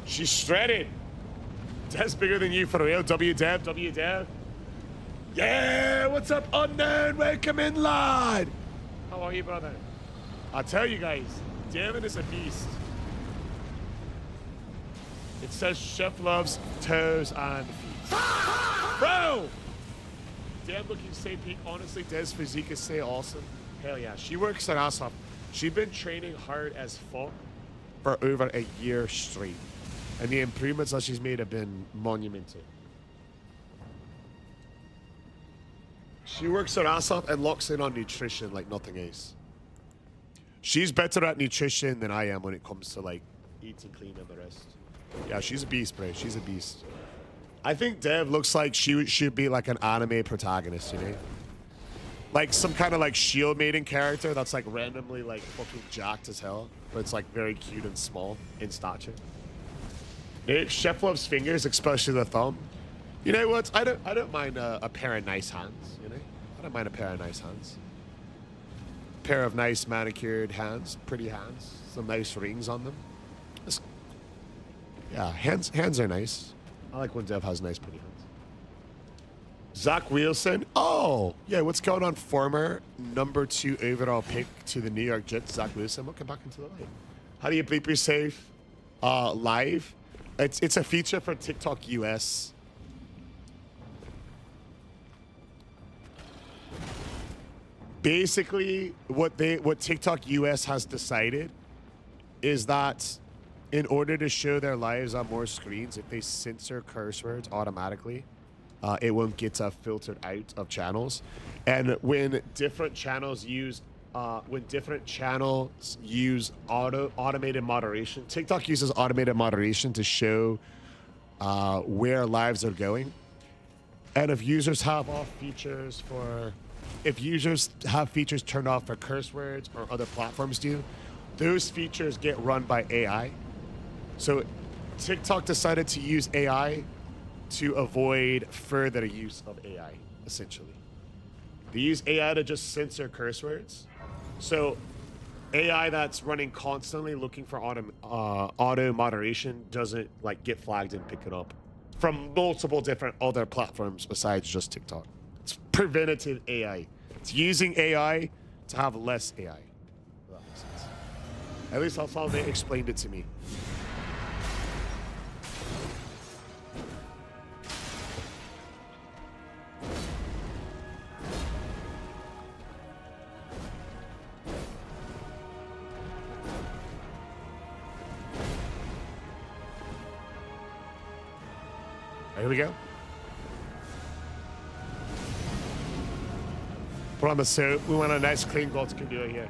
She's shredded. Dev's bigger than you for real. W Dev, W Dev. Yeah, what's up, unknown? Welcome in, lad. How are you, brother? I'll tell you guys, Devin is a beast. It says Chef loves toes and feet. Bro! Dev looking so peak. Honestly, Dev's physique is so awesome. Hell yeah, she works her ass off. She's been training hard as fuck for over a year straight. And the improvements that she's made have been monumental. She works her ass off and locks in on nutrition like nothing else. She's better at nutrition than I am when it comes to like eating clean and the rest. Yeah, she's a beast, bro. She's a beast. I think Dev looks like she should be like an anime protagonist, you know? Like some kind of like shield maiden character that's like randomly like fucking jacked as hell, but it's like very cute and small in stature. Chef loves fingers, especially the thumb. You know what? I don't mind a pair of nice hands, you know? I don't mind a pair of nice hands. Pair of nice manicured hands, pretty hands, some nice rings on them. Yeah, hands are nice. I like when Dev has nice, pretty hands. Zach Wilson. Oh, yeah, what's going on? Former #2 overall pick to the New York Jets, Zach Wilson. Welcome back into the light. How do you bleep yourself live? It's a feature for TikTok US. Basically, what TikTok US has decided is that in order to show their lives on more screens, if they censor curse words automatically, it won't get filtered out of channels. And when different channels use automated moderation, TikTok uses automated moderation to show where lives are going. And if users have features turned off for curse words or other platforms do, those features get run by AI. So TikTok decided to use AI to avoid further use of AI, essentially. They use AI to just censor curse words. So AI that's running constantly looking for auto moderation doesn't like get flagged and pick it up from multiple different other platforms besides just TikTok. It's preventative AI. It's using AI to have less AI. If that makes sense. At least that's how they explained it to me. Here we go. Put on the suit. We want a nice clean gold studio here.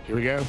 Here we go.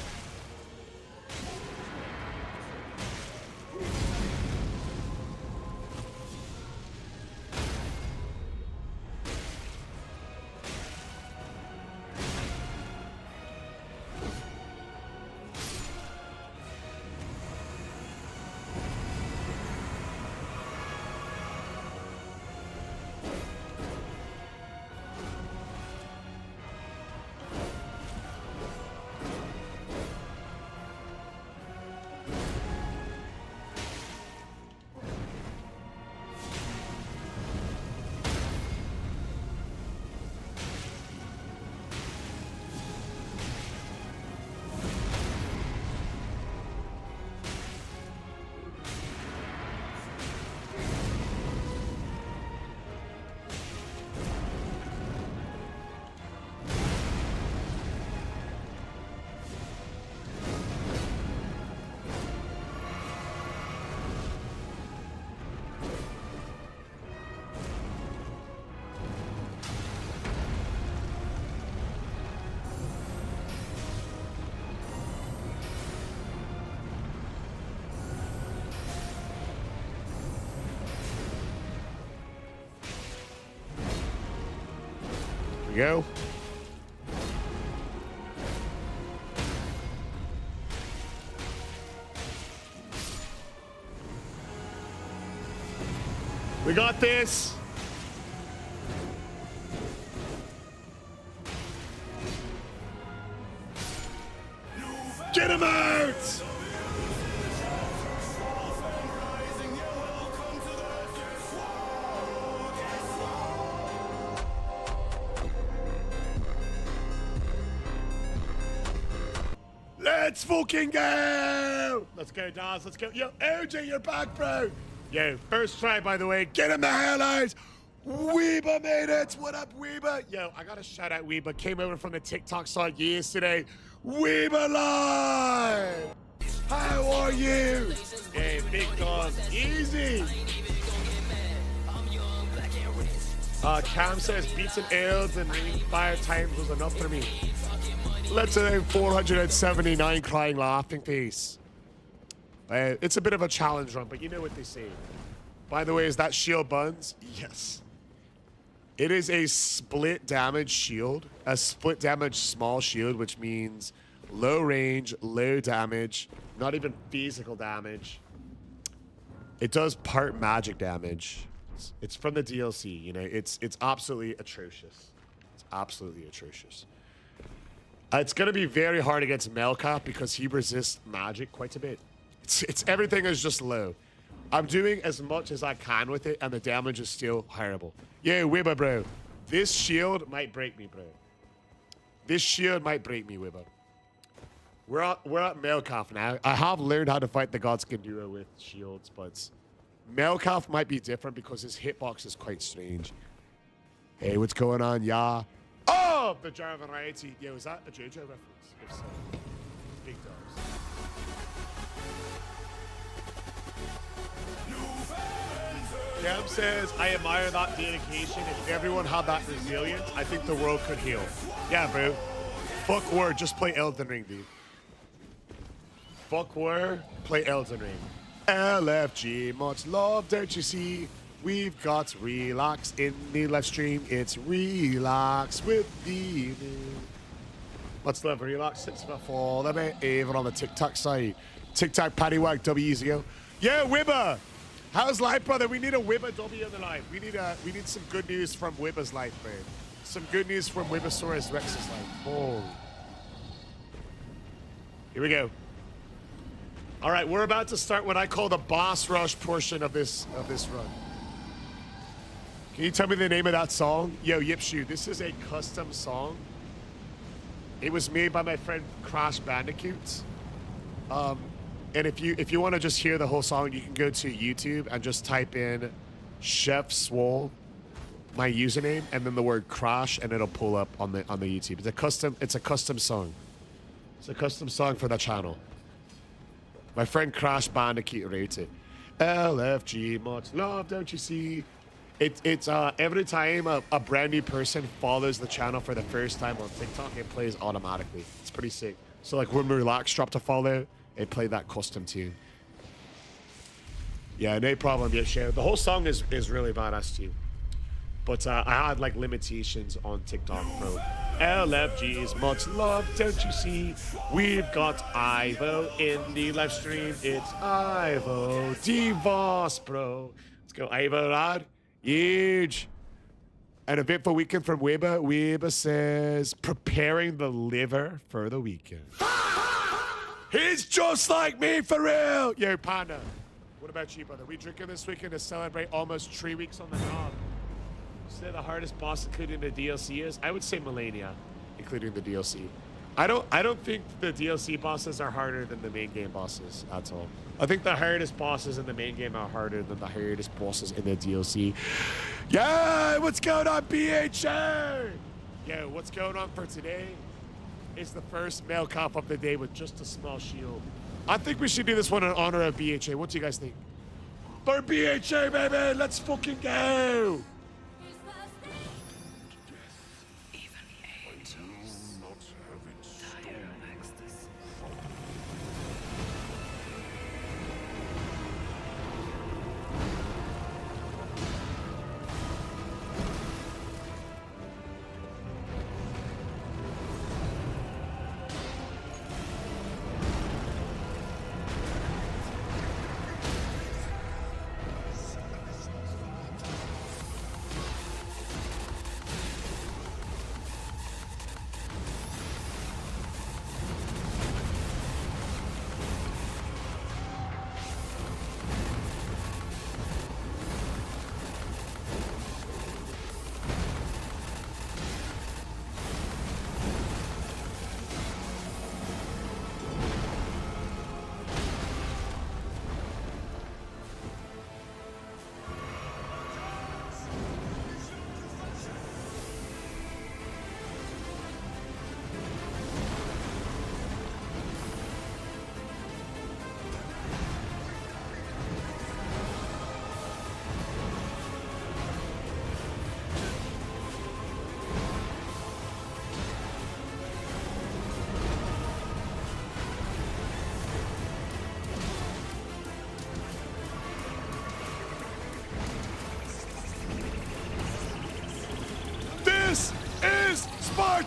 We go. We got this. Get him out! Let's fucking go! Let's go, Daz. Let's go. Yo, OJ, you're back, bro. Yo, first try, by the way. Get him the hell out. Weeba made it. What up, Weeba? Yo, I gotta shout out Weeba. Came over from the TikTok side yesterday. Weeba live. How are you? Hey, big dog. Easy. Cam says beats and Elden and ringing 5 times was enough for me. Let's say 479 crying laughing face. It's a bit of a challenge run, but you know what they say. By the way, is that shield buns? Yes. It is a split damage shield, a split damage small shield, which means low range, low damage, not even physical damage. It does part magic damage. It's from the DLC, you know, it's absolutely atrocious. It's absolutely atrocious. It's going to be very hard against Melkop because he resists magic quite a bit. It's everything is just low. I'm doing as much as I can with it, and the damage is still horrible. Yeah, Wibba, bro. This shield might break me, bro. This shield might break me, Wibba. We're at Melkop now. I have learned how to fight the Godskin duo with shields, but Melkop might be different because his hitbox is quite strange. Hey, what's going on, yeah? Oh, the jar variety. Yo, is that a JoJo reference? If so, big dogs. Cam says, I admire that dedication. If everyone had that resilience, I think the world could heal. Yeah, bro. Fuck war, just play Elden Ring, dude. Fuck war, play Elden Ring. LFG, much love, don't you see? We've got relax in the live stream. It's relax with the Let's love relax. 6 for 4. Let me even on the TikTok side. TikTok paddywhack WZO. Yeah, Wibba. How's life, brother? We need a Wibba W in the life. We need some good news from Wibba's life, man. Some good news from Wibbasaurus Rex's life. Oh. Here we go. All right, we're about to start what I call the boss rush portion of this run. Can you tell me the name of that song? Yo, Yipshu, this is a custom song. It was made by my friend Crash Bandicoot. And if you want to just hear the whole song, you can go to YouTube and just type in Chef Swole, my username, and then the word Crash, and it'll pull up on the YouTube. It's a custom song. It's a custom song for the channel. My friend Crash Bandicoot wrote it. LFG, much love, don't you see? It's every time a brand new person follows the channel for the first time on TikTok, it plays automatically. It's pretty sick. So like when Relax dropped a follow, it played that custom tune. Yeah, no problem. Yeah, share. The whole song is really badass too. But I had like limitations on TikTok, bro. LFG's much love, don't you see? We've got Ivo in the live stream. It's Ivo DeVos, bro. Let's go, Ivo, lad. Huge. An eventful weekend from Weber. Weber says, preparing the liver for the weekend. He's just like me, for real. Yo, Panda. What about you, brother? We drinking this weekend to celebrate almost 3 weeks on the job. Say the hardest boss, including the DLC, is? I would say Melania, including the DLC. I don't think the DLC bosses are harder than the main game bosses at all. I think the hardest bosses in the main game are harder than the hardest bosses in the DLC. Yeah, what's going on, BHA? Yeah, what's going on for today? It's the first male cop of the day with just a small shield. I think we should do this one in honor of BHA. What do you guys think? For BHA, baby, let's fucking go!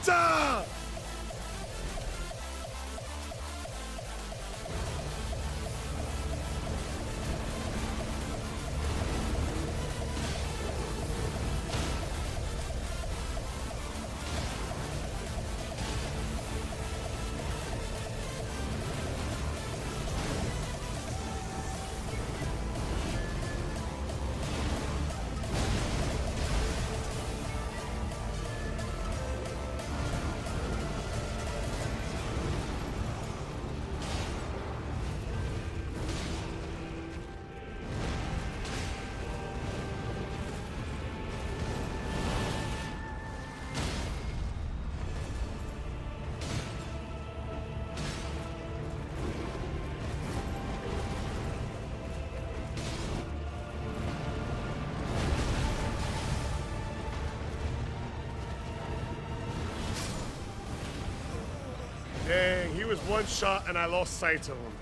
Penta! Dang, he was one shot and I lost sight of him.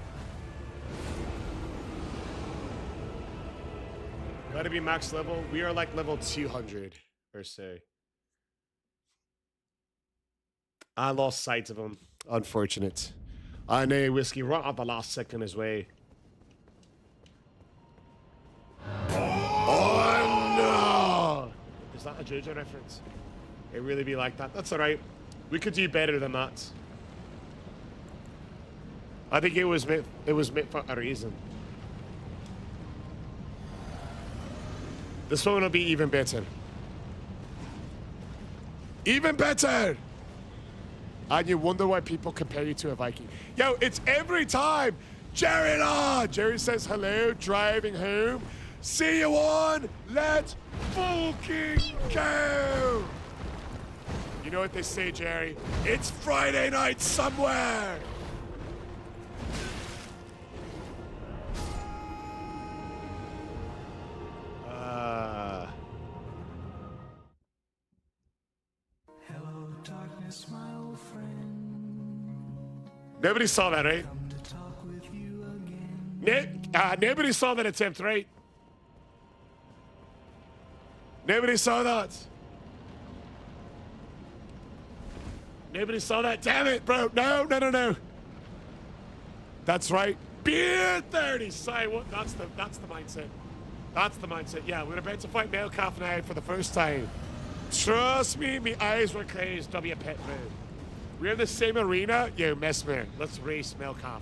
Gotta be max level. We are like level 200 per se. I lost sight of him. Unfortunate. I know Whiskey right at the last second his way. Oh no! Is that a JoJo reference? It really be like that. That's alright. We could do better than that. I think it was meant for a reason. This one will be even better. Even better! And you wonder why people compare you to a Viking. Yo, it's every time! Jerry on! Jerry says hello, driving home. See you on! Let's fucking go! You know what they say, Jerry? It's Friday night somewhere! Hello, darkness, my old friend. Nobody saw that, right? Come to talk with you again. Nobody saw that attempt, right? Nobody saw that. Nobody saw that. Damn it, bro. No, no, no, no. That's right. Beer 30. Say what? That's the mindset. That's the mindset. Yeah, we're about to fight Melkoff now for the first time. Trust me, my eyes were closed. W pet man. We're in the same arena. Yo, Mesmer, let's race Melkoff.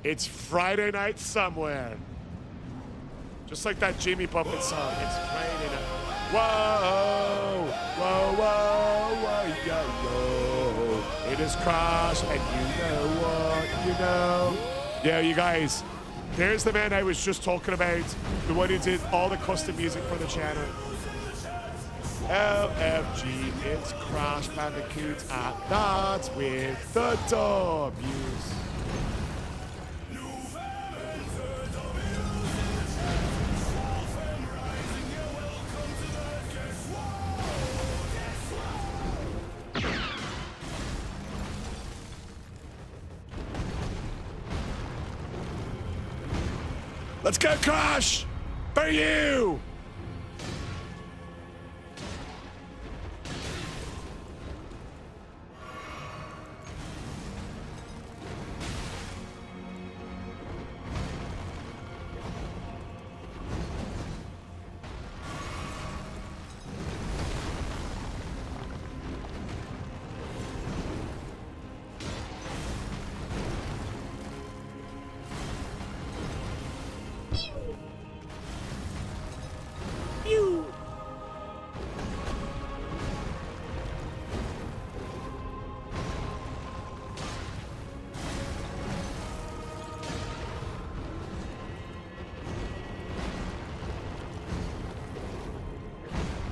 It's Friday night somewhere. Just like that Jimmy Buffett song. It's Friday night. Whoa, whoa, whoa, whoa, yo, yo. It is Crash, and you know what, you know. Yeah, you guys. There's the man I was just talking about. The one who did all the custom music for the channel. LFG, it's Crash Bandicoot at that with the W's. Let's go, Crash! For you!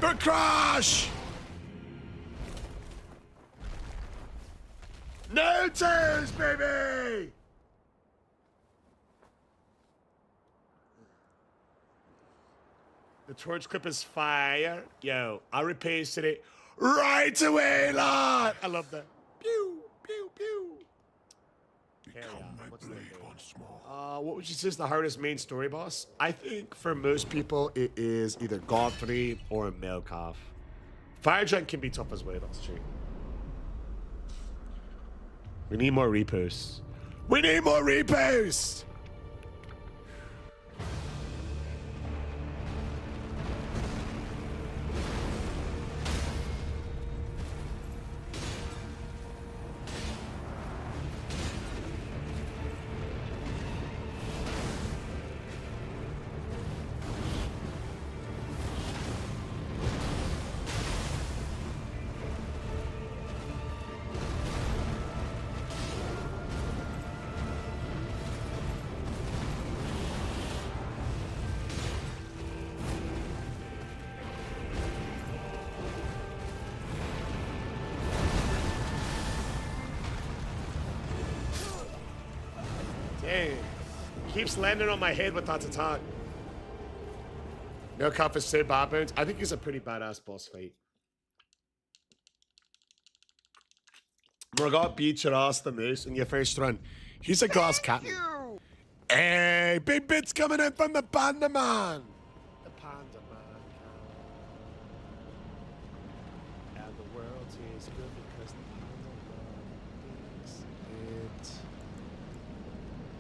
For Crash! No tears, baby! The torch clip is fire. Yo, I repasted it right away, lad! I love that. Pew, pew, pew. Hell yeah. What's that name? What would you say is the hardest main story boss? I think for most people it is either Godfrey or Melkoff. Fire Giant can be tough as well, that's true. We need more Reapers. We need more Reapers! Dang. Keeps landing on my head with that attack. No cap for Sid Badbones. I think he's a pretty badass boss fight. Morgot beat your ass the moose in your first run. He's a glass cat. Hey, big bits coming in from the Panda Man. The Panda Man. And the world is good because the Panda Man thinks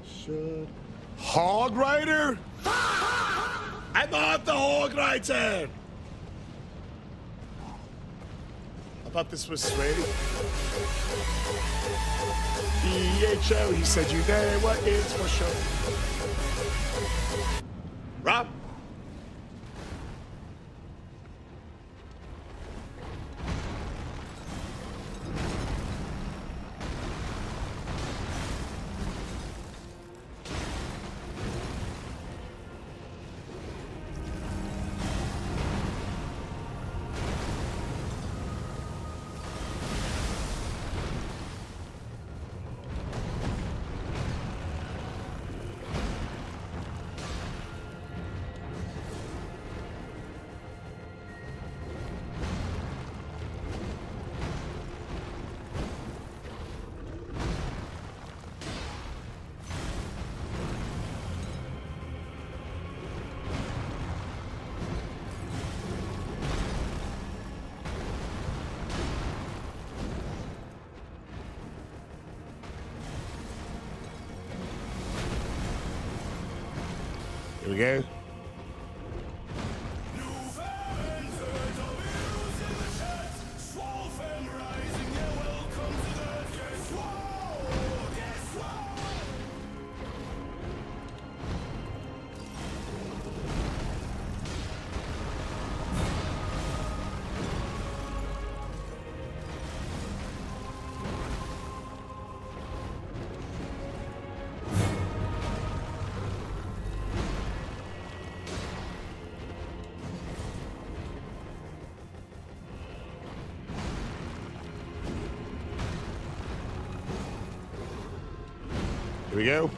it should. Hog Rider? I'm not the Hog Rider! I thought this was sweet. BHO, he said you know what it's for sure. Rob? Here we go. Here we go.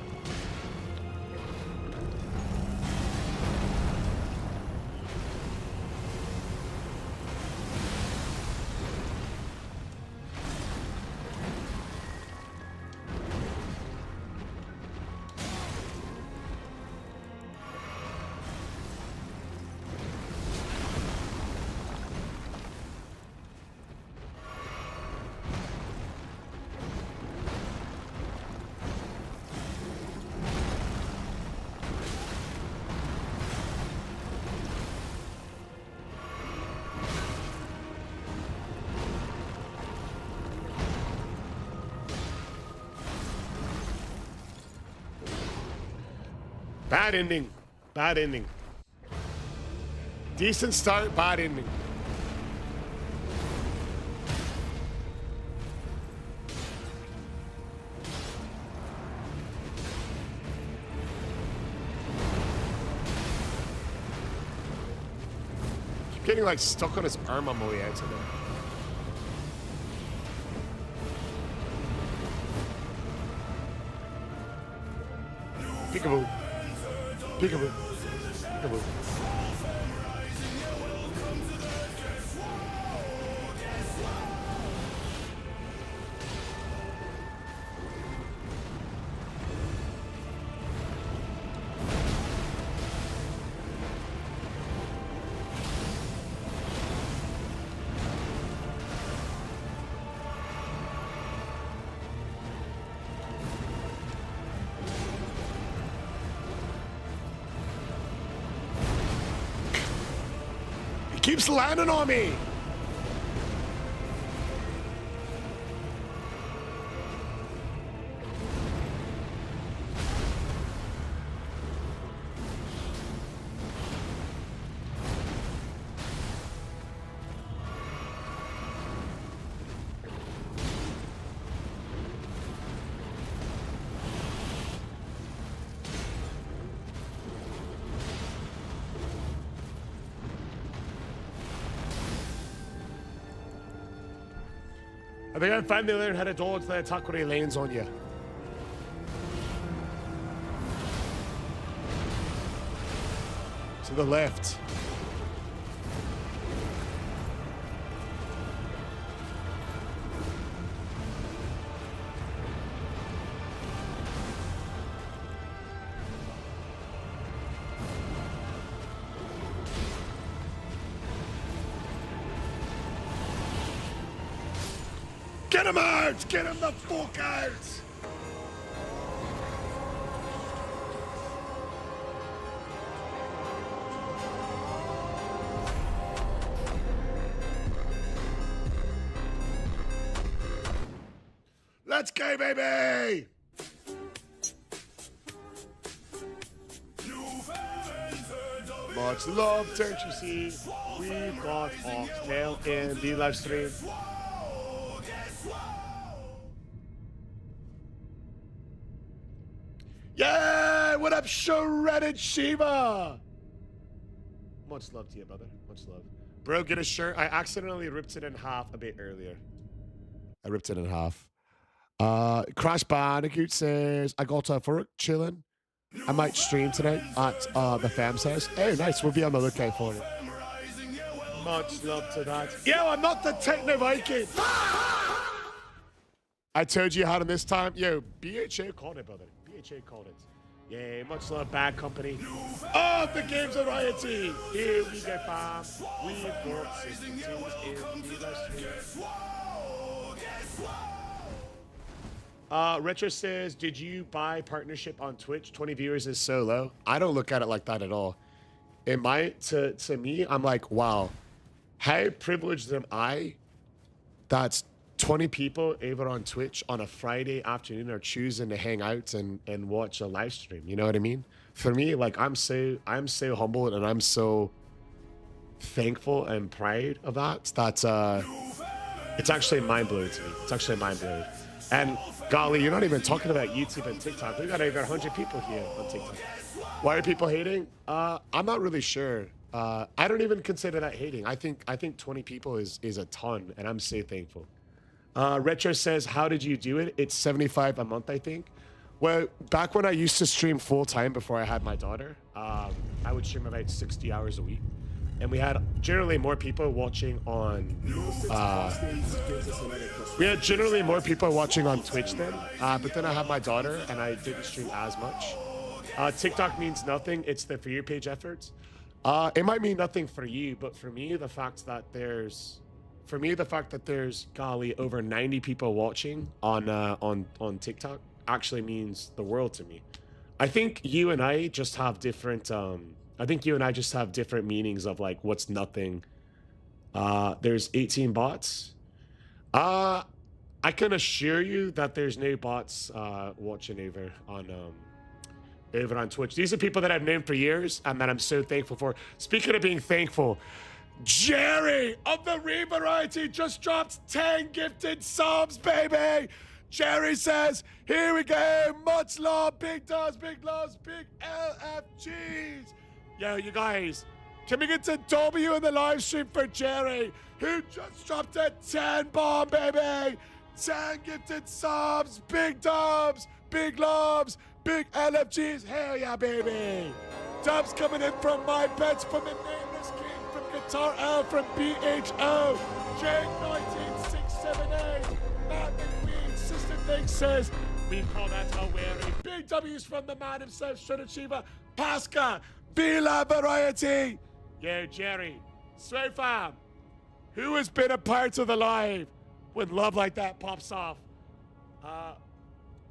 Bad ending. Bad ending. Decent start, bad ending. Keep getting like stuck on his arm on my way out of there. Peekaboo. Peekaboo. Peekaboo. keeps landing on me. I think I finally learned how to dodge the attack when he lands on you. To the left. Get him out! Get him the fuck out! Let's go, baby! Much love, don't you see? We've got Oxtail in the live stream. Yeah! What up, shredded Shiva? Much love to you, brother. Much love. Bro, get a shirt. I accidentally ripped it in half a bit earlier. I ripped it in half. Crash Bandicoot says, I got for it, chilling. I might stream tonight at the Fam's house. Hey, nice. We'll be on the lookout for it. Much love to that. Yo, I'm not the Techno Viking. I told you how to this time. Yo, BHA called it, brother. BHA called it. Yeah, much love, Bad Company. Oh, the game's a variety. Here we go, fam. We've got 16 in the stream. Retro says, did you buy partnership on Twitch? 20 viewers is so low. I don't look at it like that at all. It might, to me, I'm like, wow, how privileged am I that's 20 people over on Twitch on a Friday afternoon are choosing to hang out and watch a live stream. You know what I mean? For me, like, I'm so humbled and I'm so thankful and proud of that. That's it's actually mind-blowing to me. It's actually mind-blowing. And golly, you're not even talking about YouTube and TikTok. We got over 100 people here on TikTok. Why are people hating? I'm not really sure. I don't even consider that hating. I think 20 people is a ton, and I'm so thankful. Retro says, how did you do it? It's $75 a month, I think. Well, back when I used to stream full time before I had my daughter, I would stream about 60 hours a week. And we had generally more people watching on, we had generally more people watching on Twitch then. But then I had my daughter and I didn't stream as much. TikTok means nothing. It's the For You page efforts. It might mean nothing for you, but for me, the fact that there's golly over 90 people watching on TikTok actually means the world to me. I think you and I just have different meanings of like what's nothing. There's 18 bots. I can assure you that there's no bots watching over on Twitch. These are people that I've known for years and that I'm so thankful for. Speaking of being thankful, Jerry of the Re-Variety just dropped 10 gifted subs, baby. Jerry says, here we go. Much love, big does, big loves, big LFGs. Yo, you guys, can we get to W in the live stream for Jerry, who just dropped a 10 bomb, baby. 10 gifted subs, big dubs, big loves, big LFGs. Hell yeah, baby. Dubs coming in from my bets, from the Nameless King, from Guitar L, from BHO, Jake19678, Matt McQueen, Sister Thing says, we call that a weary. Big W's from the man himself, Shredded Shiva, Pasca, Vila Variety. Yo, Jerry, Sway Fam, who has been a part of the live when love like that pops off?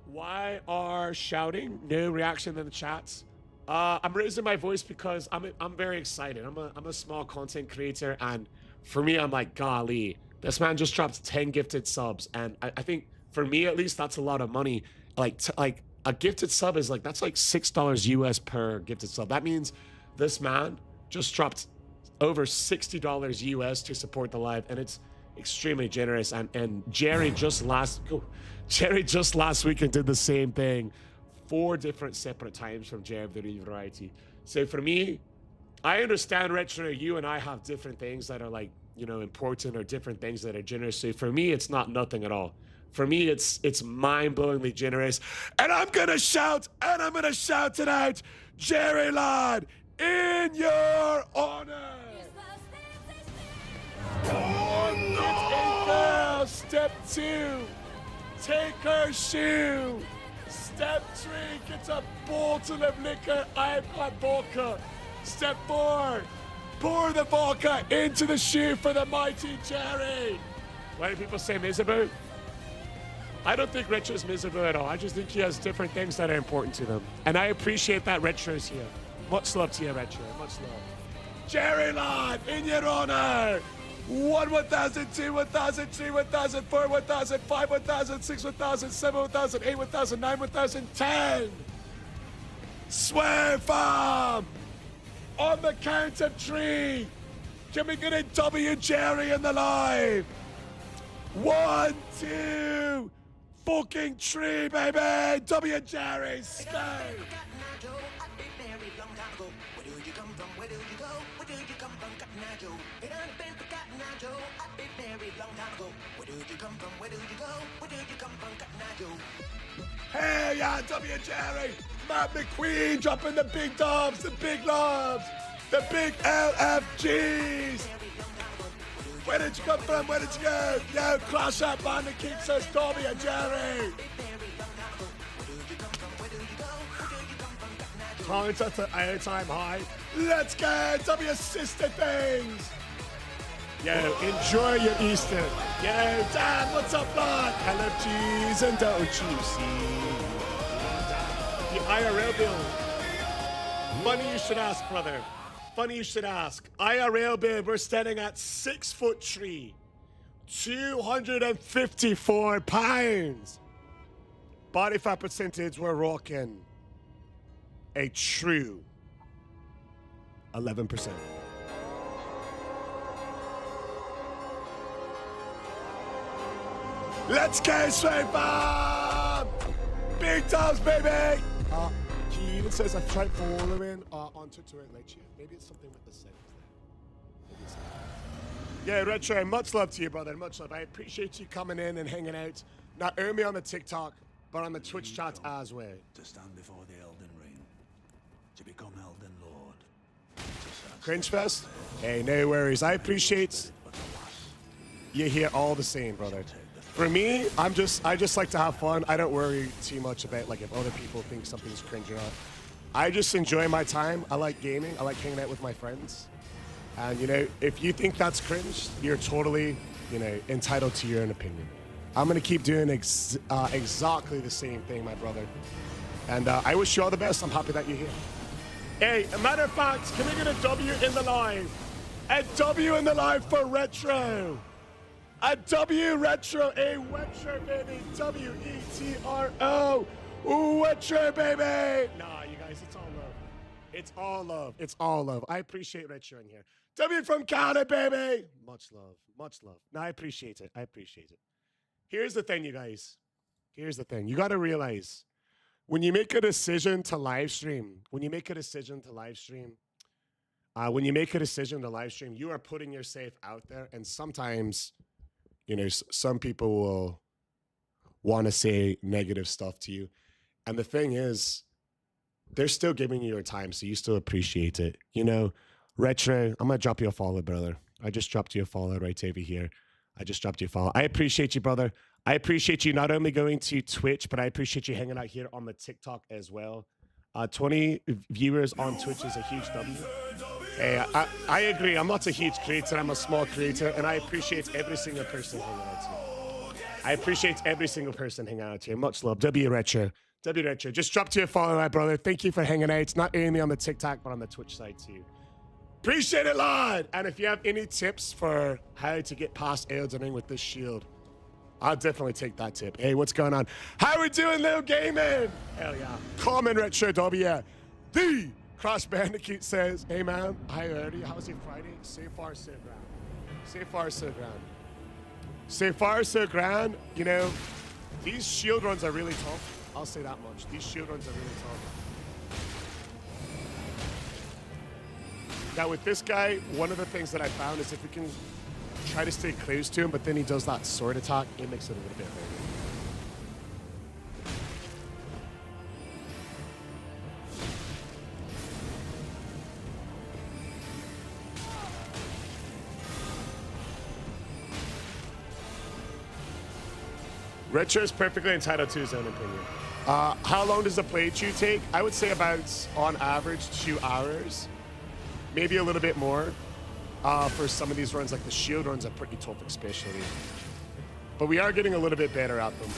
Why are shouting? No reaction in the chats. I'm raising my voice because I'm very excited. I'm a small content creator, and for me, I'm like, golly, this man just dropped 10 gifted subs, and I think for me at least, that's a lot of money. Like a gifted sub is like that's like $6 US per gifted sub. That means this man just dropped over $60 US to support the live, and it's extremely generous. And Jerry just last weekend did the same thing. 4 different separate times from Jerry of the Real Variety. So for me, I understand Retro, you and I have different things that are like, you know, important, or different things that are generous. So for me, it's not nothing at all. For me, it's mind-blowingly generous. And I'm gonna shout, and I'm gonna shout it out, Jerry lad, in your honor. Oh no! Girl, step 2, take her shoe. Step 3, get a bottle of liquor. I've got vodka. Step 4, pour the vodka into the shoe for the mighty Jerry. Why do people say miserable? I don't think Retro's miserable at all. I just think he has different things that are important to them. And I appreciate that Retro's here. Much love to you, Retro. Much love. Jerry lad, in your honor. 1, 1,000, 2, 1,000, 3, 1,000, 4, 1,000, 5, 1,000, 6, 1,000, 7, 1,000, 8, 1,000, 9, 1,000, 10. Swear farm. On the count of 3. Can we get a W Jerry in the live? 1, 2, fucking 3, baby. W Jerry, stay. Hey, yeah, W Jerry, Matt McQueen dropping the big dubs, the big loves, the big LFGs. Where did you come from? Where did you go? Yo, crash that band that keeps us W Jerry. Comment at the airtime high. Let's go, W sister things. Yo, enjoy your Easter. Yo, Dan, what's up, lad? LFGs, and don't you see the IRL bill? Funny you should ask, brother. Funny you should ask. IRL bill, we're standing at 6'3", 254 pounds. Body fat percentage, we're rocking a true 11%. Let's go, straight bomb! Big times, baby! He even says I've tried following on Twitter and let you. Maybe it's something with the settings there. Yeah, Retro, much love to you, brother. Much love. I appreciate you coming in and hanging out. Not only on the TikTok, but on the Twitch chat as well. To stand before the Elden Ring, to become Elden Lord. Cringe Fest? Hey, no worries. I appreciate you here all the same, brother. For me, I just like to have fun. I don't worry too much about like if other people think something's cringe or not. I just enjoy my time. I like gaming. I like hanging out with my friends. And you know, if you think that's cringe, you're totally, you know, entitled to your own opinion. I'm gonna keep doing exactly the same thing, my brother. And I wish you all the best. I'm happy that you're here. Hey, a matter of fact, can we get a W in the live? A W in the live for Retro. A W Retro, a Wetro, baby. W-E-T-R-O. Wetro, baby. Nah, you guys, it's all love. It's all love. It's all love. I appreciate Retro in here. W from Canada, baby. Much love. Much love. No, I appreciate it. I appreciate it. Here's the thing, you guys. Here's the thing. You got to realize when you make a decision to live stream, you are putting yourself out there, and sometimes, you know, some people will want to say negative stuff to you. And the thing is, they're still giving you your time, so you still appreciate it. You know, Retro, I'm going to drop you a follow, brother. I just dropped you a follow right over here. I just dropped you a follow. I appreciate you, brother. I appreciate you not only going to Twitch, but I appreciate you hanging out here on the TikTok as well. 20 viewers on Twitch is a huge W. Hey, I agree. I'm not a huge creator. I'm a small creator, and I appreciate every single person hanging out here. I appreciate every single person hanging out here. Much love. W Retro. W Retro, just dropped you a follow, my brother. Thank you for hanging out. It's not only on the TikTok, but on the Twitch side too. Appreciate it, lad. And if you have any tips for how to get past Elden Ring with this shield, I'll definitely take that tip. Hey, what's going on? How we doing, Lil Gaming? Hell yeah. Common Retro W. The Crash Bandicoot says, hey man, hi early. How was your Friday? So far, so grand. So far, so grand. So far, so grand. You know, these shield runs are really tough. I'll say that much. These shield runs are really tough. Now with this guy, one of the things that I found is if we can try to stay close to him, but then he does that sword attack, it makes it a little bit harder. Retro is perfectly entitled to his own opinion. How long does the playthrough take? I would say about, on average, 2 hours. Maybe a little bit more. For some of these runs, like the shield runs are pretty tough, especially. But we are getting a little bit better at them.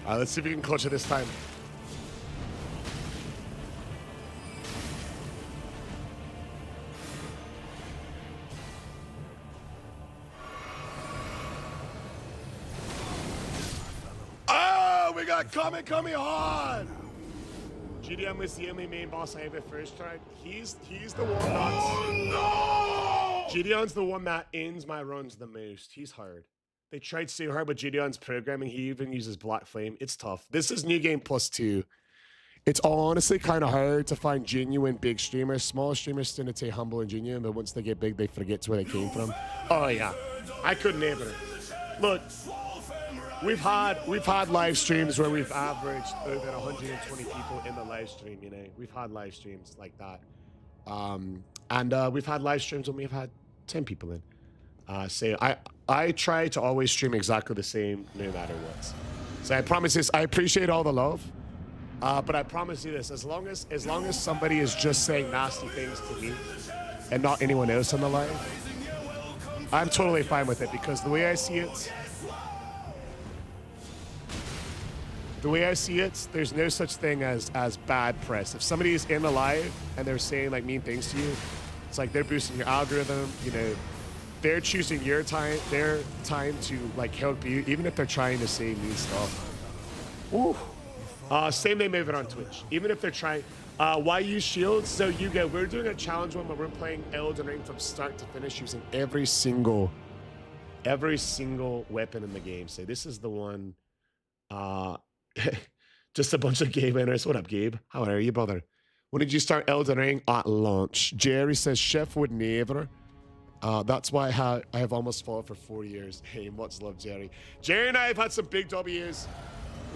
Let's see if we can clutch it this time. Oh, we got coming on! GDM was the only main boss I ever first tried. He's the one that's... Oh, no! GDM's the one that ends my runs the most. He's hard. They tried so hard with Gideon's programming. He even uses Black Flame. It's tough. This is New Game Plus 2. It's honestly kind of hard to find genuine big streamers. Small streamers tend to stay humble and genuine, but once they get big, they forget where they came from. Oh yeah, I couldn't ever. Look, we've had live streams where we've averaged over 120 people in the live stream. You know, we've had live streams like that, and we've had live streams when we've had 10 people in. So I try to always stream exactly the same no matter what. So I promise this, I appreciate all the love, but I promise you this, as long as somebody is just saying nasty things to me and not anyone else on the live, I'm totally fine with it, because the way I see it, there's no such thing as bad press. If somebody is in the live and they're saying like mean things to you, it's like they're boosting your algorithm, you know, they're choosing their time to like help you, even if they're trying to say mean stuff. Ooh. Same thing moving on Twitch. Even if they're trying, why use shields? So you go, we're doing a challenge one where we're playing Elden Ring from start to finish using every single weapon in the game. So this is the one, just a bunch of game winners. What up, Gabe? How are you, brother? When did you start Elden Ring? At launch. Jerry says, Chef would never. That's why I have almost followed for 4 years. Hey, much love, Jerry. Jerry and I have had some big W's.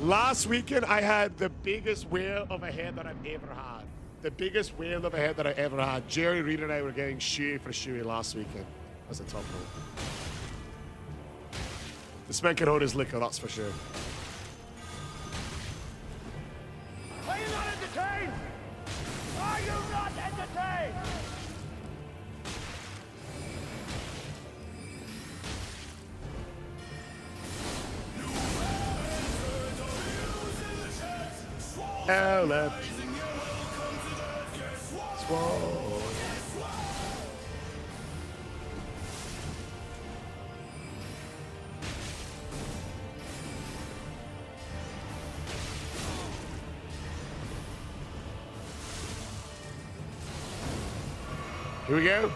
Last weekend, I had the biggest whale of a head that I've ever had. The biggest whale of a head that I ever had. Jerry, Reed, and I were getting shoey for shoey last weekend. That's a tough one. This man can hold his liquor, that's for sure. Are you not entertained? Are you not entertained? Elden. Swole. Here we go.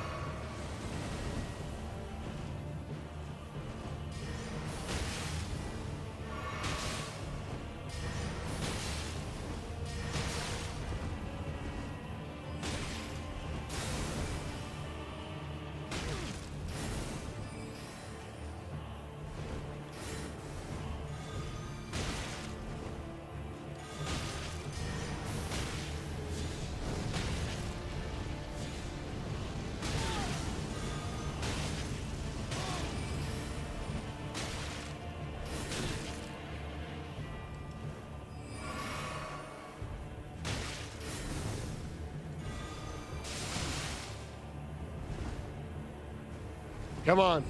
Come on.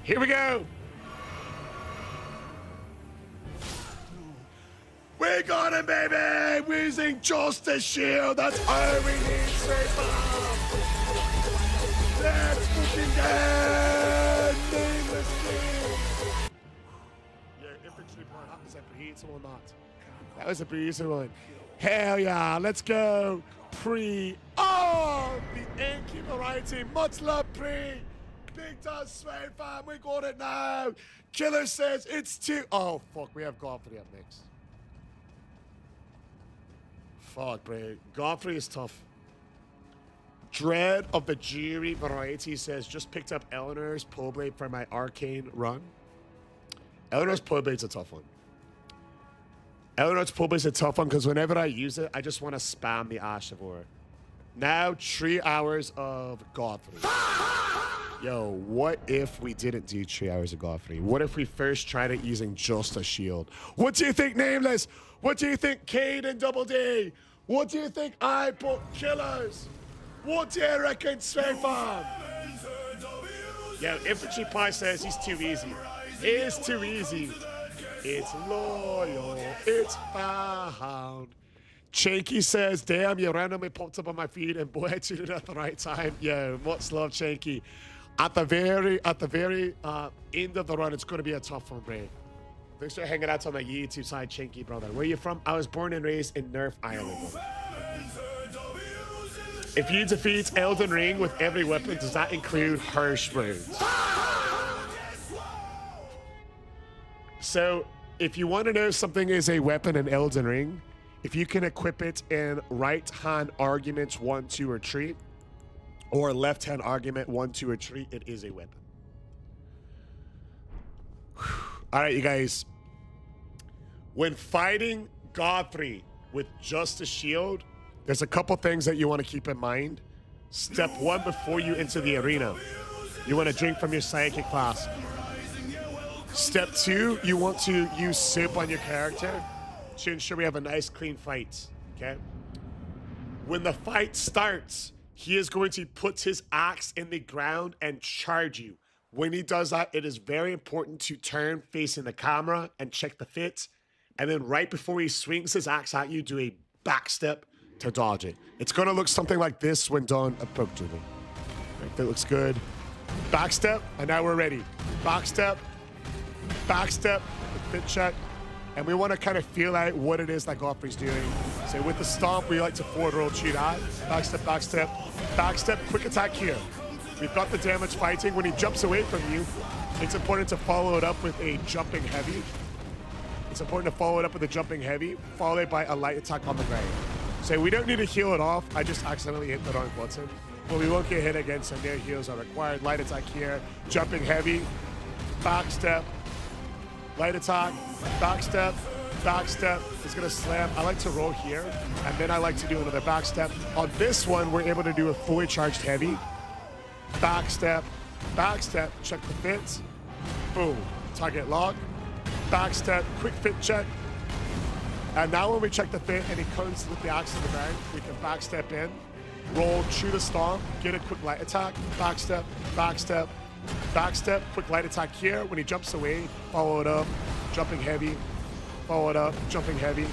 Here we go. We got him, baby! We're using just a shield. That's all we need, straight bomb. Let's fucking go! Nameless king. Yeah, infantry part. That was a brutal or not? That was a brutal one. Hell yeah, let's go. Oh, the Inky variety. Much love, Pre. Big time Swain fam, we got it now. Killer says it's too. Oh, fuck, we have Godfrey up next. Fuck, bro. Godfrey is tough. Dread of the Jury variety says just picked up Eleanor's Pole Blade for my arcane run. Eleanor's Pole Blade's a tough one. Eleanor's Pole Blade's a tough one because whenever I use it, I just want to spam the Ash of War. Now, 3 hours of Godfrey. Yo, what if we didn't do 3 hours of Godfrey? What if we first tried it using just a shield? What do you think, Nameless? What do you think, Cade and Double D? What do you think, I put Killers? What do you reckon, Swain Farm? Yeah, Infantry Pie says he's too easy. He is too easy. It's loyal. It's found. Chanky says, damn, you randomly popped up on my feed and boy, I tuned it at the right time. Yo, much love, Chanky. At the very end of the run, it's going to be a tough one, bro. Thanks for hanging out on my YouTube side, Chinky, brother. Where are you from? I was born and raised in Nerf, Ireland. If you defeat Elden Ring with every weapon, does that include Hirsch runes? So, if you want to know something is a weapon in Elden Ring, if you can equip it in right-hand arguments 1, 2, or 3, or left-hand argument 1, 2, or 3, it is a weapon. All right, you guys. When fighting Godfrey with just a shield, there's a couple things that you want to keep in mind. Step 1, before you enter the arena, you want to drink from your psychic flask. Step 2, you want to use soap on your character to ensure we have a nice, clean fight, okay? When the fight starts, he is going to put his axe in the ground and charge you. When he does that, it is very important to turn facing the camera and check the fit. And then right before he swings his axe at you, do a backstep to dodge it. It's going to look something like this when done appropriately. Right, that looks good. Backstep, and now we're ready. Backstep, backstep, fit check. And we want to kind of feel out what it is that Godfrey's doing. So with the stomp, we like to forward roll, cheat out. Backstep, backstep, backstep, quick attack here. We've got the damage fighting. When he jumps away from you, it's important to follow it up with a jumping heavy. It's important to follow it up with a jumping heavy, followed by a light attack on the ground. So we don't need to heal it off. I just accidentally hit the wrong button. But we won't get hit again, so no heals are required. Light attack here, jumping heavy, backstep, light attack, backstep, backstep. It's gonna slam. I like to roll here, and then I like to do another backstep. On this one, we're able to do a fully charged heavy. Backstep, backstep, check the fit. Boom, target lock. Backstep, quick fit check. And now when we check the fit and he comes with the axe to the ground, we can backstep in, roll, chew the stomp, get a quick light attack, backstep, backstep, backstep, quick light attack here. When he jumps away, follow it up, jumping heavy, follow it up, jumping heavy.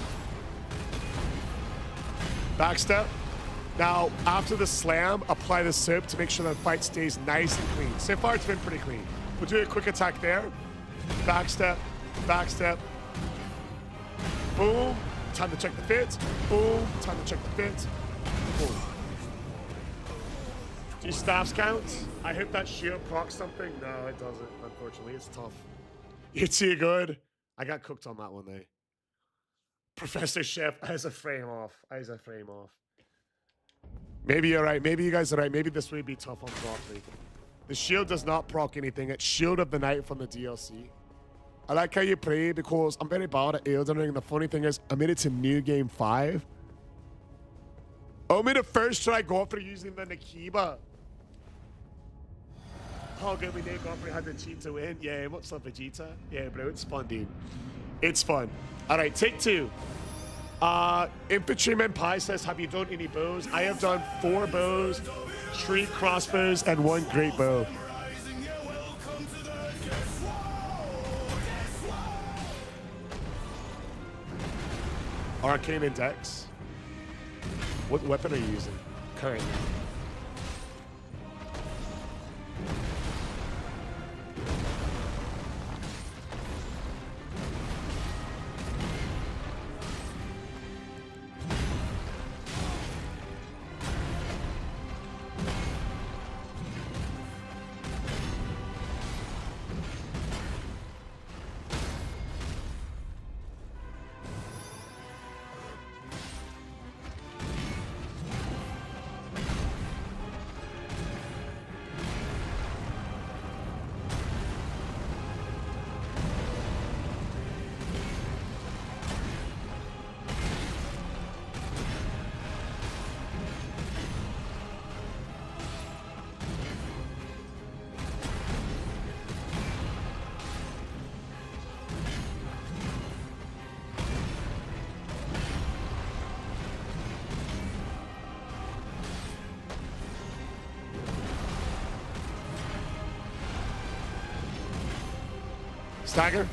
Backstep. Now, after the slam, apply the soap to make sure the fight stays nice and clean. So far, it's been pretty clean. We'll do a quick attack there. Backstep, backstep. Boom. Time to check the fit. Boom. Time to check the fit. Boom. Do staffs count? I hope that shield procs something. No, it doesn't. Unfortunately, it's tough. You're too good. I got cooked on that one, though. Professor Chef, as a frame off. As a frame off. Maybe you're right. Maybe you guys are right. Maybe this would be tough on Godfrey. The shield does not proc anything. It's Shield of the Night from the DLC. I like how you play because I'm very bad at Elden Ring. The funny thing is, I made it to New Game 5. I made the first try Godfrey using the Nakiba. How good we did comprehend the cheat to win. Yeah, much love Vegeta. Yeah, bro, it's fun, dude. It's fun. All right, take two. Infantryman Pie says, have you done any bows? I have done 4 bows, 3 crossbows, and 1 great bow. Arcane Index. What weapon are you using currently? Stagger.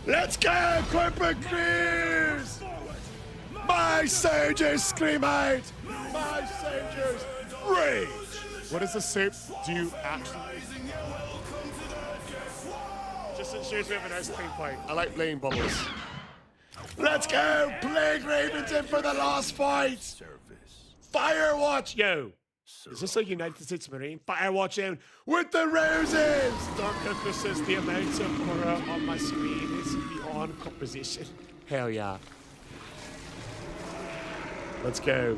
Let's go, Corporate Crews! My soldiers scream out! My soldiers rage! What does the soup do actually? Just ensures we have a nice clean fight. I like playing bubbles. Let's go! Plague Ravens in for the last fight! Firewatch! Yo! Is this a United States Marine? Firewatch in with the roses! Dark Coco says the amount of aura on my screen is beyond composition. Hell yeah. Let's go.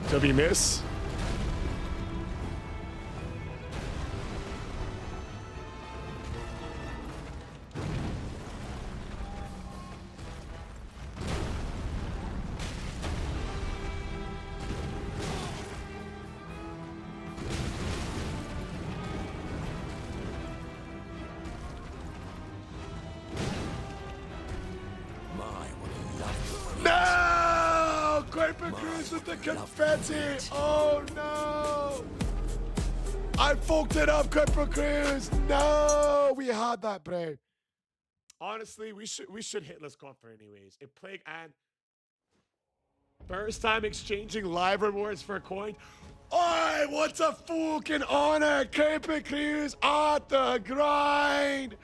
W miss. No! Corporate Cruise with the confetti! Oh no! I fucked it up, Corporate Cruise! No! We had that, bro. Honestly, we should hit Let's Conquer anyways. It Plague and first time exchanging live rewards for a coin. Oh, what a fucking honor! Corporate Cruise at the grind!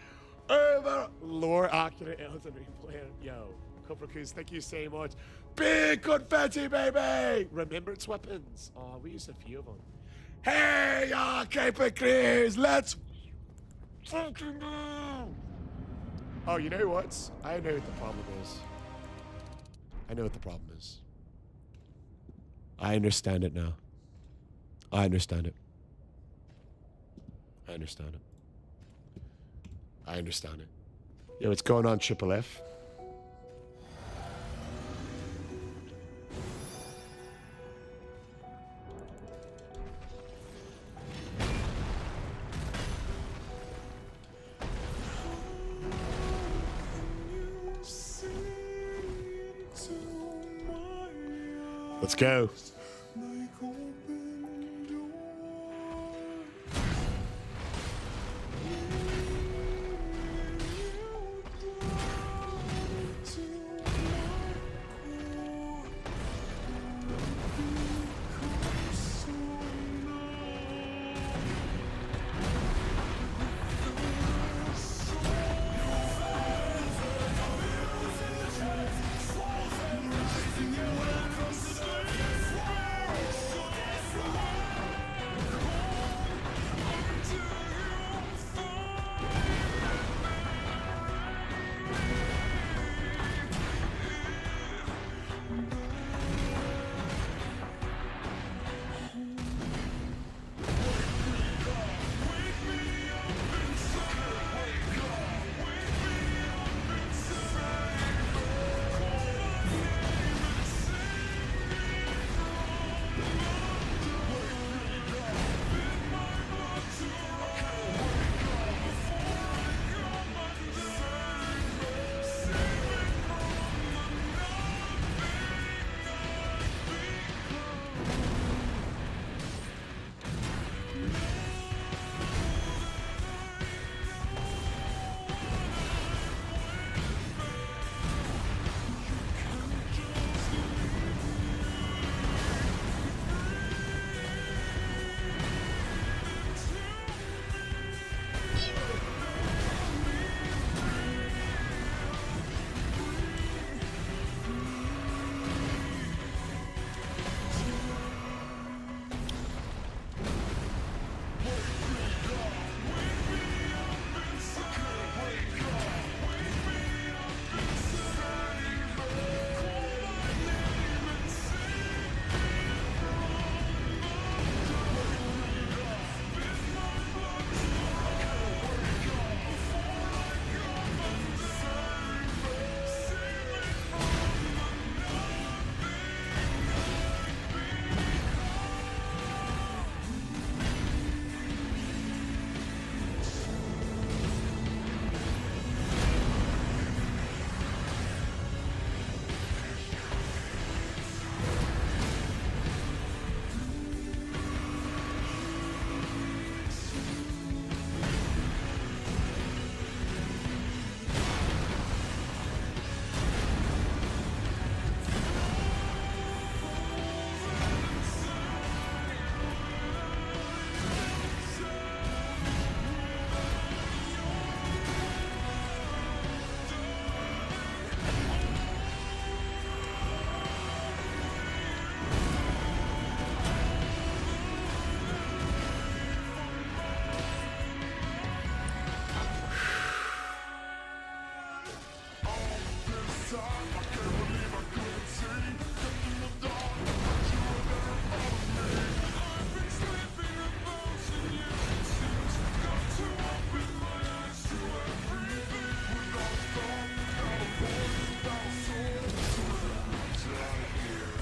Over lore accurate Elden Ring player. Yo. Corporate Cruise, thank you so much. Big confetti, baby! Remembrance weapons. Oh, we used a few of them. Hey, Corporate Cruise, let's fucking go! Oh, you know what? I know what the problem is. I know what the problem is. I understand it now. I understand it. I understand it. I understand it. Yo, what's going on, Triple F? Let's go.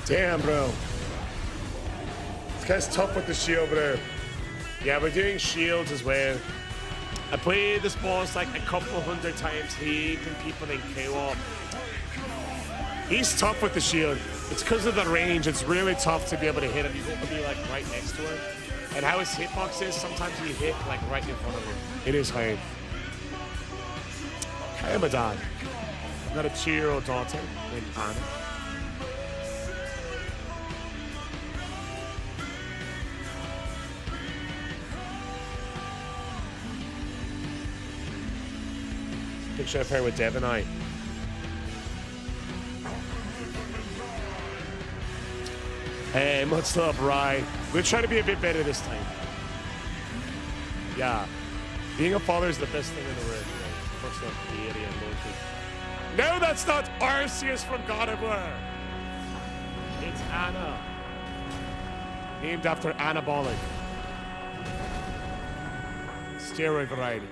Damn, bro. This guy's tough with the shield, bro. Yeah, we're doing shields as well. I played this boss like a couple hundred times heaping people in co-op. He's tough with the shield. It's because of the range. It's really tough to be able to hit him. You have to be like right next to him. And how his hitbox is, sometimes you hit like right in front of him. It is hard. I am a dad. I've got a 2-year-old daughter named Anna. Picture of her with Dev and I. Hey, much love, Rye. We're trying to be a bit better this time. Yeah. Being a father is the best thing in the world. Right? First off, deity and loyalty. No, that's not Arceus from God of War. It's Anna. Named after Anabolic. Steroid variety.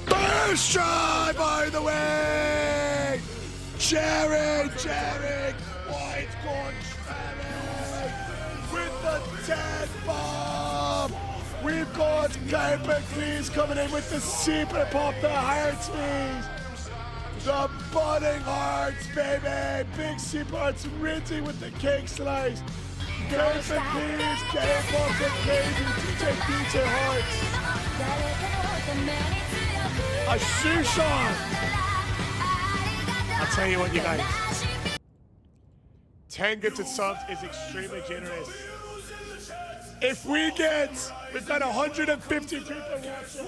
First try, by the way! Jerry! White corn Jerry! With the 10 bomb! We've got Kuiper Cleese coming in with the super pop, the heart squeeze! The budding hearts, baby! Big super hearts, Ritzy with the cake slice! Kuiper Cleese, K-Box and Crazy, DJ DJ Hearts! A shoe shot! I'll tell you what, you guys. 10 gifted subs is extremely generous. If we've got 150 people watching.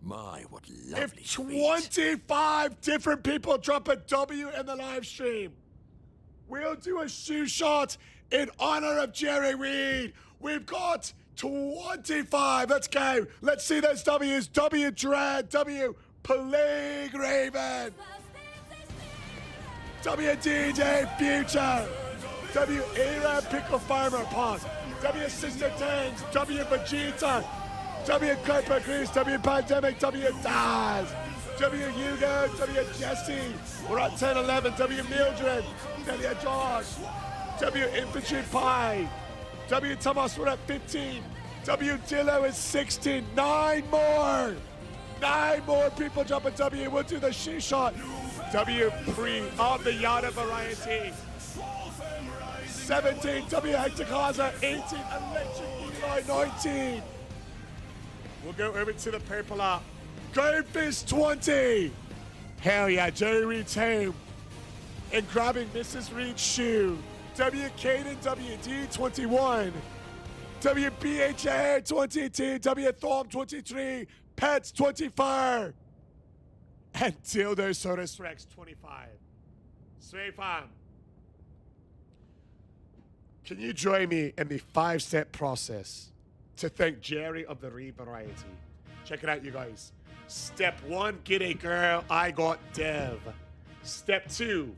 My, what lovely If 25 different people drop a W in the live stream, we'll do a shoe shot in honor of Jerry Reed. We've got 25. Let's go. Let's see those W's. W Dread. W Plague Raven. W DJ Future. W Era Pickle Farmer Pause. W Sister Tangs. W Vegeta. W Kuiper Grease. W Pandemic. W Daz. W Hugo. W Jesse. We're at 10-11. W Mildred. W Josh. W Infantry Pie. W Thomas, we're at 15. W Dillo is 16. 9 more. 9 more people drop a W. We'll do the she shot. W Pre of the Yada variety. 17. W Hectocausa. 18. Electric Eli. 19. We'll go over to the purple up. Goldfish 20. Hell yeah, Jerry Reed's home. And grabbing Mrs. Reed's shoe. W Caden WD 21. WBHA 22. W Thorm 23. Pets 24. And Dildo Sodas Rex 25. Sweet fam. Can you join me in the 5-step process to thank Jerry of the Reed variety? Check it out, you guys. Step 1, get a girl. I got Dev. Step 2,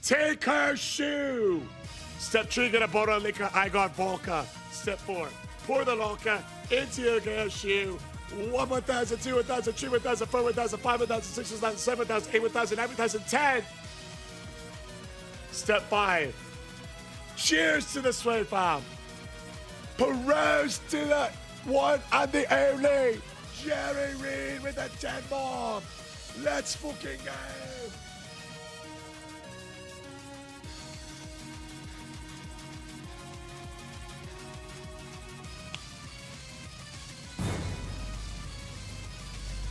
take her shoe. Step 3, get a bottle of liquor. I got vodka. Step 4, pour the vodka into your girl's shoe. 1, 1,000, 2, 1,000, 3, 1,000, 4, 1,000, 5, 1,000, 6, 1,000, 7, 1,000, 8, 1,000, 9, 1,000, 10. Step 5, cheers to the sway fam. Peruse to the one and the only Jerry Reed with a 10 bomb. Let's fucking go.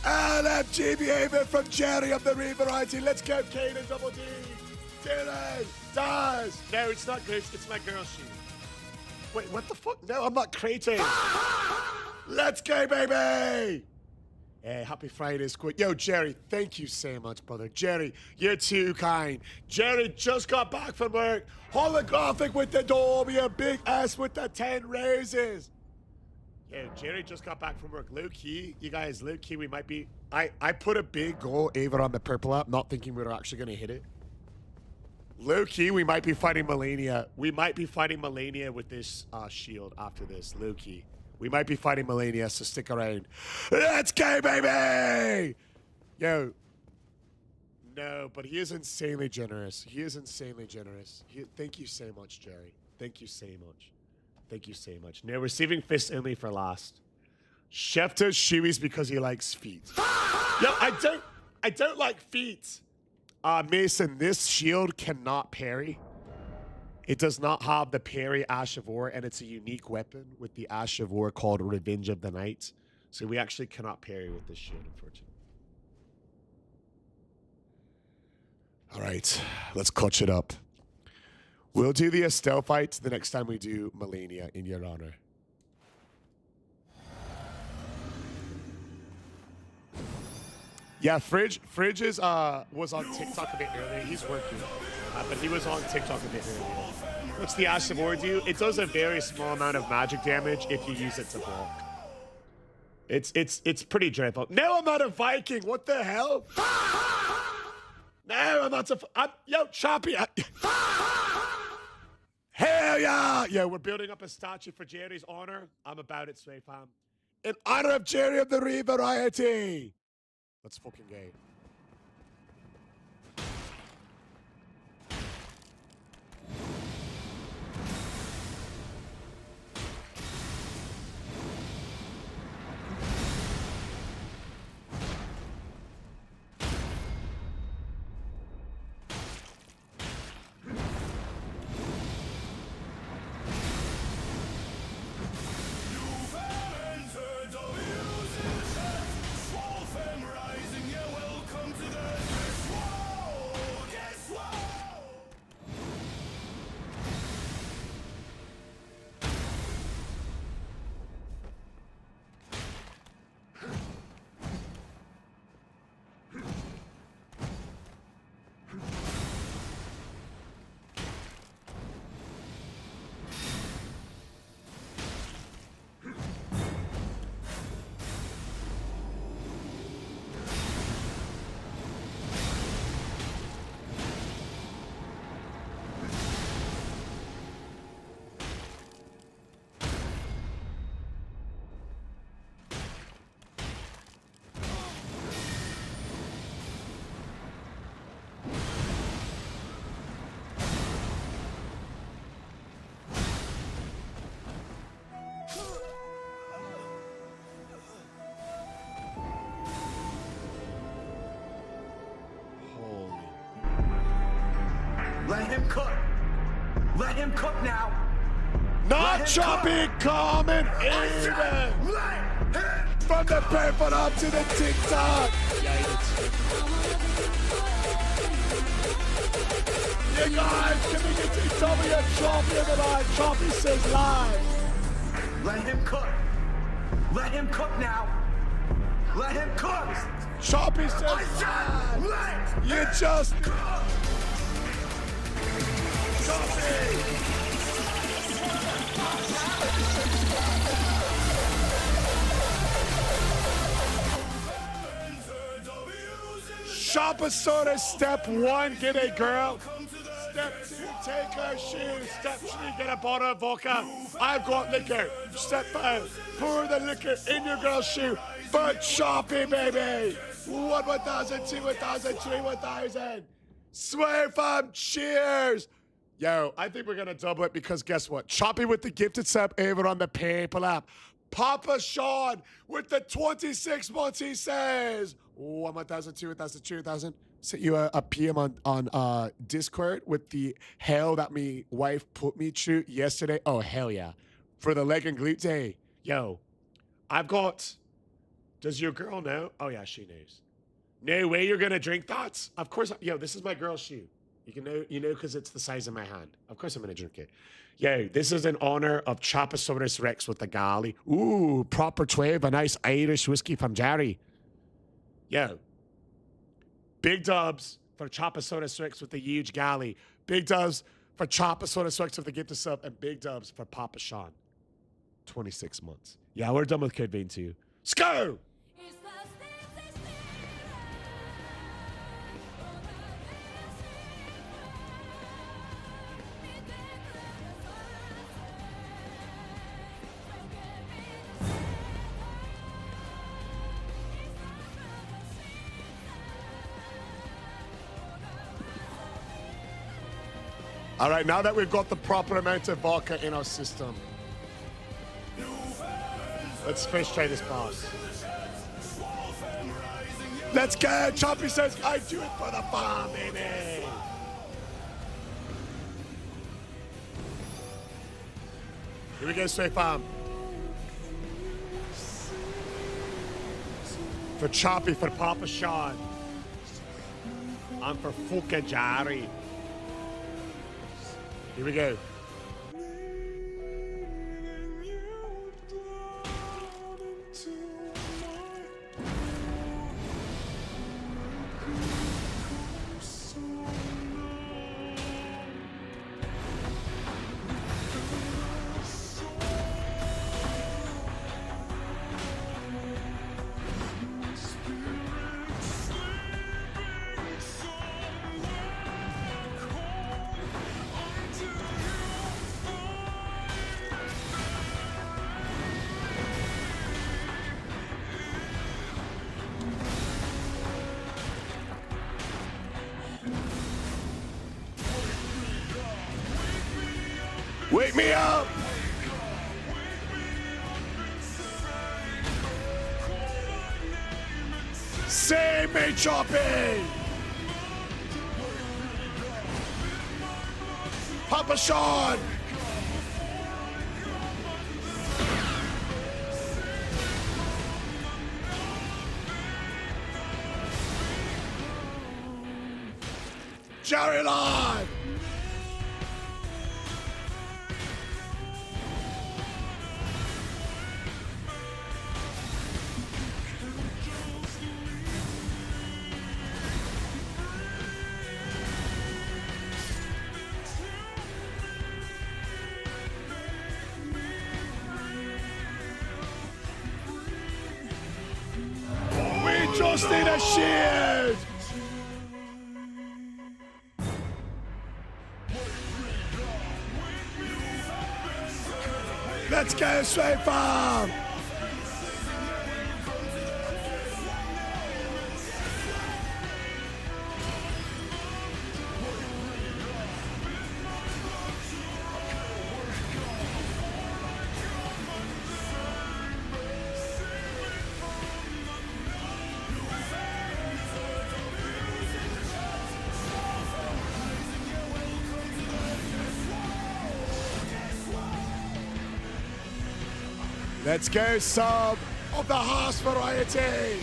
LFG behavior from Jerry of the Reed variety. Let's go, Kaden Double D. Dylan, Daz. No, it's not Grace. It's my girl shoe. Wait, what the fuck? No, I'm not creating. Let's go, baby. Hey, happy Friday, squid. Yo, Jerry, thank you so much, brother. Jerry, you're too kind. Jerry just got back from work. Holographic with the dome. Your big ass with the 10 roses. Yo, Jerry just got back from work. Low key, you guys, low key, we might be. I put a big goal over on the purple app, not thinking we were actually going to hit it. Low key, we might be fighting Melania. We might be fighting Melania with this shield after this. Low key. We might be fighting Melania, so stick around. Let's go, baby! Yo. No, but he is insanely generous. He is insanely generous. Thank you so much, Jerry. Thank you so much. Thank you so much. No, receiving fist only for last. Chef does shoeies because he likes feet. Yo, I don't like feet. Mason, this shield cannot parry. It does not have the parry Ash of War, and it's a unique weapon with the Ash of War called Revenge of the Night. So we actually cannot parry with this shield, unfortunately. All right, let's clutch it up. We'll do the Estelle fight the next time we do Melania, in your honor. Yeah, Fridge is was on TikTok a bit earlier. He's working, but he was on TikTok a bit earlier. What's the Ash of War do? It does a very small amount of magic damage if you use it to block. It's pretty dreadful. No, I'm not a Viking. What the hell? No, I'm not. Yo, Choppy. Hell yeah! Yo, we're building up a statue for Jerry's honor. I'm about it, Sway fam. In honor of Jerry of the Ree variety. Let's fucking go. Let him cook. Let him cook now. Not Let him Choppy cook. coming I in. said, let him From the paper up to the TikTok. You guys, can we get to W Choppy on the line? Choppy says live. Let him cook. Let him cook now. Let him cook. Choppy says I said, live. let You him just cook. Choppy. Shop a soda, step one, get a girl. Step two, take her shoes. Step three, get a bottle of vodka. I've got liquor. Step five, pour the liquor in your girl's shoe. For Choppy, baby. 1,000, 2,000, 3,000. Swear fam, cheers. Yo, I think we're gonna double it because guess what? Choppy with the gifted sub over on the PayPal app. Papa Sean with the 26 months, he says. 1,000, 2,000, 3,000. Sent you a PM on Discord with the hell that me wife put me through yesterday. Oh, hell yeah. For the leg and glute day. Yo, I've got... Does your girl know? Oh, yeah, she knows. No way you're gonna drink that? Of course. Yo, this is my girl's shoe. You know, because it's the size of my hand. Of course I'm gonna drink it. Yo, this is in honor of Choposaurus Rex with the galley. Ooh, proper 12, a nice Irish whiskey from Jerry. Yo, big dubs for Choposaurus Rex with the huge galley. Big dubs for Choposaurus Rex with the gift of sub, and big dubs for Papa Sean. 26 months. Yeah, we're done with Code Vein 2. Let's go! All right, now that we've got the proper amount of vodka in our system, let's first try this boss. Let's go! Choppy says, I do it for the fun, baby! Here we go, Sway Farm. For Choppy, for Papa Sean. And for Fuka Jari. Here we go. Wake me up! Save me, Choppy! Papa Sean! Jerry Live! We just need a shield! Let's go straight farm! Let's go some of the horse variety.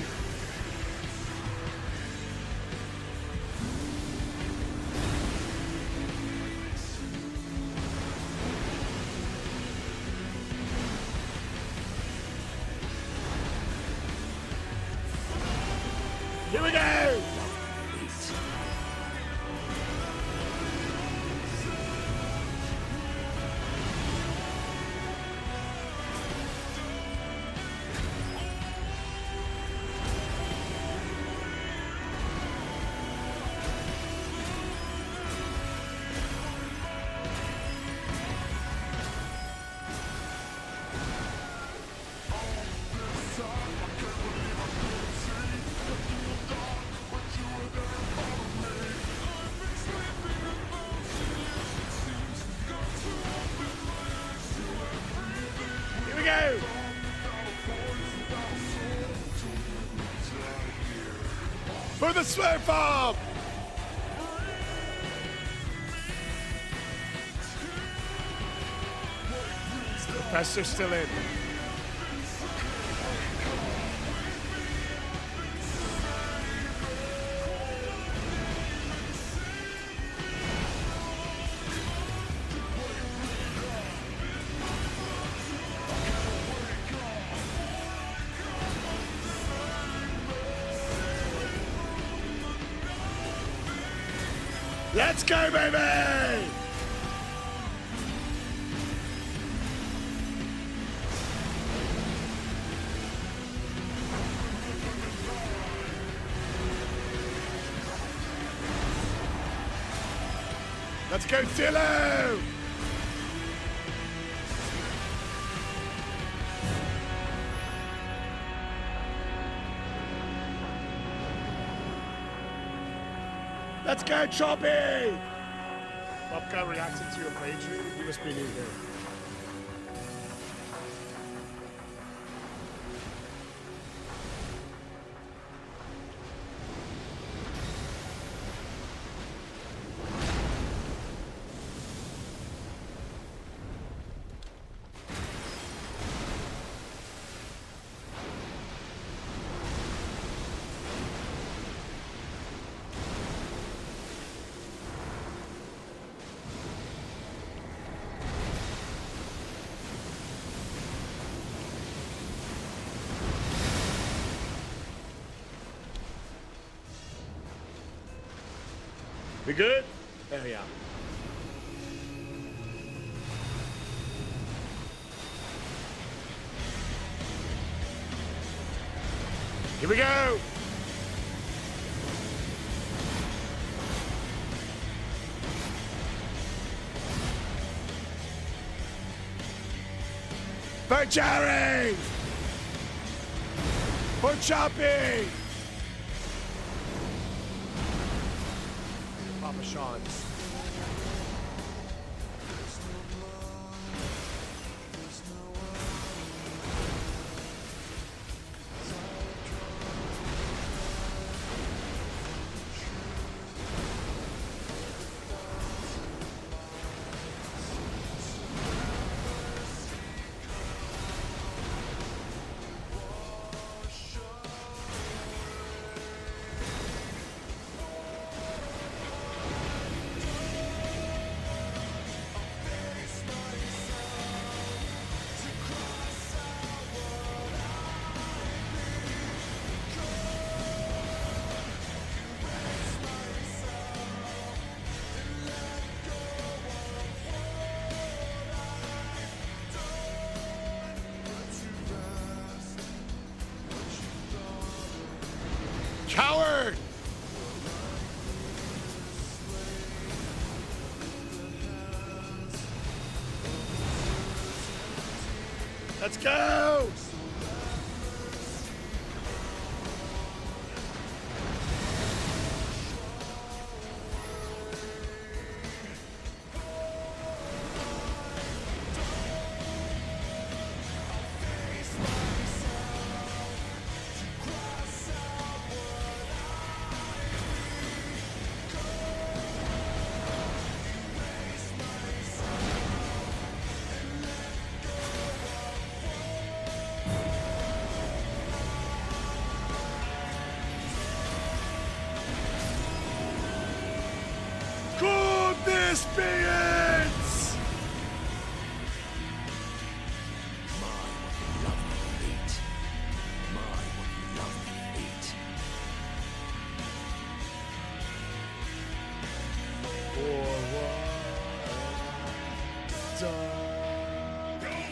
Here we go. Here we go. For the swear farm. Professor's still in. Let's go, baby! Let's go, Dillo! Let's go, Choppy! Bobka reacted to your Patreon. You must be new here. We good? There we are. Here we go. For Jerry! For Choppy! Papa Sean. coward! Let's go! Could this be it?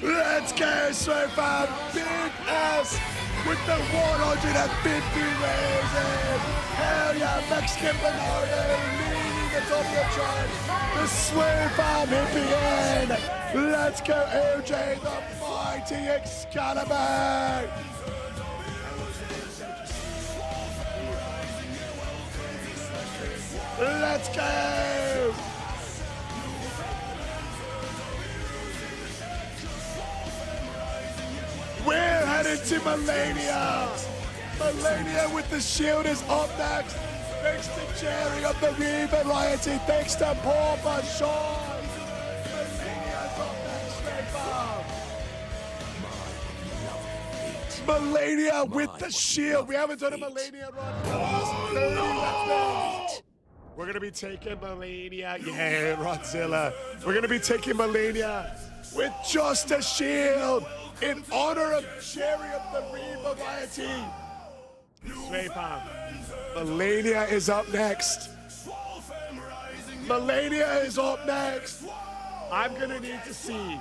Let's go, so far. Big ass with the 150 raising. Hell yeah, Mexican Bernardo leading the W charge. The swing farm hippie in. Let's go, OJ, the mighty Excalibur. Let's go. We're headed to Melania. Melania with the shield is up next. Thanks to Jerry of the Re-Variety. Thanks to Paul Bashon. Melania's up next, Straight Melania with the shield. We haven't done a Melania run for the last 30 minutes. We're going to be taking Melania. Yeah, Rodzilla. We're going to be taking Melania with just a shield. In honor of Jerry of the Re-Variety. Swaypam. Melania is up next. Melania is up next. I'm gonna need to see.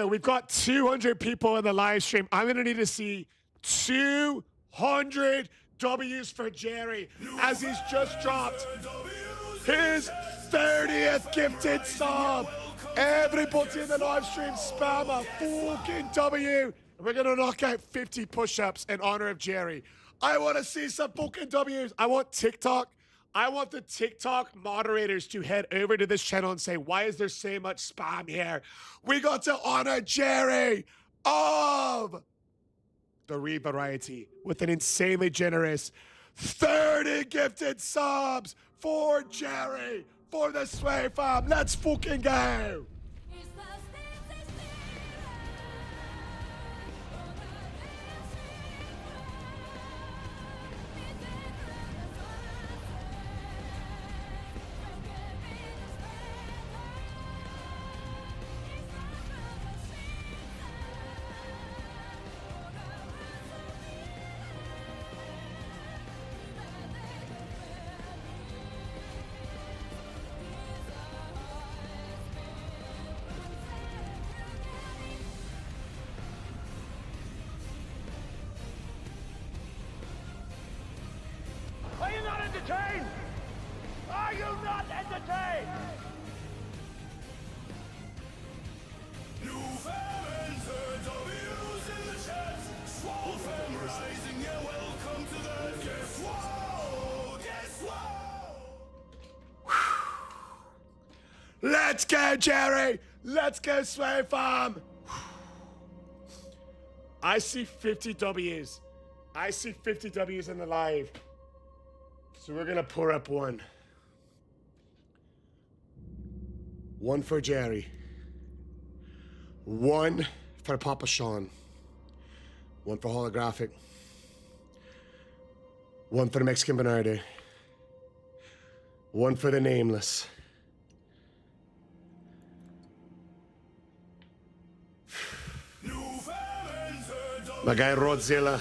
We've got 200 people in the live stream. I'm gonna need to see 200 W's for Jerry as he's just dropped his 30th gifted sub. Everybody in the live stream spam a fucking W. We're gonna knock out 50 push-ups in honor of Jerry. I want to see some fucking W's. I want TikTok. I want the TikTok moderators to head over to this channel and say, why is there so much spam here? We got to honor Jerry of the Re-Variety with an insanely generous 30 gifted subs for Jerry. For the Sway Farm, let's fucking go! Are you not entertained? Are you not entertained? New fans, W's in the chat. Swole fam rising, yeah, welcome to that. Guess what? Guess what? Let's go, Jerry! Let's go, Sway Farm! I see 50 W's. I see 50 W's in the live. So we're gonna pour up one. One for Jerry. One for Papa Sean. One for Holographic. One for the Mexican Bernardo. One for the Nameless. My guy Rodzilla.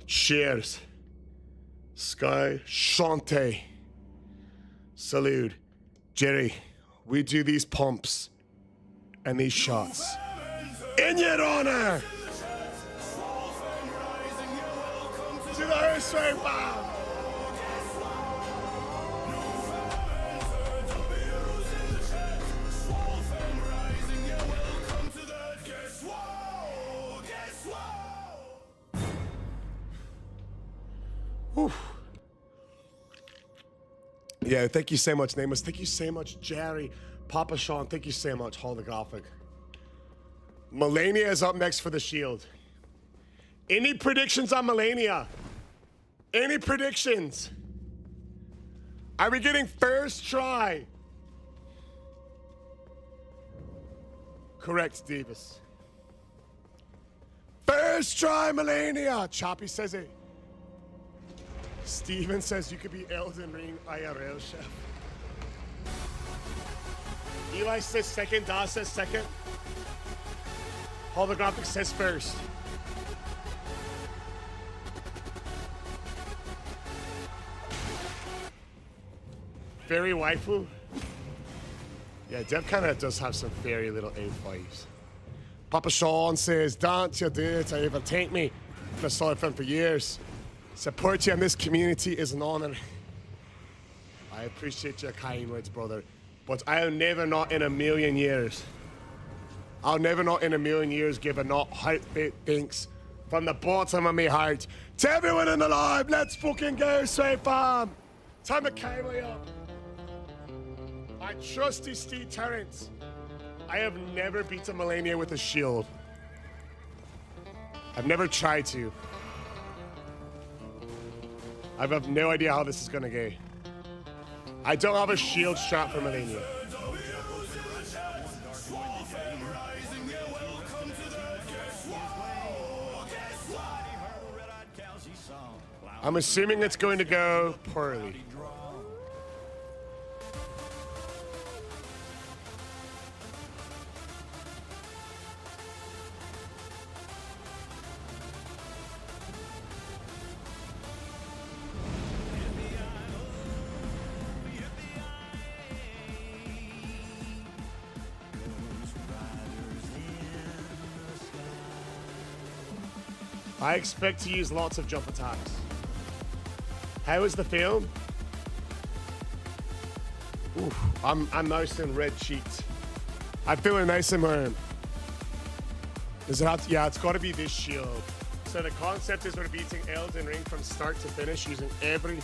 Cheers. Sky Shante. Salute. Jerry, we do these pumps and these shots. In your honor! To the Earthsway Bomb! Whew. Yeah, thank you so much, Nameless. Thank you so much, Jerry. Papa Sean, thank you so much, Holographic. Melania is up next for the Shield. Any predictions on Melania? Any predictions? Are we getting first try? Correct, Davis. First try, Melania. Choppy says it. Steven says you could be Elden Ring IRL chef. Eli says second. Da says second. Holographic says first. Fairy waifu? Yeah, Dev kind of does have some fairy little vibes. Papa Sean says, don't you do it, ever take me. Been a solid friend for years. Support you in this community is an honor. I appreciate your kind words, brother. But I'll never not in a million years. I'll never not in a million years give a not heartbeat thanks from the bottom of my heart to everyone in the live. Let's fucking go, Sweet Farm. Time to carry me up. My trusty Steve Terrence. I have never beaten Melania with a shield. I've never tried to. I have no idea how this is gonna go. I don't have a shield shot for Melania. I'm assuming it's going to go poorly. I expect to use lots of jump attacks. How is the film? Oof, I'm nice and red cheeked. I'm feeling nice and warm. Does it have to, yeah, it's got to be this shield. So the concept is we're beating Elden Ring from start to finish using every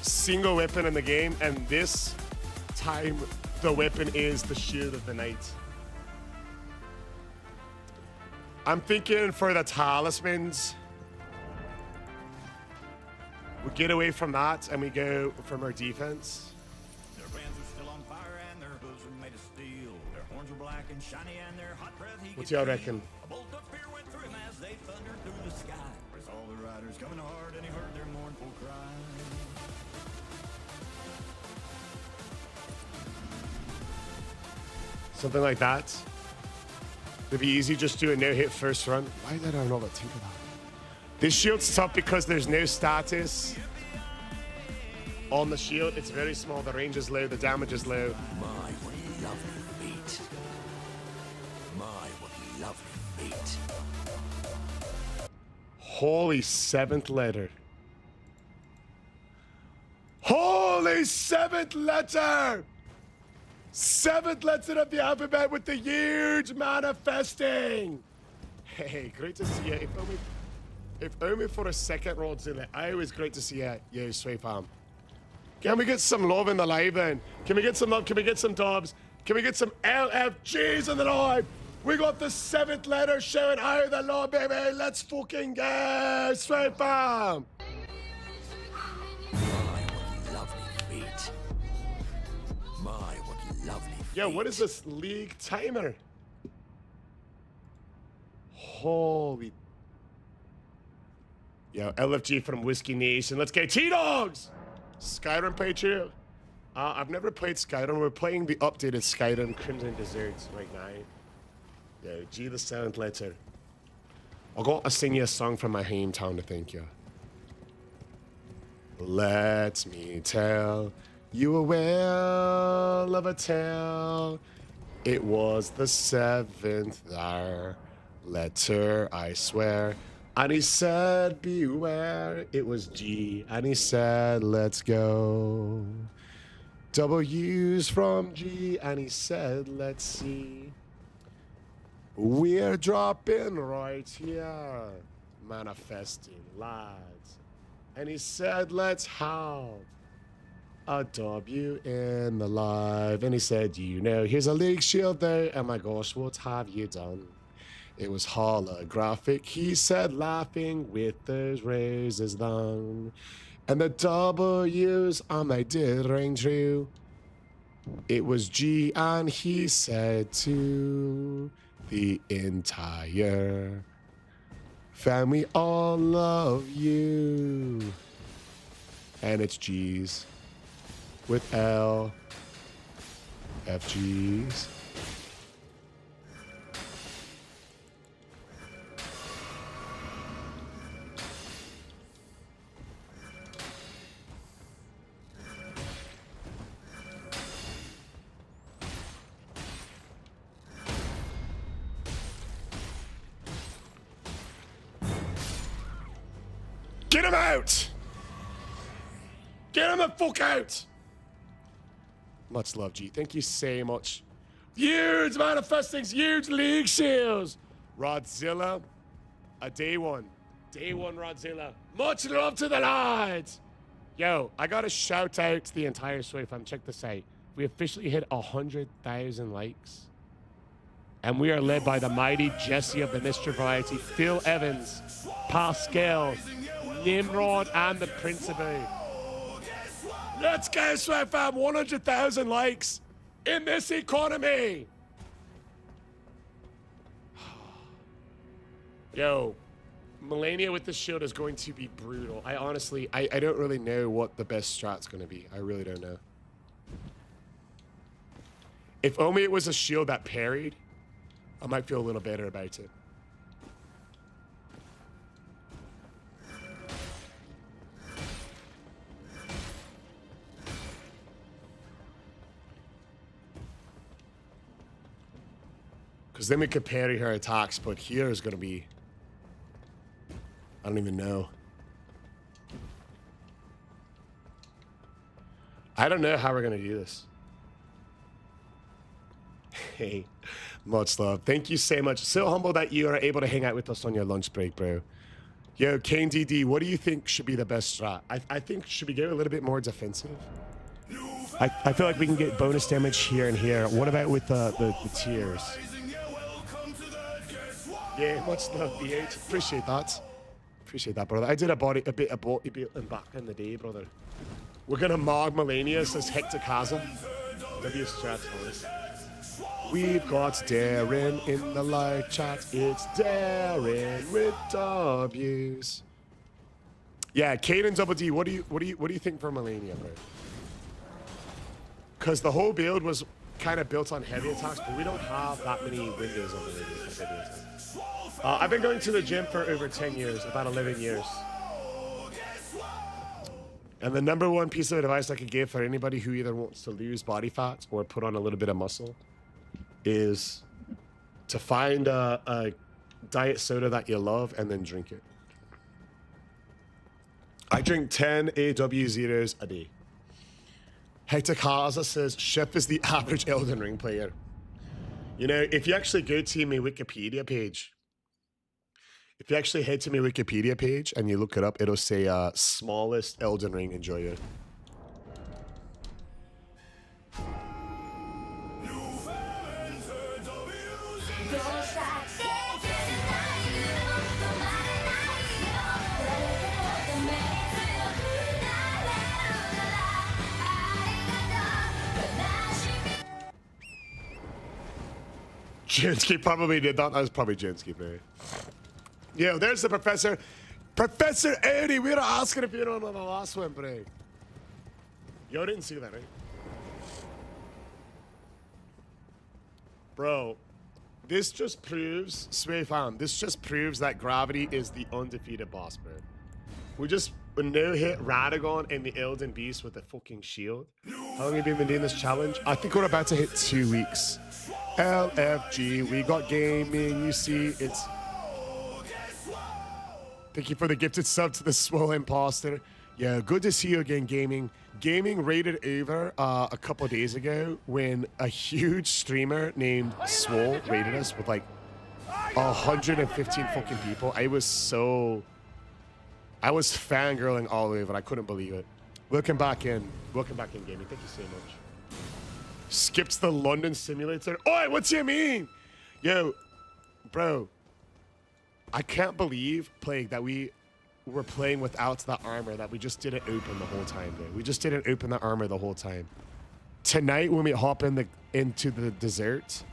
single weapon in the game, and this time the weapon is the Shield of the Night. I'm thinking for the talismans, we get away from that and we go from our defense. Their bands are still on fire and their hooves are made of steel. Their horns are black and shiny and their hot breath he What could y'all feel. reckon? A bolt of fear went through him as they thundered through the sky. With all the riders coming hard and he heard their mournful cry. Something like that. It'd be easy, just do a no-hit first run. Why did I not think of that? This shield's tough because there's no status on the shield. It's very small, the range is low, the damage is low. My, what lovely feet. My, what lovely feet. Holy seventh letter. Holy seventh letter! Seventh letter of the alphabet with the huge manifesting. Hey, great to see you. If only for a second, Rodzilla. Always great to see you, Sweet Farm. Can we get some love in the live then? Can we get some love? Can we get some dubs? Can we get some LFGs in the live? We got the seventh letter showing out the Lord, baby. Let's fucking go, Sweet Farm. My, what lovely feet. My, what lovely feet. Yo, what is this league timer? Holy. Yo, LFG from Whiskey Nation. Let's get T-Dogs! Skyrim playthrough. I've never played Skyrim. We're playing the updated Skyrim Crimson Desserts right now. Yo, G the seventh letter. I gotta sing you a song from my hometown to thank you. Let me tell You were well of a tale. It was the 7th letter, I swear. And he said, beware. It was G. And he said, let's go. W's from G. And he said, let's see. We're dropping right here. Manifesting, lads. And he said, let's have a W in the live. And he said, you know, here's a league shield there. And my gosh, what have you done? It was holographic, he said, laughing with those roses down. And the W's, and they did ring true. It was G, and he said to the entire family, all love you. And it's G's with L, F G's. Get him out! Get him the fuck out! Much love, G. Thank you so much. Huge manifestings, huge league shields. Rodzilla, a day one. Day one, Rodzilla. Much love to the lads. Yo, I got to shout out to the entire Sway fam. Check this out. We officially hit 100,000 likes. And we are led by the mighty Jesse of the Mr. Variety, Phil Evans, Pascal, Nimrod, and the Principe. Let's go, Sway fam. 100,000 likes in this economy. Yo, Melania with the shield is going to be brutal. I honestly, I don't really know what the best strat's going to be. I really don't know. If only it was a shield that parried, I might feel a little better about it. Because then we could parry her attacks, but here is going to be... I don't even know. I don't know how we're going to do this. Hey, much love. Thank you so much. So humble that you are able to hang out with us on your lunch break, bro. Yo, Kane DD, what do you think should be the best strat? I think should we go a little bit more defensive? I feel like we can get bonus damage here and here. What about with the tiers? Yeah, much love, BH. Appreciate that. Appreciate that, brother. I did a bit of bodybuilding back in the day, brother. We're gonna mog Melania, says Hectocasm. W strats for us. We've got Darren in the live chat. It's Darren with W's. Yeah, Caden Double D. What do you think for Melania, bro? Because the whole build was kind of built on heavy attacks, but we don't have that many windows on the heavy attacks. I've been going to the gym for over 10 years, about 11 years. And the number one piece of advice I could give for anybody who either wants to lose body fat or put on a little bit of muscle is to find a diet soda that you love and then drink it. I drink 10 AW Zeros a day. Hector Kaza says, Chef is the average Elden Ring player. You know, if you actually go to my Wikipedia page, if you actually head to my Wikipedia page and you look it up, it'll say smallest Elden Ring enjoyer. Jinsky probably did that. That was probably Jinsky, bro. Yo, there's the professor. Professor Eddie, we were asking if you don't know the last one, bro. Yo, didn't see that, right? Bro, this just proves, Sway fam, this just proves that Gravity is the undefeated boss, bro. We just no hit Radagon and the Elden Beast with a fucking shield. How long have you been doing this challenge? I think we're about to hit 2 weeks. LFG, we got gaming. You see, it's. Thank you for the gifted sub to the Swole Imposter. Yeah, good to see you again, gaming. Gaming raided over a couple days ago when a huge streamer named Swole raided us with like 115 fucking people. I was fangirling all over. I couldn't believe it. Welcome back in. Welcome back in, gaming. Thank you so much. Skips the London simulator. Oi, what's you mean? Yo, bro. I can't believe, Plague, that we were playing without that armor, that we just didn't open the whole time, dude. We just didn't open the armor the whole time. Tonight, when we hop into the desert,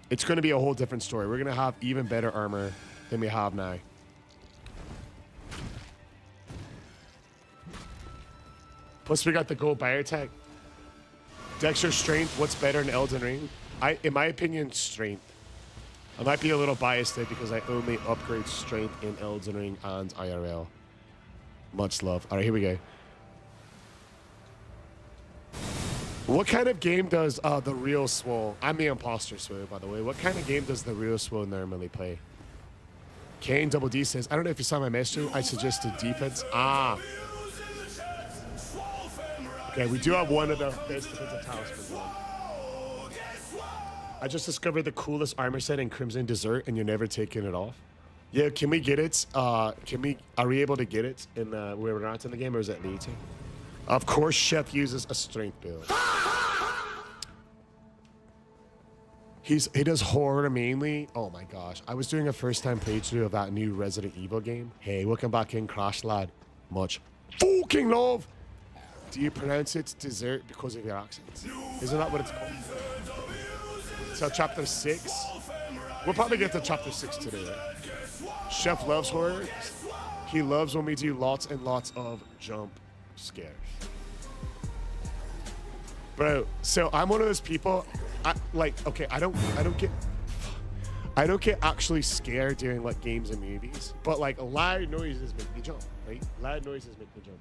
it's going to be a whole different story. We're going to have even better armor than we have now. Plus, we got the gold biotech. Dexter strength, what's better in Elden Ring? In my opinion, strength. I might be a little biased there because I only upgrade strength in Elden Ring and IRL. Much love. All right, here we go. What kind of game does the real Swole? I'm the imposter Swole, by the way. What kind of game does the real Swole normally play? Kane Double D says, I don't know if you saw my message. I suggested defense. Ah. Okay, we do have one of the best defensive talismans. I just discovered the coolest armor set in Crimson Desert, and you're never taking it off. Yeah, can we get it? Are we able to get it in where we're at in the game, or is it later? Of course, Chef uses a strength build. He does horror mainly. Oh my gosh, I was doing a first-time playthrough of that new Resident Evil game. Hey, welcome back in, Crash Lad. Much fucking love. Do you pronounce it dessert because of your accents? Isn't that what it's called? So chapter 6. We'll probably get to chapter 6 today, right? Chef loves horror. He loves when we do lots and lots of jump scares. Bro, so I'm one of those people, I don't get actually scared during like games and movies, but like loud noises make me jump, right? Loud noises make me jump.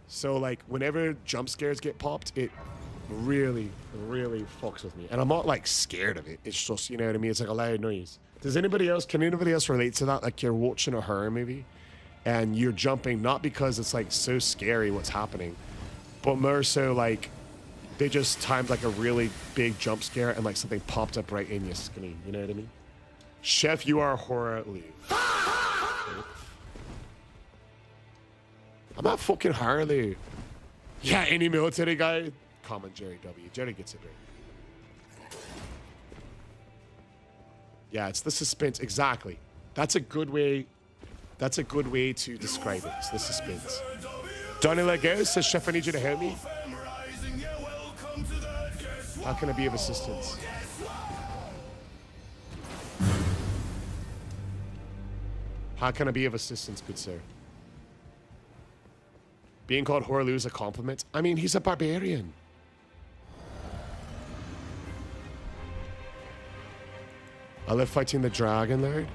So like whenever jump scares get popped, it really, really fucks with me. And I'm not like scared of it. It's just, you know what I mean? It's like a loud noise. Can anybody else relate to that? Like you're watching a horror movie and you're jumping, not because it's like so scary what's happening, but more so like they just timed like a really big jump scare and like something popped up right in your screen. You know what I mean? Chef, you are a horror lead. I'm not fucking Harley. Yeah, any military guy. Comment Jerry W. Jerry gets it right. Yeah, it's the suspense. Exactly. That's a good way. That's a good way to describe it. It's the suspense. Donnie Lego says, Chef, I need you to help me. How can I be of assistance? How can I be of assistance, good sir? Being called Horlu is a compliment. I mean, he's a barbarian. I love fighting the Dragon Lord.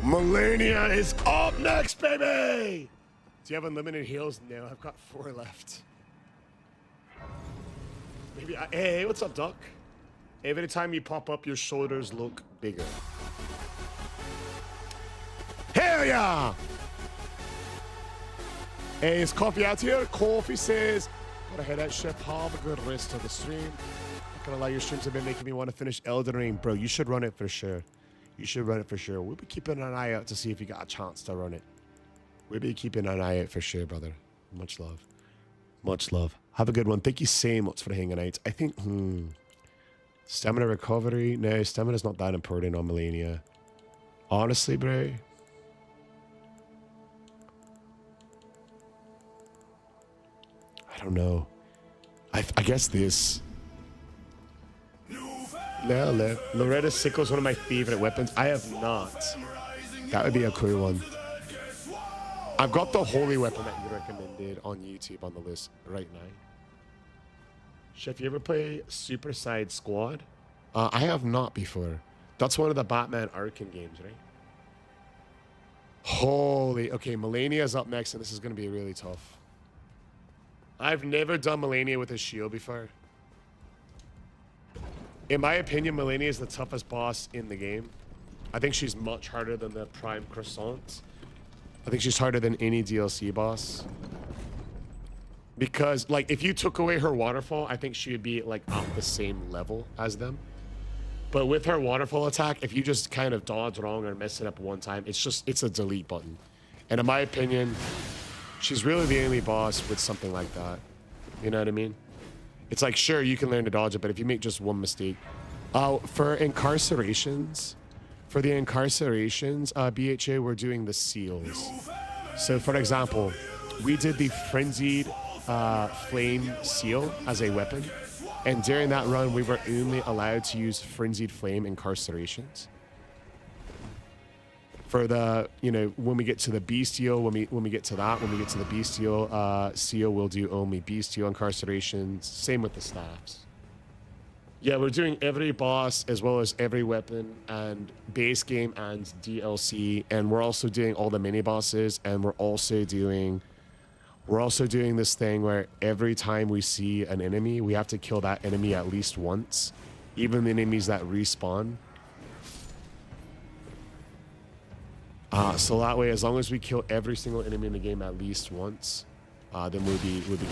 Melania is up next, baby! Do you have unlimited heals? No, I've got 4 left. Maybe hey, what's up, Doc? Every time you pop up, your shoulders look bigger. Hell yeah! Hey, is Coffee out here? Coffee says, gotta head out, Chef. Have a good rest of the stream. Not gonna lie, your streams have been making me want to finish Elden Ring. Bro, you should run it for sure. You should run it for sure. We'll be keeping an eye out to see if you got a chance to run it. We'll be keeping an eye out for sure, brother. Much love. Much love. Have a good one. Thank you so much for hanging out. I think, stamina recovery. No, stamina's not that important on Melania. Honestly, bro. I don't know. I guess this. Loretta's sickle is one of my favorite weapons. I have not. That would be a cool one. I've got the holy weapon that you recommended on YouTube on the list right now. Chef, you ever play Super Side Squad? I have not before. That's one of the Batman Arkham games, right? Holy. Okay, Melania's up next, and this is going to be really tough. I've never done Melania with a shield before. In my opinion, Melania is the toughest boss in the game. I think she's much harder than the Prime Croissant. I think she's harder than any DLC boss. Because, like, if you took away her waterfall, I think she would be, like, at the same level as them. But with her waterfall attack, if you just kind of dodge wrong or mess it up one time, it's a delete button. And in my opinion, she's really the only boss with something like that. You know what I mean? It's like, sure, you can learn to dodge it, but if you make just one mistake. For incarcerations, BHA, we're doing the seals. So, for example, we did the Frenzied Flame seal as a weapon. And during that run, we were only allowed to use Frenzied Flame incarcerations. For the, you know, when we get to the bestial, when we get to the bestial seal, we'll do only bestial incarcerations. Same with the staffs. Yeah, we're doing every boss as well as every weapon and base game and DLC, and we're also doing all the mini bosses, and we're also doing this thing where every time we see an enemy, we have to kill that enemy at least once, even the enemies that respawn. So that way, as long as we kill every single enemy in the game at least once, then we'll be good to go.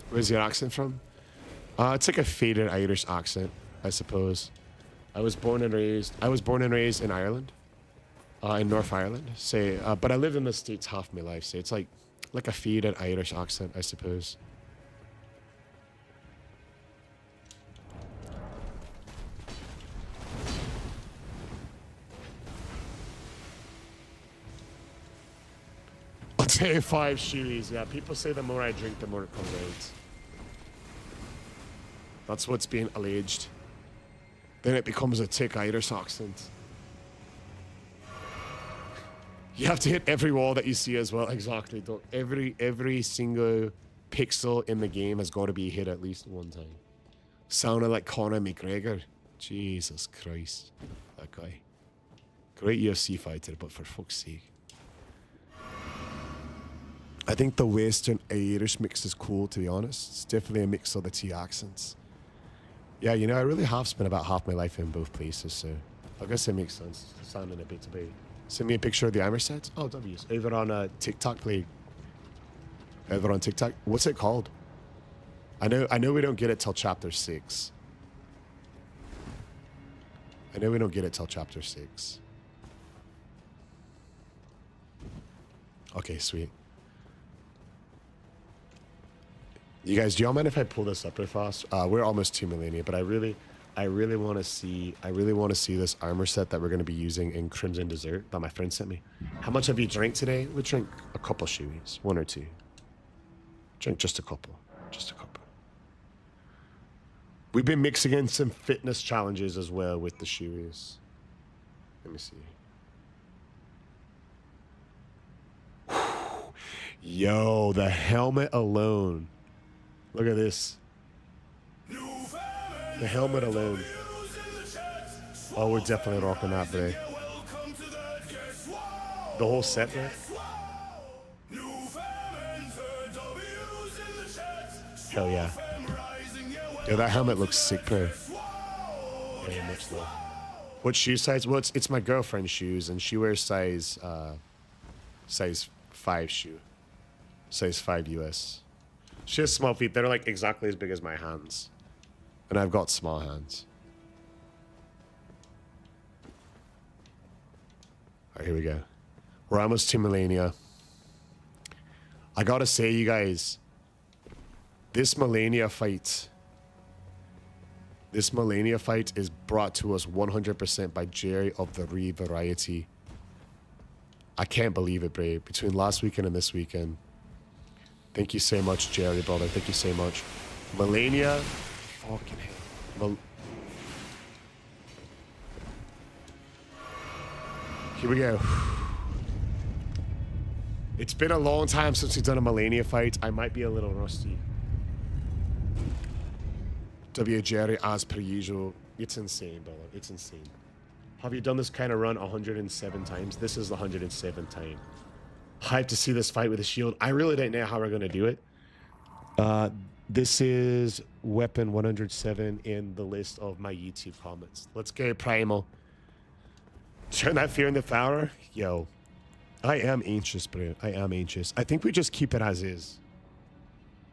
Where's your accent from? It's like a faded Irish accent, I suppose. I was born and raised in Ireland, in North Ireland. But I lived in the States half my life, so it's like a faded Irish accent, I suppose. I'll say 5 shoeies. Yeah, people say the more I drink, the more it comes out. That's what's being alleged. Then it becomes a thick Irish accent. You have to hit every wall that you see as well. Exactly. Every single pixel in the game has got to be hit at least one time. Sounding like Conor McGregor. Jesus Christ. That guy. Great UFC fighter, but for fuck's sake. I think the Western Irish mix is cool, to be honest. It's definitely a mix of the 2 accents. Yeah, you know, I really have spent about half my life in both places, so I guess it makes sense. Sounding a bit to be. Send me a picture of the armor set. Oh, W's. Over on TikTok, play. Over on TikTok. What's it called? I know we don't get it till chapter 6. I know we don't get it till chapter 6. Okay, sweet. You guys, do y'all mind if I pull this up real fast? We're almost 2 millennia, but I really want to see this armor set that we're going to be using in Crimson Desert that my friend sent me. How much have you drank today? We drank a couple shoeies, 1 or 2. Drink just a couple, We've been mixing in some fitness challenges as well with the shoeies. Let me see. Yo, the helmet alone. Look at this. The helmet alone. Oh, we're definitely rocking that, bro. The whole set, bro. Hell yeah. Yeah, that helmet looks sick, bro. Very much love. What shoe size? Well, it's my girlfriend's shoes, and she wears size 5 shoe. Size 5 US. She has small feet. They're like exactly as big as my hands. And I've got small hands. Alright, here we go. We're almost to Millennia. I gotta say, you guys, this Millennia fight is brought to us 100% by Jerry of the Re Variety. I can't believe it, bro. Between last weekend and this weekend. Thank you so much, Jerry, brother. Thank you so much. Millennia. Fucking hell. Here we go. It's been a long time since we've done a Millennia fight. I might be a little rusty. W. Jerry, as per usual. It's insane, brother. It's insane. Have you done this kind of run 107 times? This is the 107th time. Hyped to see this fight with a shield. I really don't know how we're going to do it. This is weapon 107 in the list of my YouTube comments. Let's go, Primal. Turn that fear into power. Yo, I am anxious, bro. I am anxious. I think we just keep it as is.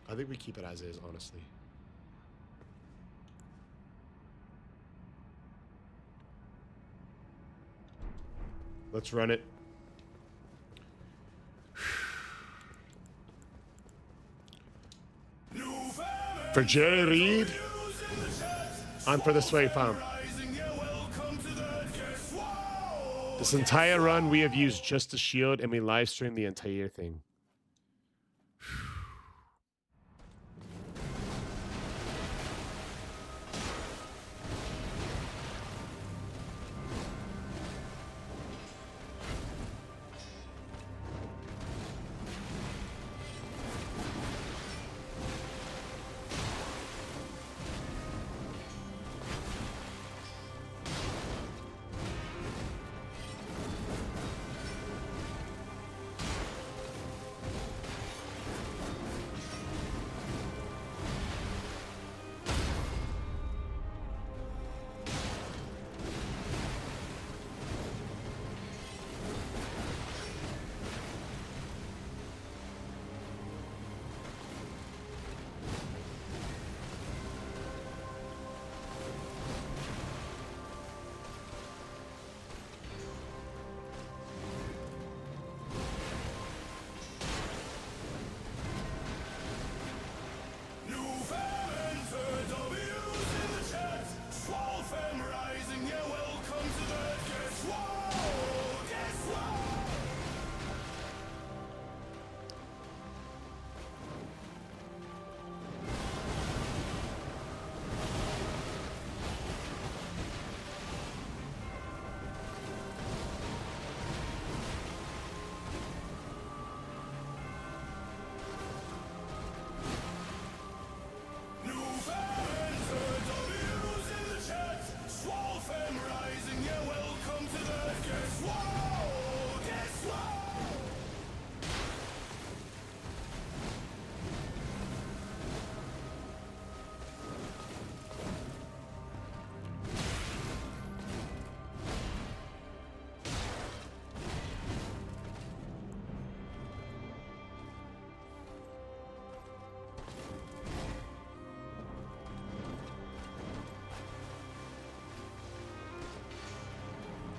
I think we keep it as is, honestly. Let's run it. For Jerry Reed and for the Sway Farm. This entire run we have used just the shield and we live streamed the entire thing.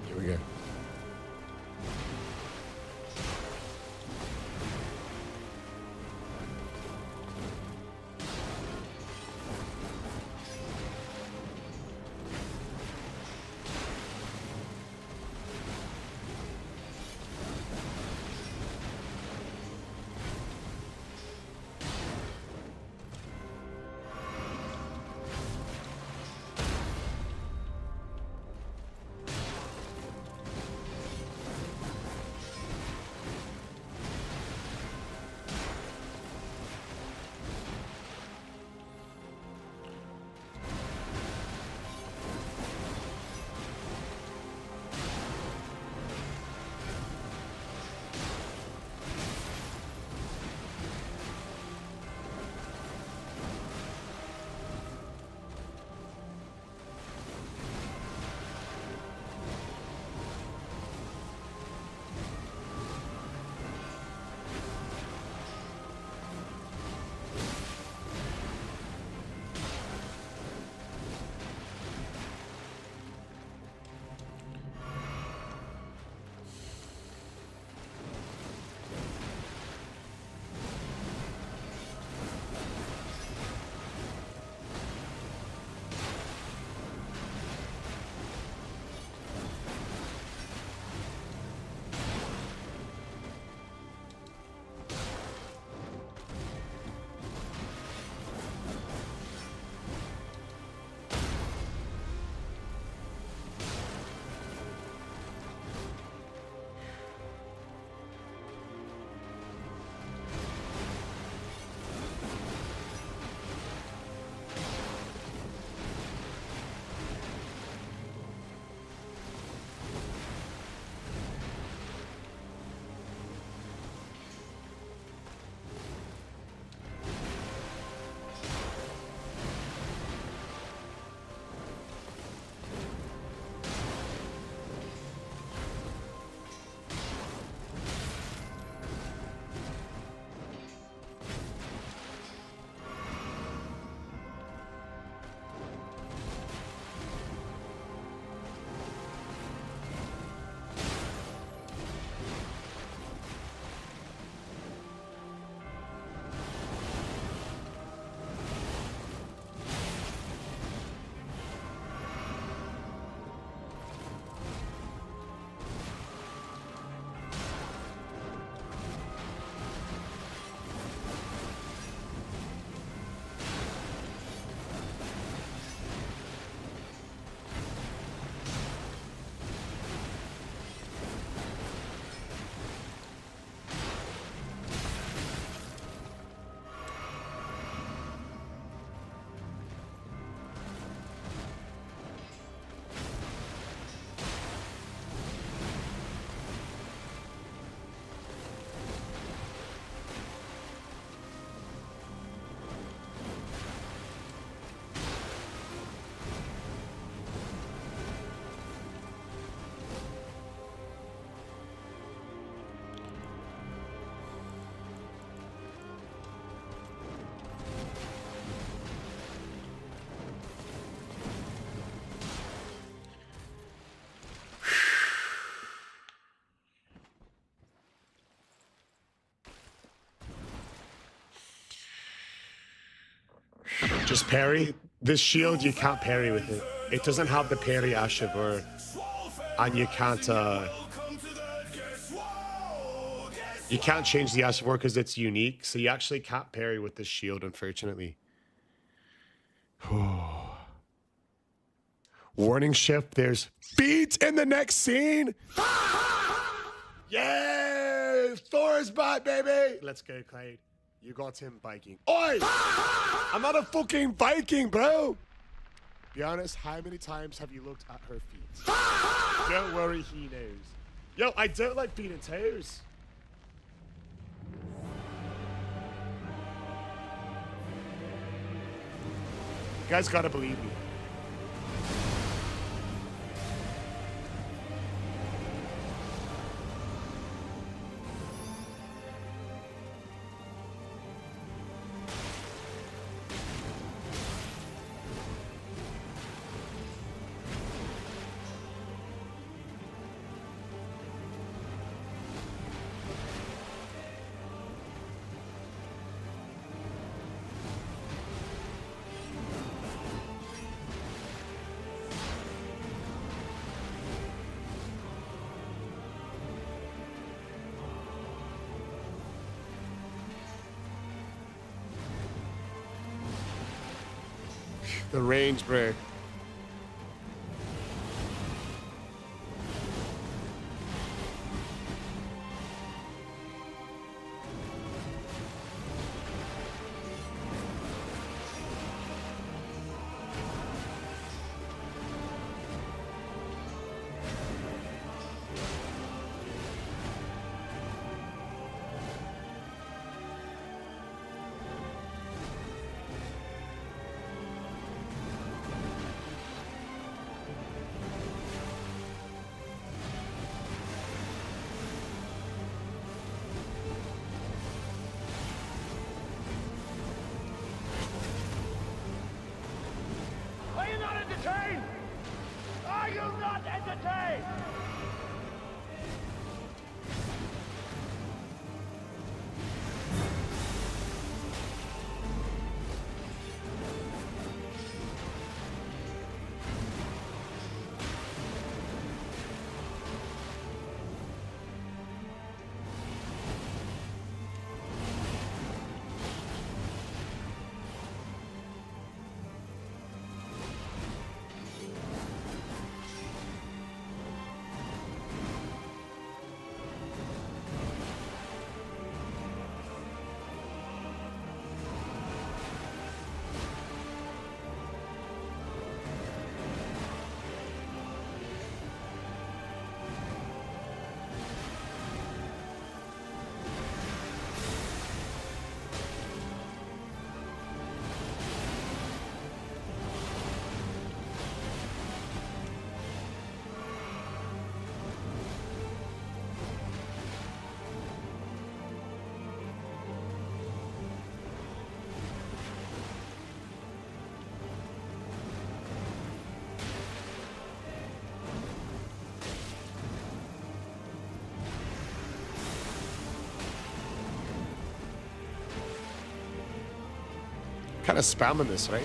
Here we go. Just parry. This shield, you can't parry with it. It doesn't have the parry Ashavur. And you can't change the Ashavur because it's unique. So you actually can't parry with this shield, unfortunately. Warning ship, there's beats in the next scene. Yeah, Thor's back, baby. Let's go, Clyde. You got him biking. Oi! I'm not a fucking Viking, bro. Be honest, how many times have you looked at her feet? Don't worry, he knows. Yo, I don't like beating toes. You guys gotta believe me. The range break. Are you not entertained? Are you not entertained? Kind of spamming this, right?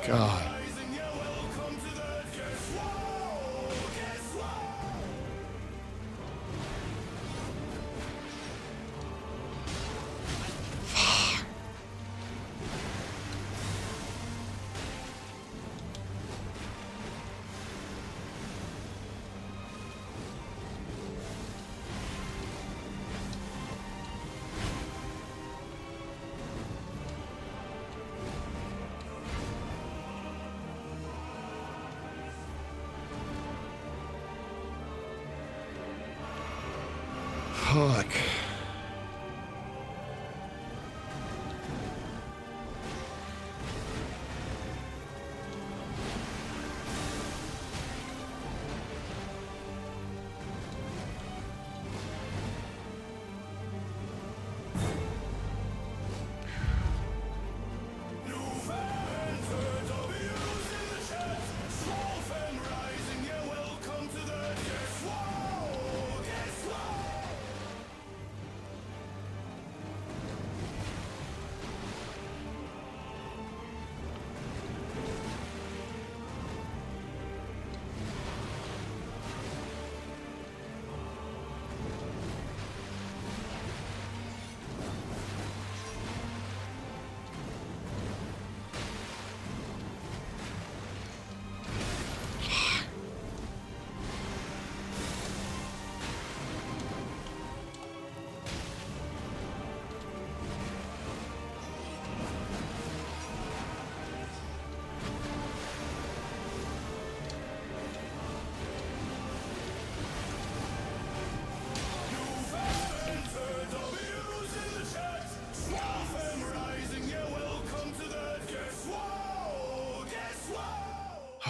God. Fuck.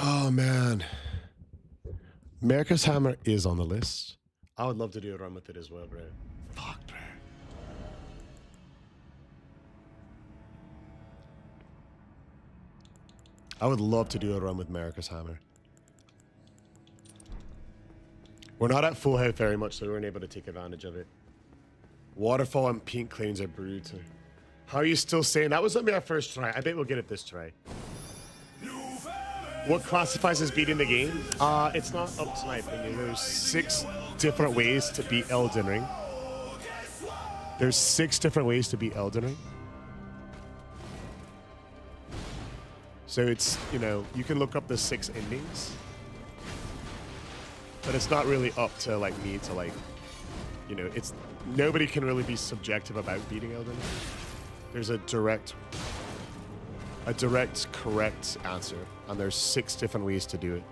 Oh man, America's Hammer is on the list. I would love to do a run with it as well, bro. Fuck, bro. I would love to do a run with America's Hammer. We're not at full health very much, so we weren't able to take advantage of it. Waterfall and Pink Claims are brutal. How are you still saying that was only our first try? I bet we'll get it this try. What classifies as beating the game? It's not up to my opinion. There's 6 different ways to beat Elden Ring. There's 6 different ways to beat Elden Ring. So it's, you know, you can look up the 6 endings. But it's not really up to like me to like, you know, it's nobody can really be subjective about beating Elden Ring. There's a direct correct answer, and there's 6 different ways to do it.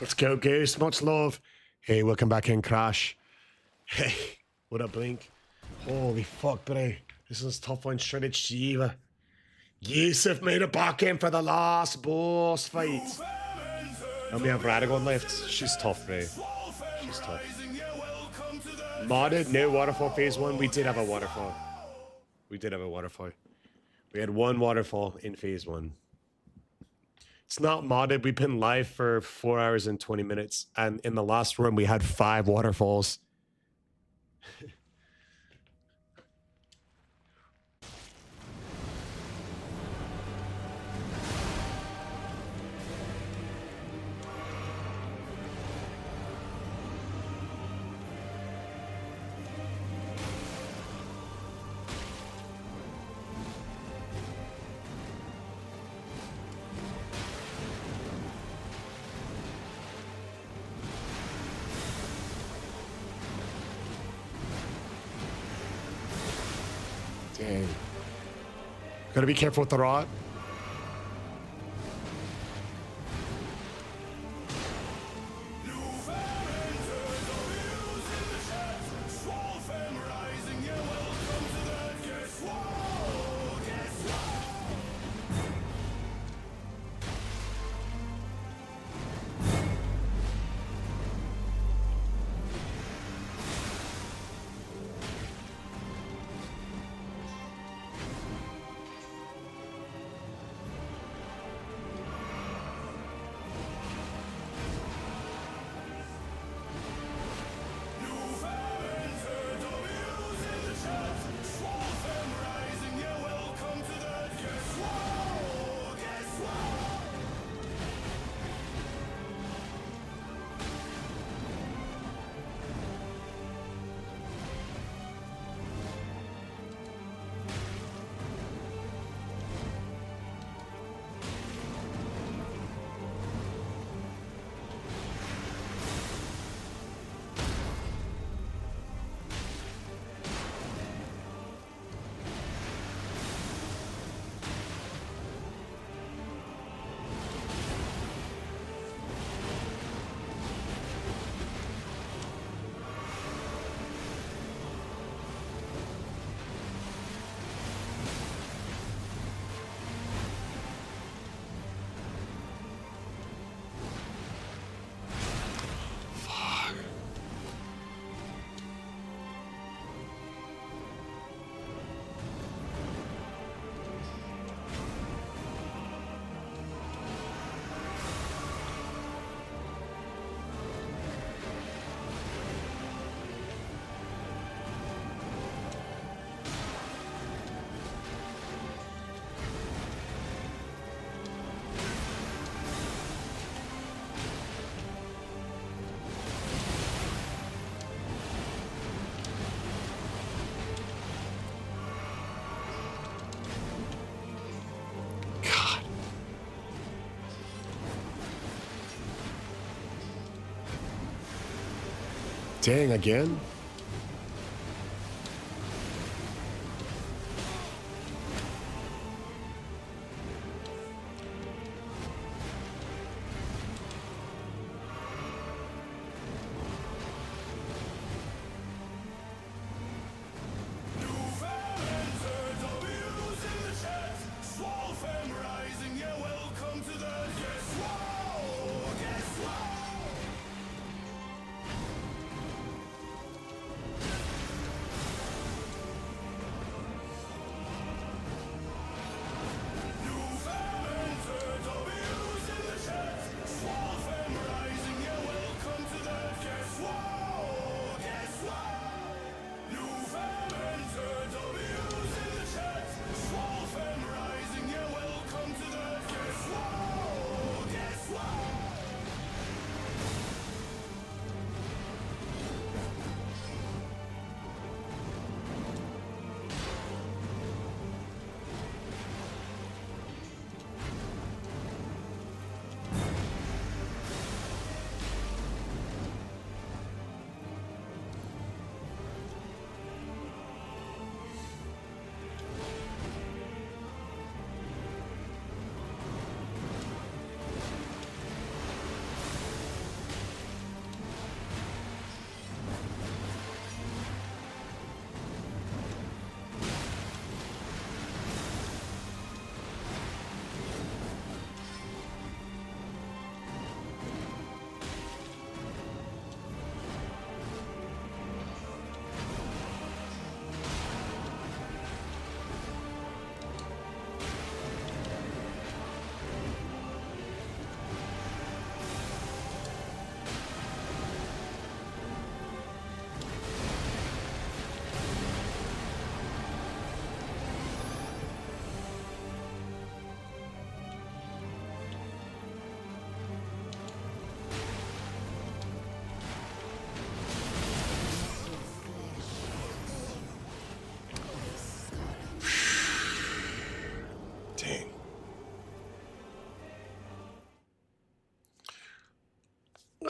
Let's go, Goose. Much love. Hey, welcome back in, Crash. Hey, what up, Blink? Holy fuck, bro. This is a tough one. Shredded Shiva. Yusuf made it back in for the last boss fight. And we have Radagon left. She's tough, bro. She's tough. Modded, no waterfall phase 1. We did have a waterfall. We did have a waterfall. We had one waterfall in phase 1. It's not modded. We've been live for 4 hours and 20 minutes. And in the last run, we had 5 waterfalls. Dang. Gotta be careful with the rod. Dang, again?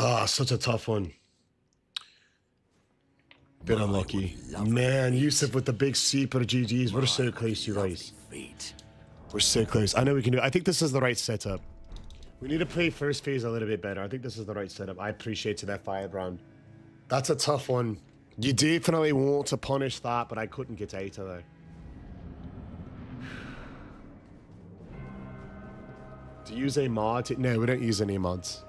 Ah, such a tough one. Bit unlucky. Man, Yusuf with the big super GGs. We're so close, you guys. We're so close. I know we can do it. I think this is the right setup. We need to play first phase a little bit better. I think this is the right setup. I appreciate that firebrand. That's a tough one. You definitely want to punish that, but I couldn't get out of there. To use a mod? No, we don't use any mods.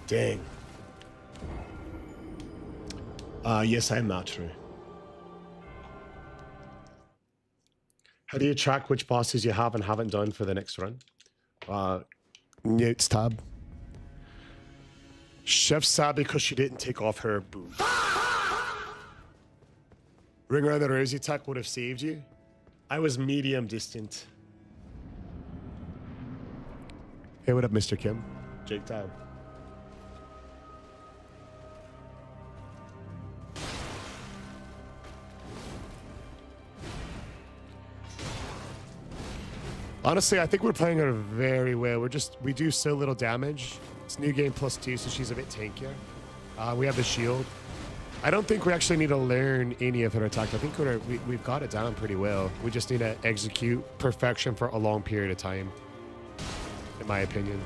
Dang. Yes, I am not true. How do you track which bosses you have and haven't done for the next run? Notes tab. Chef's sad because she didn't take off her boot. Ring around the rosy tuck would have saved you. I was medium distant. Hey, what up, Mr. Kim? Jake Tab. Honestly, I think we're playing her very well. We do so little damage. It's new game +2, so she's a bit tankier. We have the shield. I don't think we actually need to learn any of her attacks. I think we've got it down pretty well. We just need to execute perfection for a long period of time, in my opinion.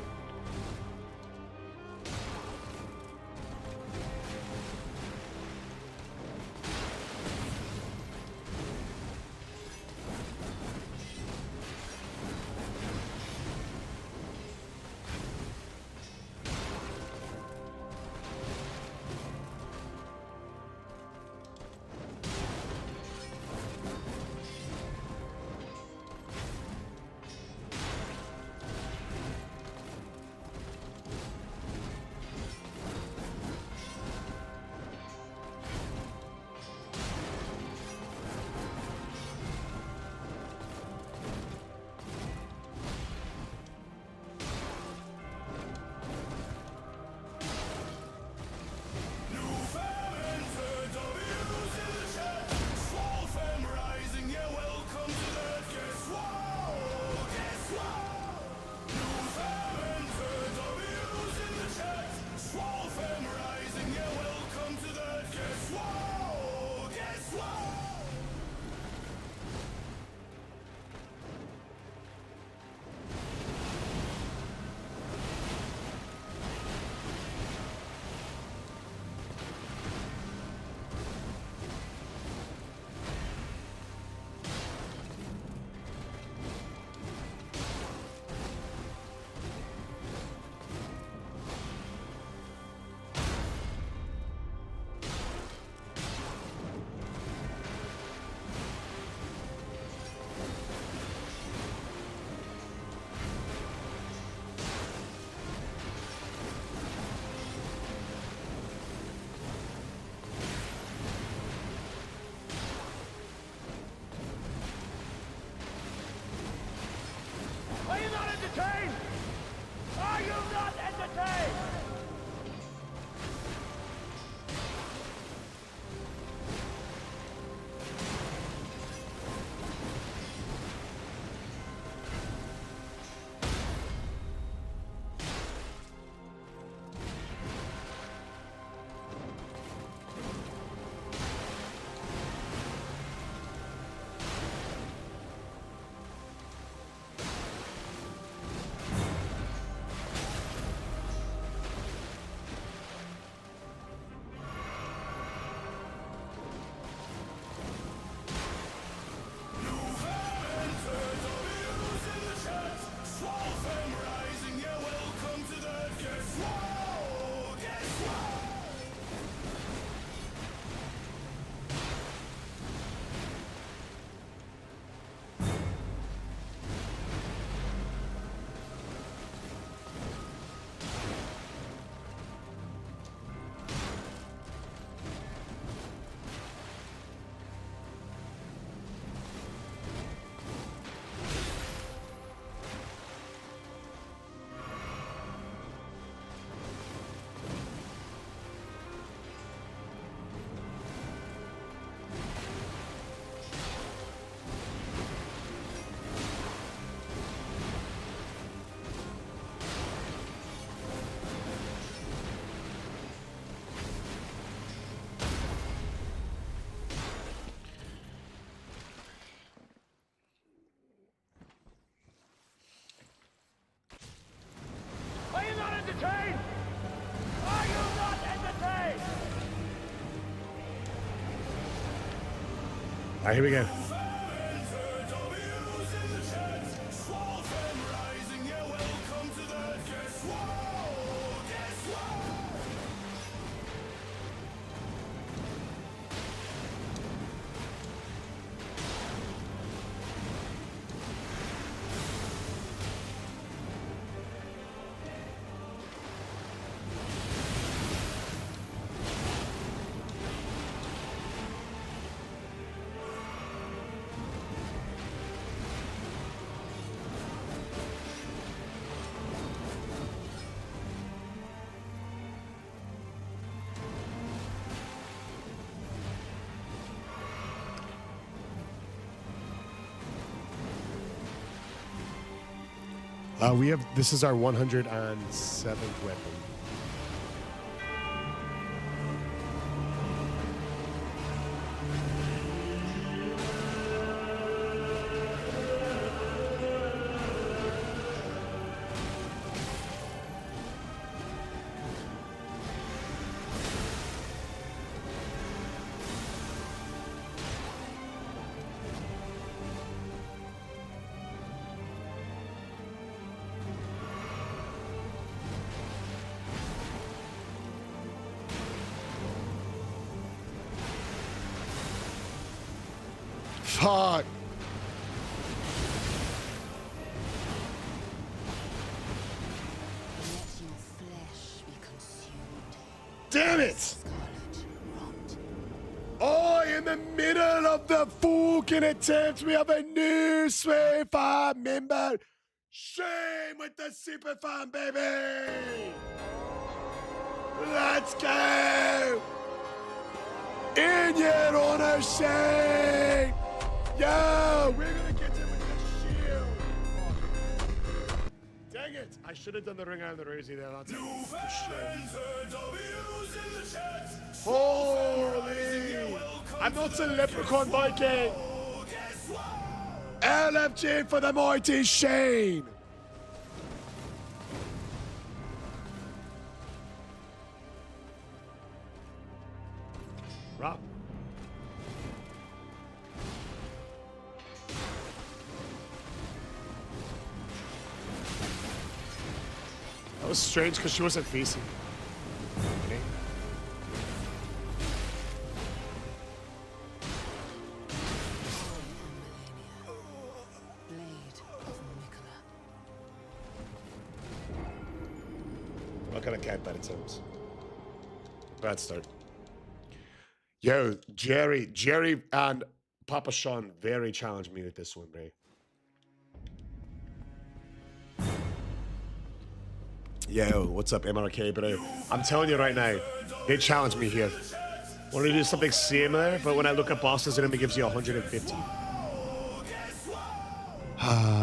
entertained? Are you not entertained? All right, here we go. This is our 107th weapon. Fuck. Let your flesh be consumed. Damn it! Scarlet rot. Oh, in the middle of the fucking attempt, we have a new Sway Farm member. Shame with the super farm, baby! Let's go! In your honor, Shane! Yo, we're gonna get him with the shield. Dang it! I should have done the ring out of the Rosie there. That's holy! I'm not a leprechaun Viking. LFG for the mighty Shane. Rob. That was strange because she wasn't facing. Okay. Blade of Mikola. I'm not gonna count that attempts. Bad start. Yo, Jerry and Papa Sean very challenged me with this one, bro. Yo, what's up, MRK, bro? I'm telling you right now, they challenged me here. Want to do something similar, but when I look at bosses, it only gives you 150.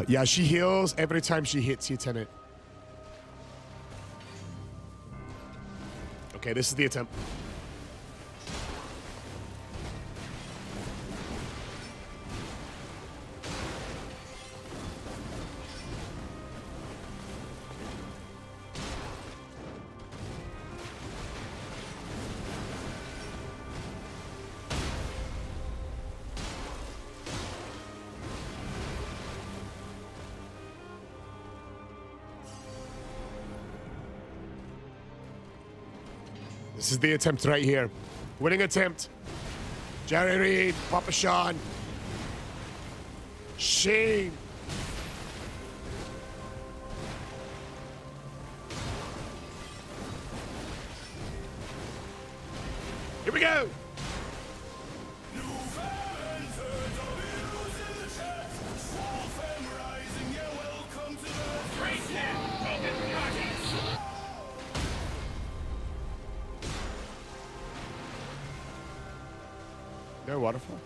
Yeah, she heals every time she hits you, Tenet. Okay, this is the attempt. This is the attempt right here. Winning attempt. Jerry Reed, Papa Sean. Shane. Here we go. No waterfall.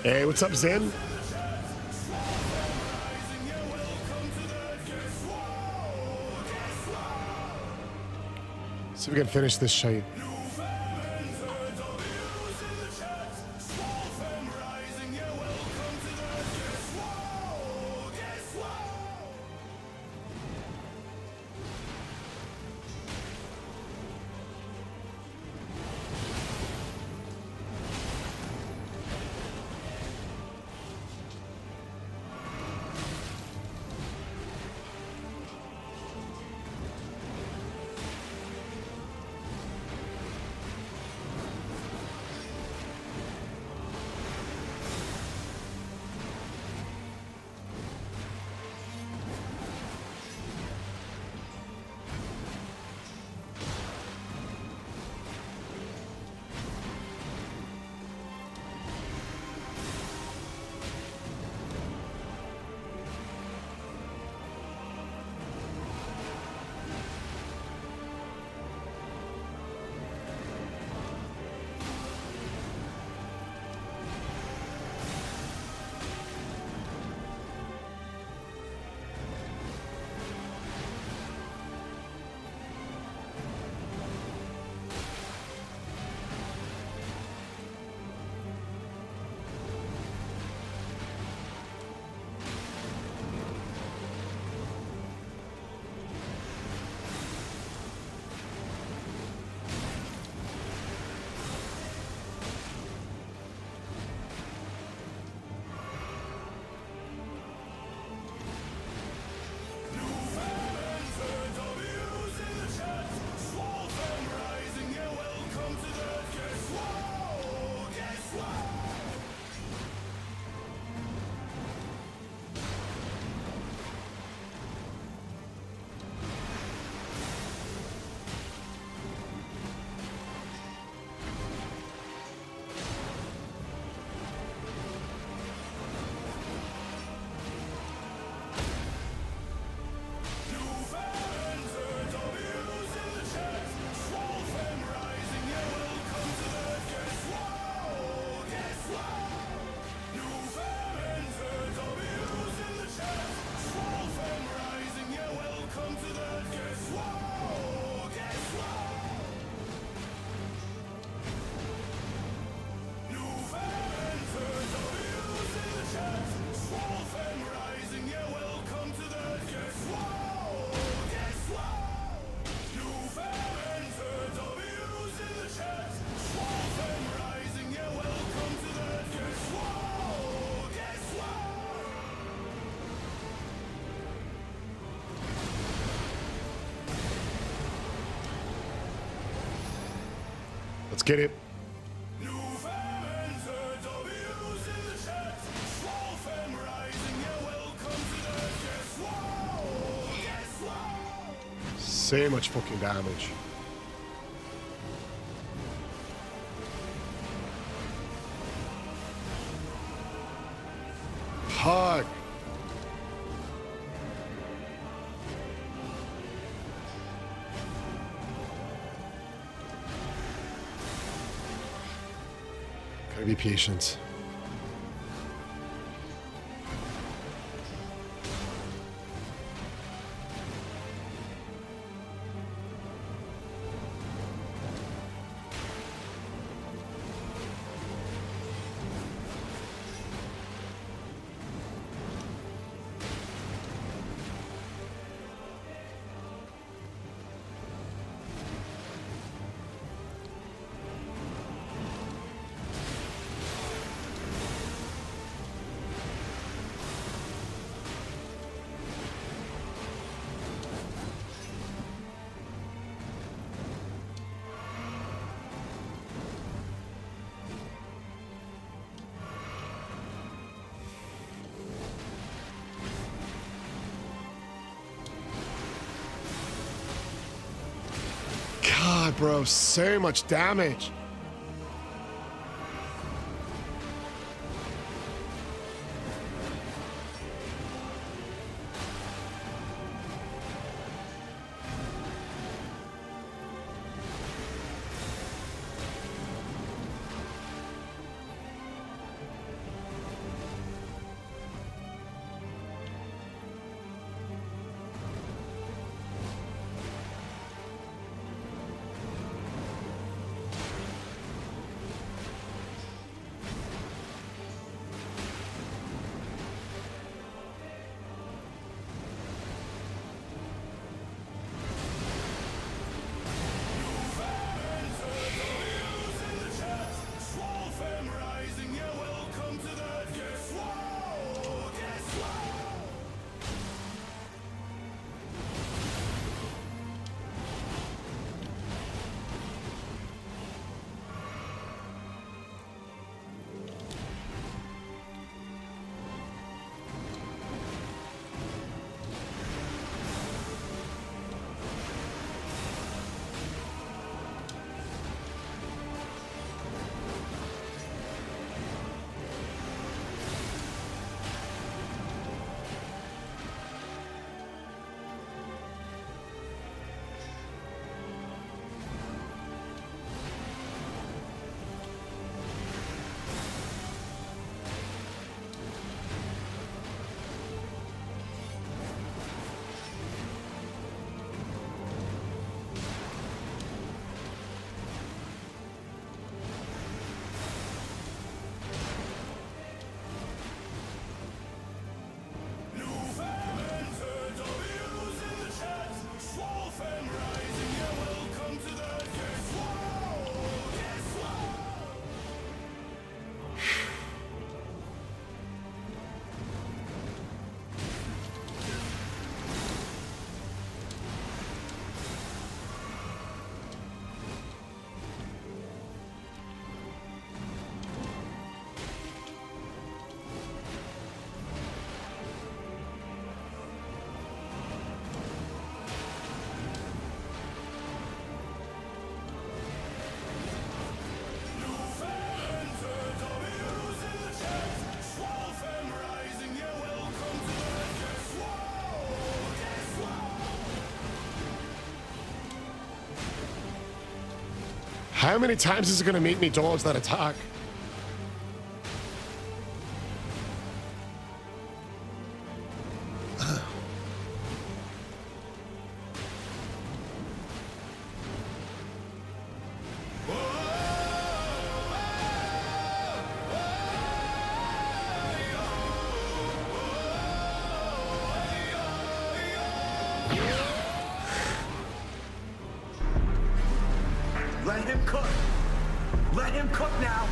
Hey, what's up, Zen? See if we can finish this shite. Let's get it. So much fucking damage. Fuck. Gotta be patient. God, bro, so much damage. How many times is it gonna make me dodge that attack? Let him cook. Let him cook now.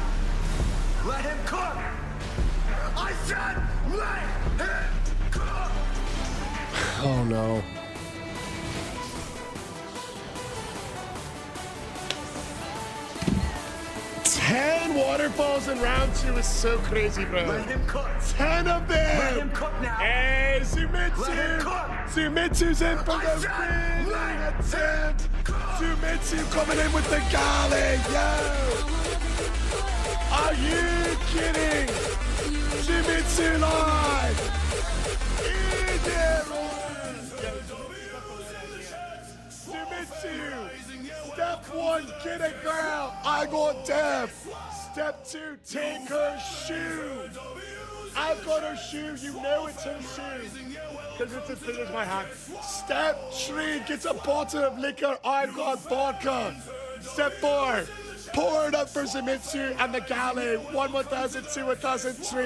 Let him cook. I said let him cook. Oh no. Ten waterfalls in round 2 is so crazy, bro. Let him cook. 10 of them! Let him cook now. Hey, Zumitsu! Let him cook. Zumitsu's in for the said winning let attempt! him cook. Zumitsu coming in with the galley, yo! Are you kidding? Zumitsu live! Zumitsu! Step 1, get a girl! I got death! Step 2, take her shoe! I've got her shoe, you know it's her shoe! Because it's as big as my hand. Step 3, gets a bottle of liquor, I've got vodka! Step 4, pour it up for Zumitsu and the galley. 1, 1002, 1003.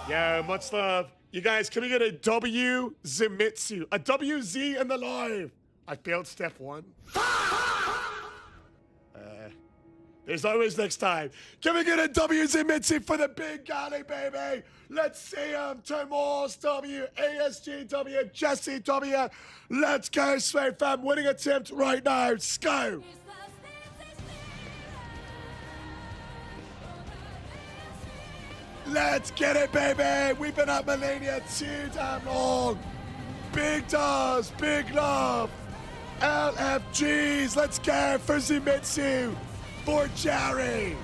Yo, much love. You guys, can we get a W Zumitsu? A WZ in the live. I failed step 1. There's always next time. Can we get a W Zumitsu for the big galley, baby? Let's see him. Tomas W, ASG W, Jesse W. Let's go, Sway fam. Winning attempt right now. Let's go. Let's get it, baby. We've been at Millennia too damn long. Big does, big love. LFGs, let's go for Zumitsu, for Jerry.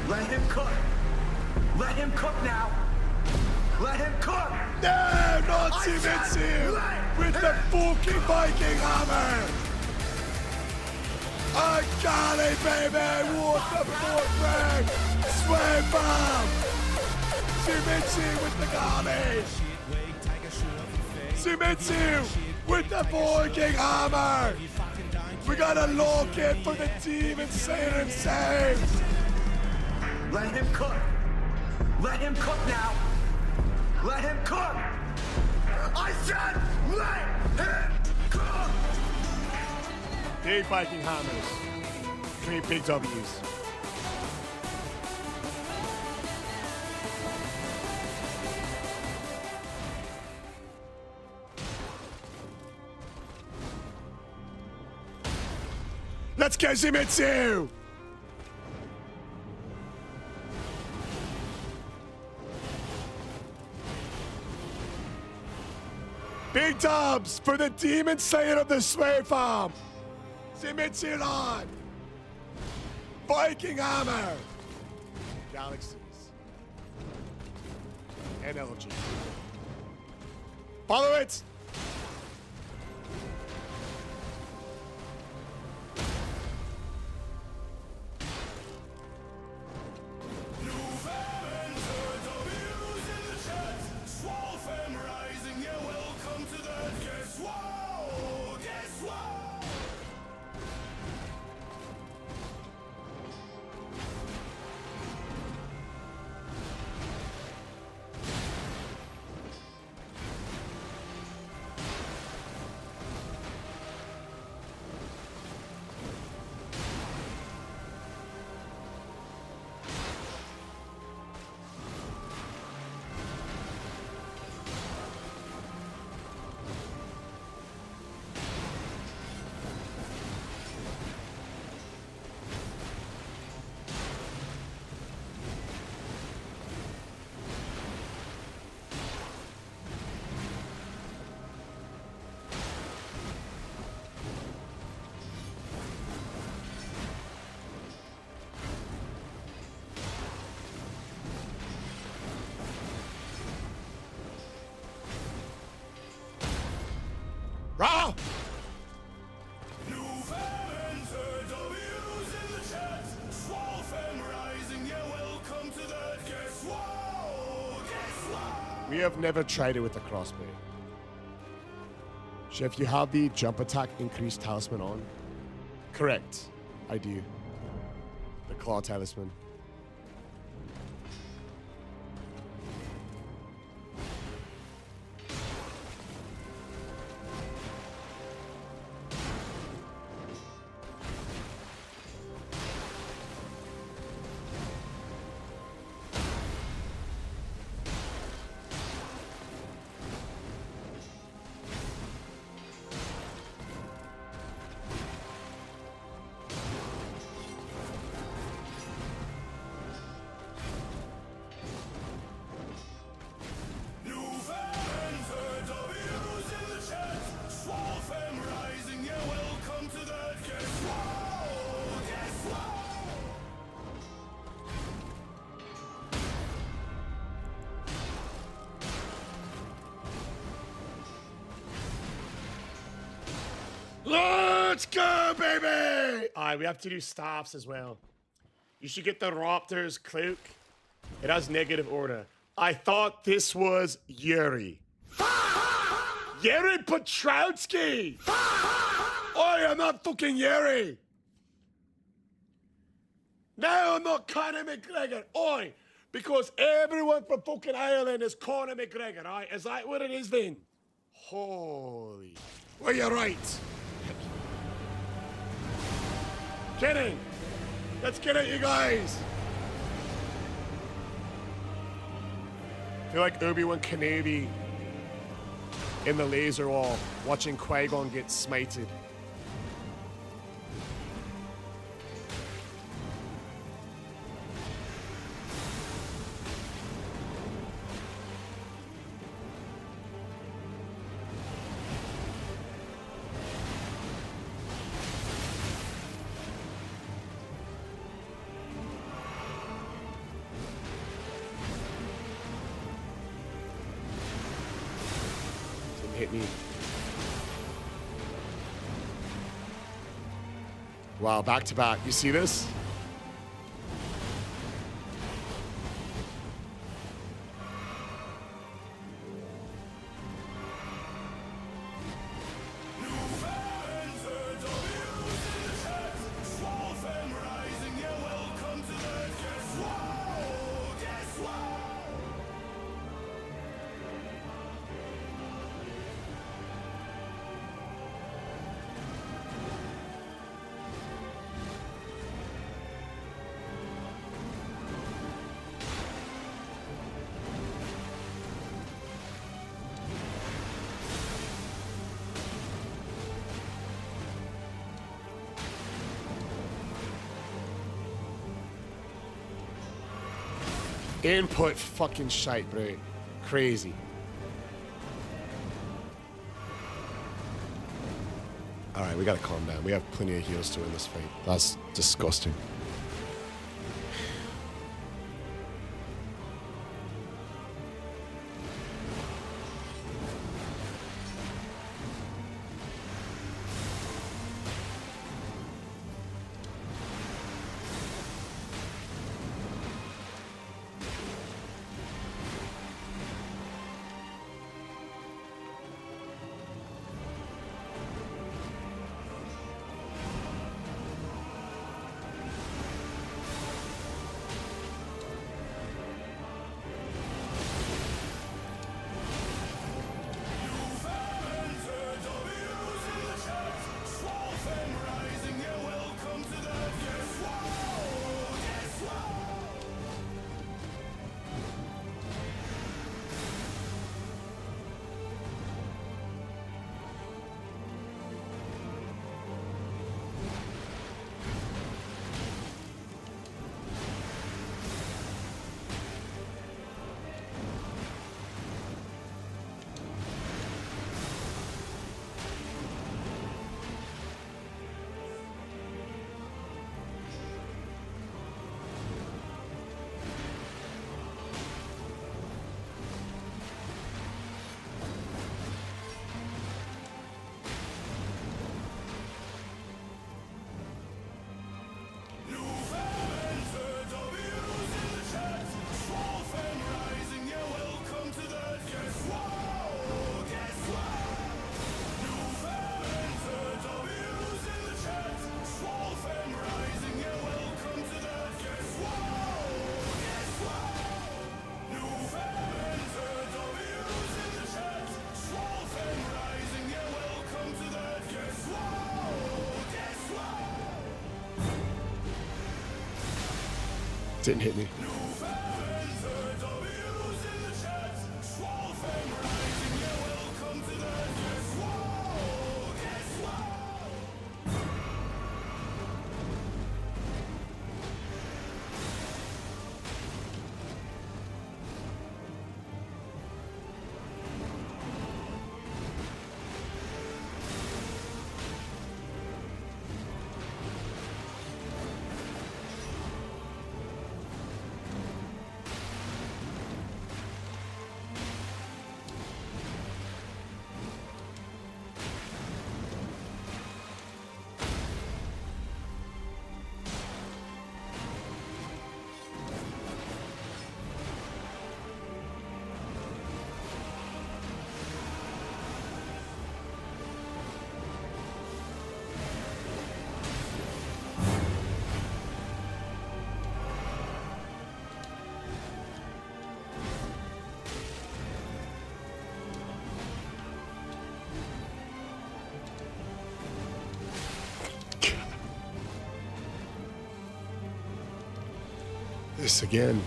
Let him cook. Let him cook now. Let him cook. No, not Zumitsu with the fucking Viking hammer. A galley, baby. What the fuck, man? Sway bomb. Zumitsu with the galley. Zumitsu with the Viking hammer. We gotta lock in for the team and say it insane. Let him cook. Let him cook now. Let him cook. I said let him cook. Big Viking hammers. 3 big W's. Let's go, Zumitsu! Big dubs for the Demon Slayer of the Sway Farm. Zumitsu on. Viking Hammer. Galaxies. And LG. Follow it. We have never tried it with the crossbow. Chef, you have the jump attack increased talisman on? Correct. I do. The claw talisman. Let's go, baby! Alright, we have to do staffs as well. You should get the Raptor's cloak. It has negative order. I thought this was Yuri. Yuri Petrowski! Oi, I'm not fucking Yuri! No, I'm not Conor McGregor. Oi! Because everyone from fucking Ireland is Conor McGregor, right? Is that what it is then? Holy. Well, you're right. Kidding. Let's get it, you guys. I feel like Obi-Wan Kenobi in the laser wall, watching Qui-Gon get smited. Hit me. Wow, back to back. You see this? Input fucking shite, bro. Crazy. Alright, we gotta calm down. We have plenty of heals to win this fight. That's disgusting. Didn't hit me. This again.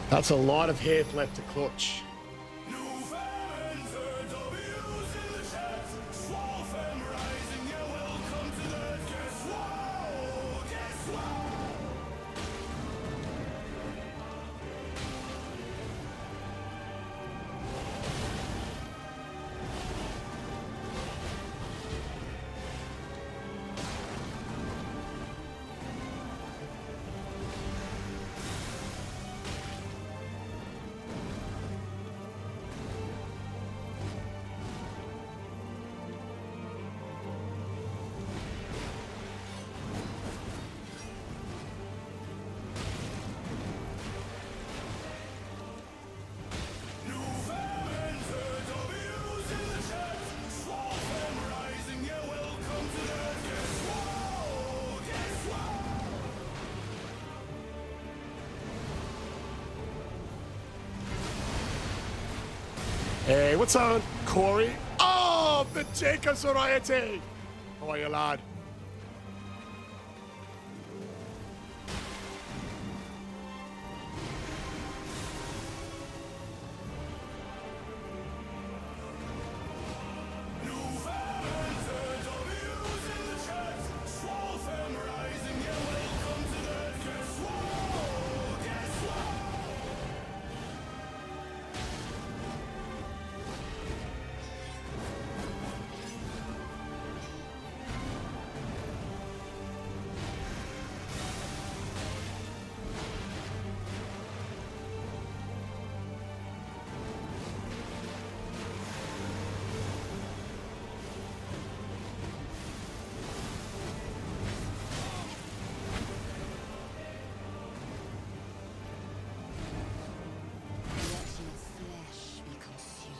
That's a lot of health left to clutch. Hey, what's on, Corey? Oh, the Jacob Soriety. How are you, lad?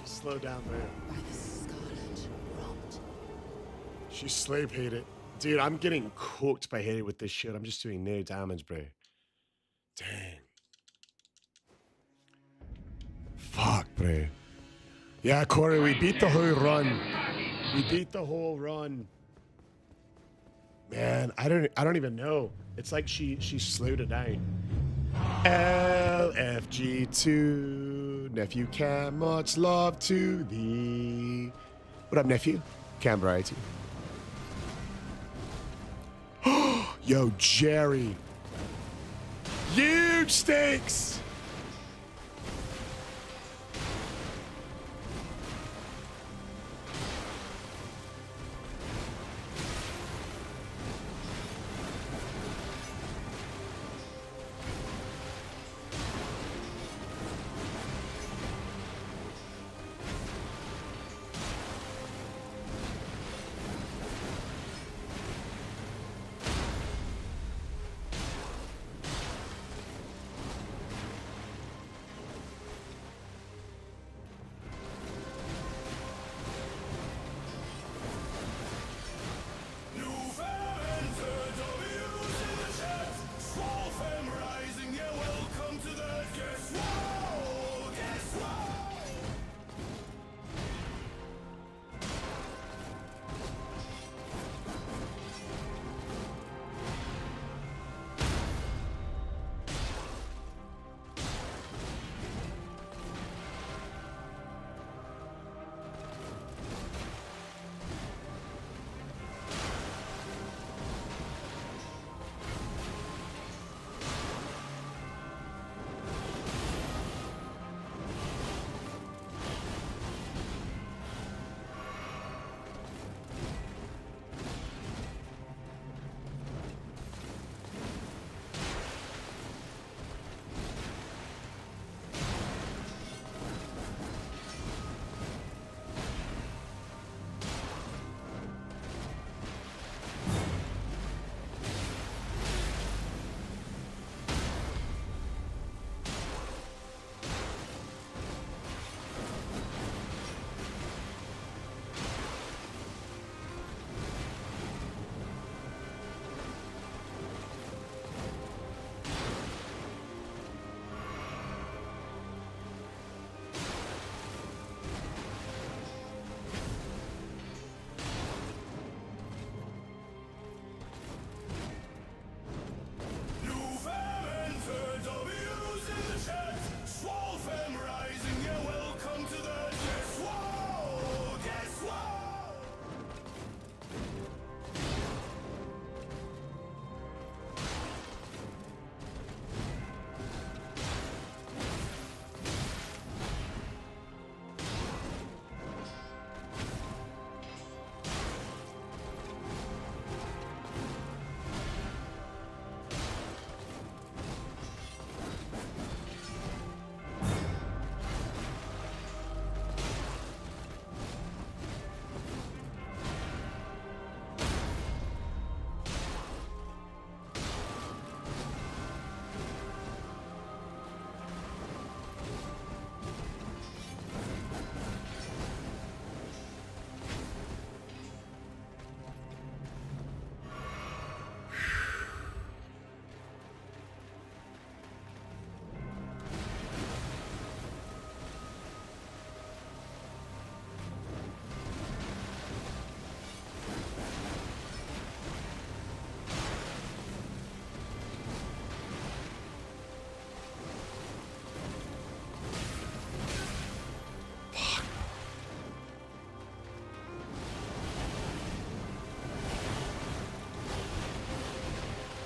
Slow down there. By the scarlet rot. She slave hate it. Dude, I'm getting cooked by hitting with this shit. I'm just doing no damage, bro. Dang. Fuck, bro. Yeah, Corey, we beat the whole run. We beat the whole run. Man, I don't even know. It's like she slowed it down. LFG2, nephew Cam, much love to thee. What up, nephew? Cam Variety. Yo, Jerry. Huge stakes.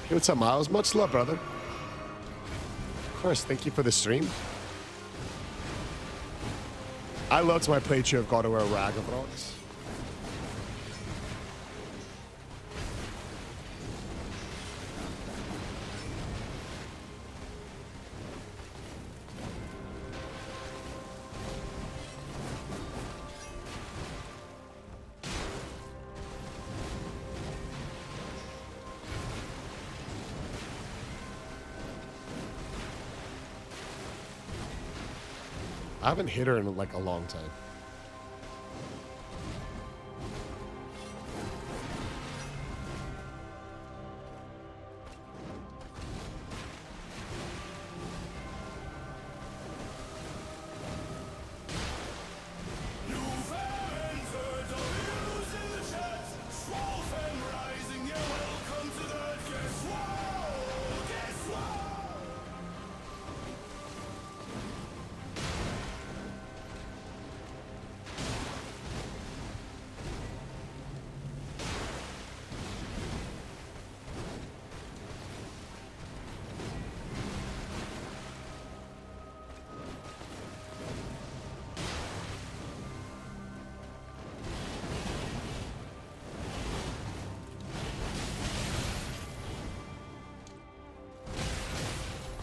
Hey, what's up, Miles? Much love, brother. Of course, thank you for the stream. I loved my playthrough of God of War Ragnarok. I haven't hit her in like a long time.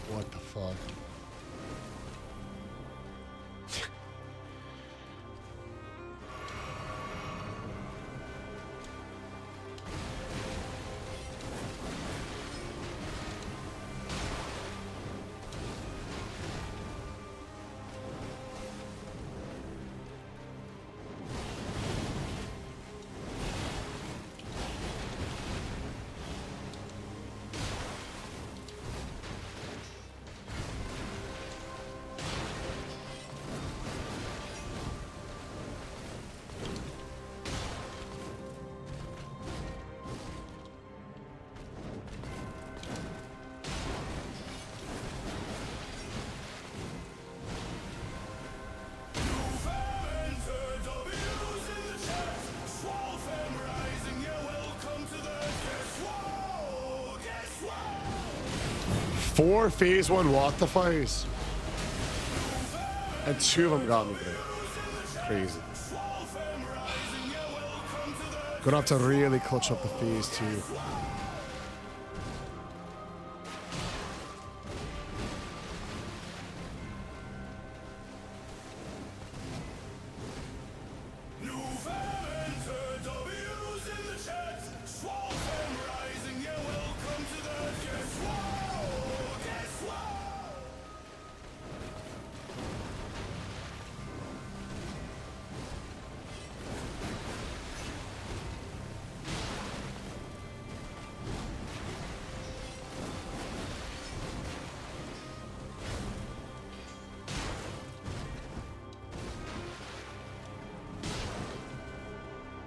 What the fuck? Four phase one what the fires. And two of them got me great. Crazy. Gonna have to really clutch up the phase two.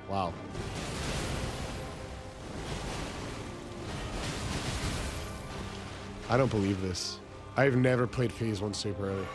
Wow. I don't believe this. I've never played phase one super early.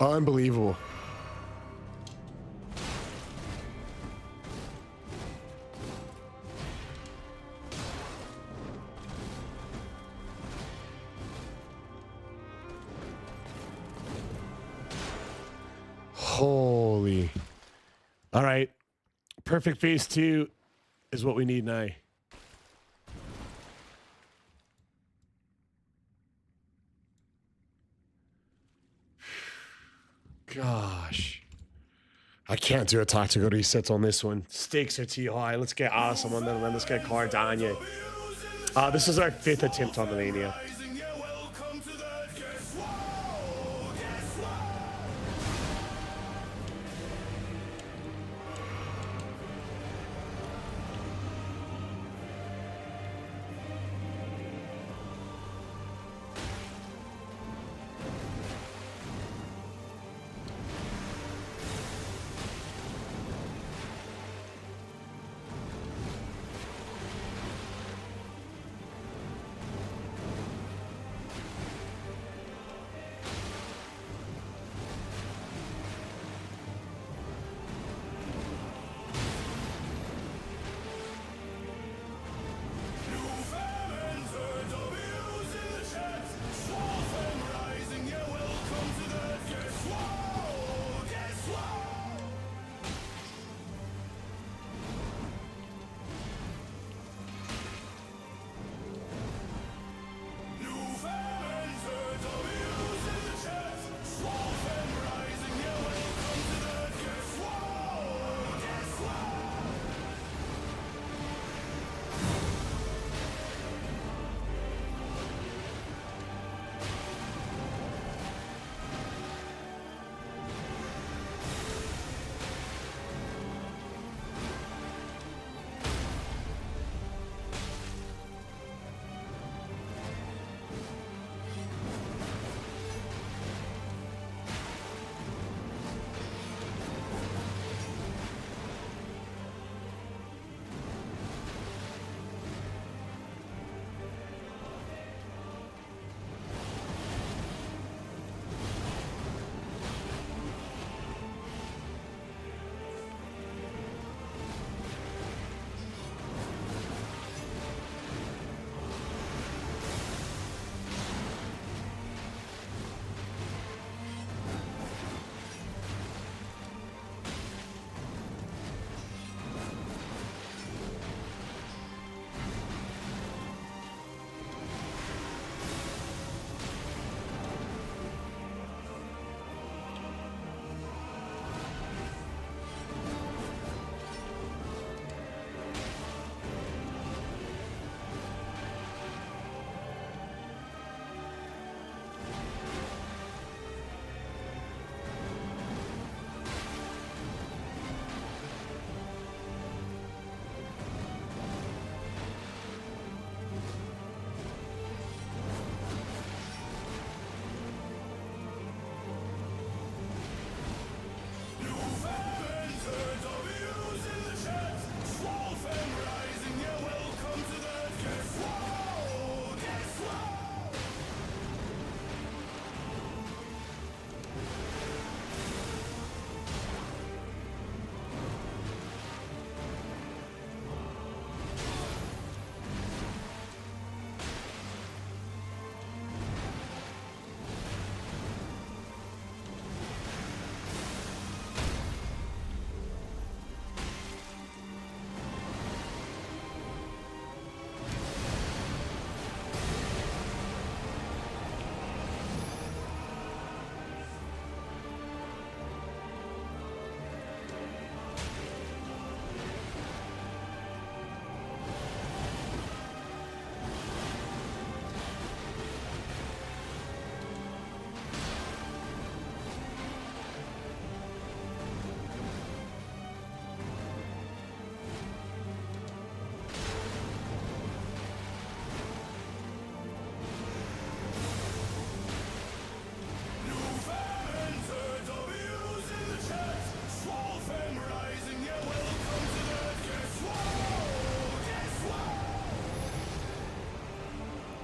Unbelievable. All right. Perfect phase 2 is what we need now. Gosh. I can't do a tactical reset on this one. Stakes are too high. Let's get awesome and then let's get Cardania. This is our 5th attempt on the Mania.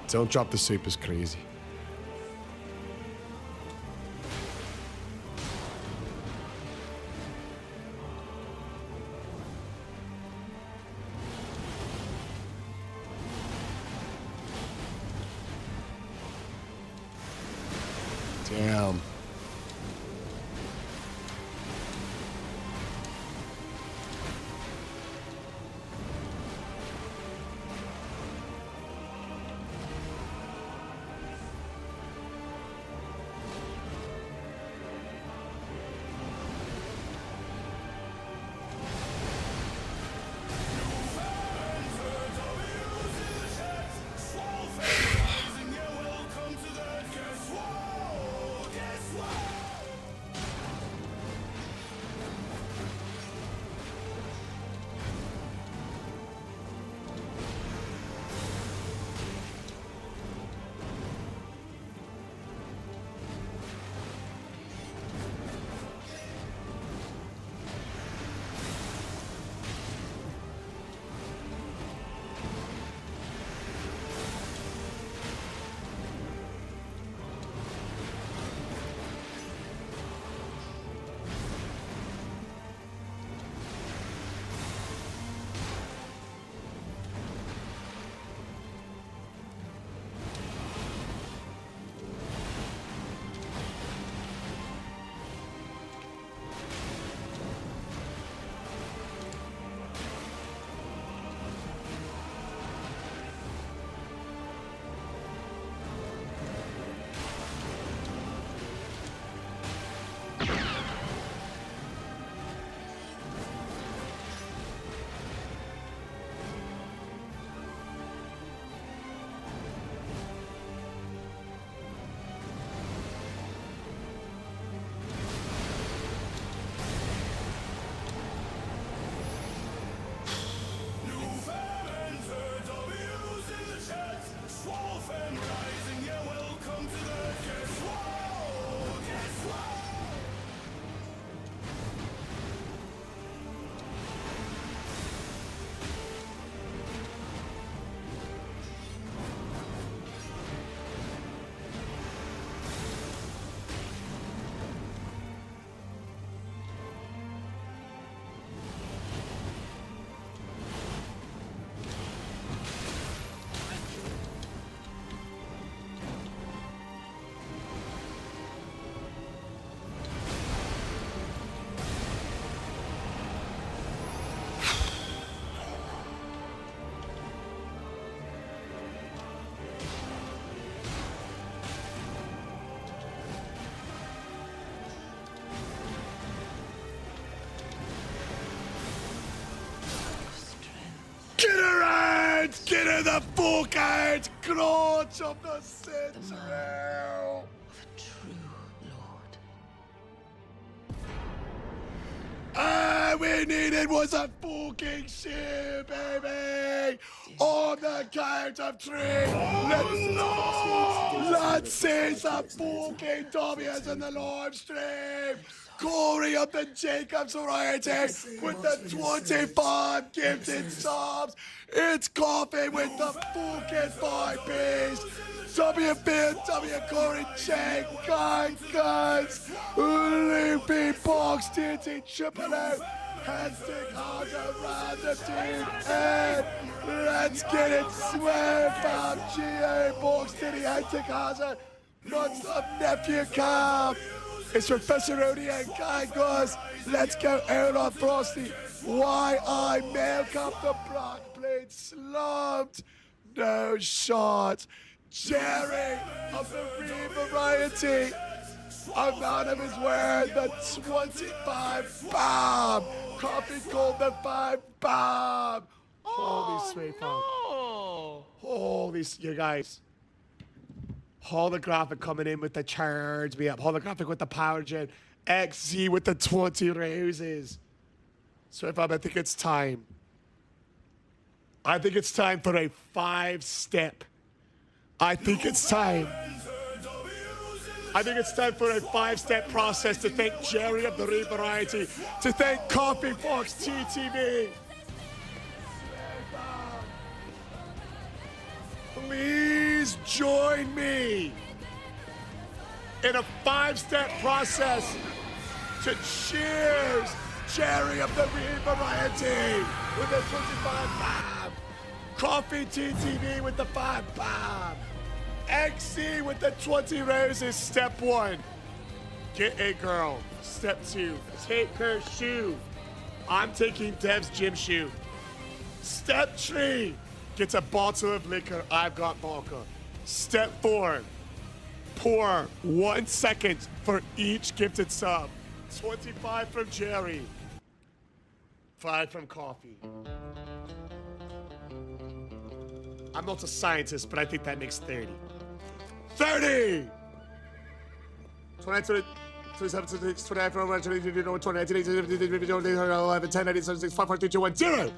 Don't drop the soup is crazy. Damn. Let's get in the fuck out! Crotch of the century! True Lord. All we needed was a fucking ship, baby! On the count of 3, let's see some fucking W's in the live stream! Corey of the Jacobs variety with the 25 gifted subs. It's Coffee with the fucking 5 piece. WB and W Corey J, guys. Loopy Box TNT Triple O. Hashtag Harder Random Team and let's get it swear from GA Box Titty Hashtag Harder. Non-stop nephew Cam. It's Professor Odie and guys. Let's go out on Frosty. Why I milk up the block blade slumped. No shot. Jerry of the Re-Variety. A man of his word, the 25 bomb. Coffee called the 5 bomb. Holy sweet bomb. Holy, you guys. Holographic coming in with the charge me up. Holographic with the power gen. XZ with the 20 roses. So if I think it's time. I think it's time for a 5-step. I think it's time. I think it's time for a 5-step process to thank Jerry of the Re-Variety, to thank Coffee Fox TTV. Please join me in a 5-step process to cheers Jerry of the Re-Variety with the 25 bomb, Coffee TTV with the 5 bomb, XC with the 20 roses. Step 1, get a girl. Step 2, take her shoe. I'm taking Dev's gym shoe. Step 3, gets a bottle of liquor. I've got vodka. Step 4, pour 1 second for each gifted sub. 25 from Jerry, 5 from Coffee. I'm not a scientist, but I think that makes 30. 30! 29, 27, 26, 29, 29, 29, 11, 10, 9, 7, 6, 5, 4, 3, 2, 1, 0!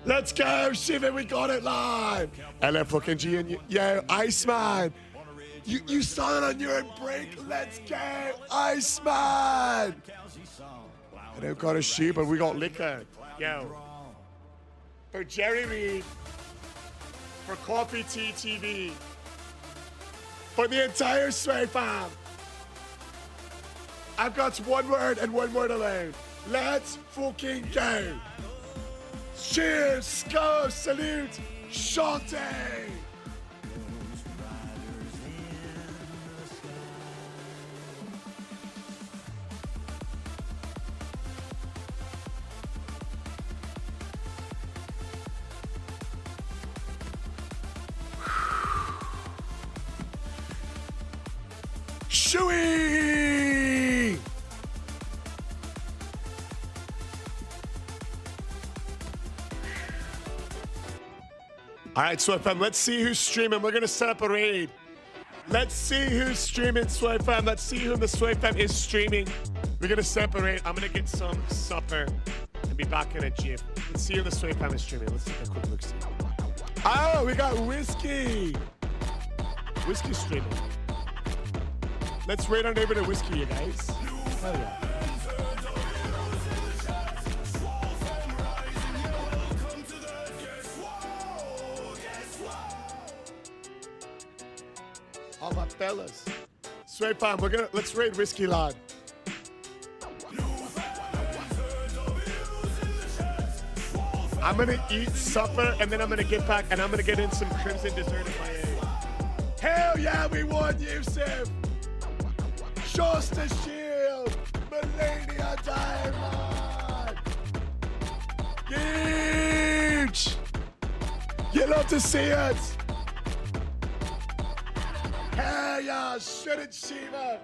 Let's go, Shiva, we got it live! LF fucking G and yo, Iceman! You saw it on your break, let's go, Iceman! I don't got a shoe, but we got liquor. Yo. For Jerry Reed, for Coffee TTV, for the entire Sway fam, I've got one word and one word alone. Let's fucking go. Cheers, go, salute, Shante. Shooey! All right, Sway fam, let's see who's streaming. We're gonna set up a raid. Let's see who's streaming, Sway fam. Let's see who the Sway fam is streaming. We're gonna separate. I'm gonna get some supper and be back in a gym. Let's see who the Sway fam is streaming. Let's take a quick look. See. Oh, we got Whiskey. Whiskey streaming. Let's raid on over to Whiskey, you guys. Hell yeah. All my fellas. Straight fam, let's raid Whiskey Lad. I'm gonna eat supper and then I'm gonna get back and I'm gonna get in some Crimson dessert in my A. Hell yeah, we won, Yusuf! Just a shield! Melania Diamond! Huge! You love to see it! Hell yeah, shouldn't Shiva!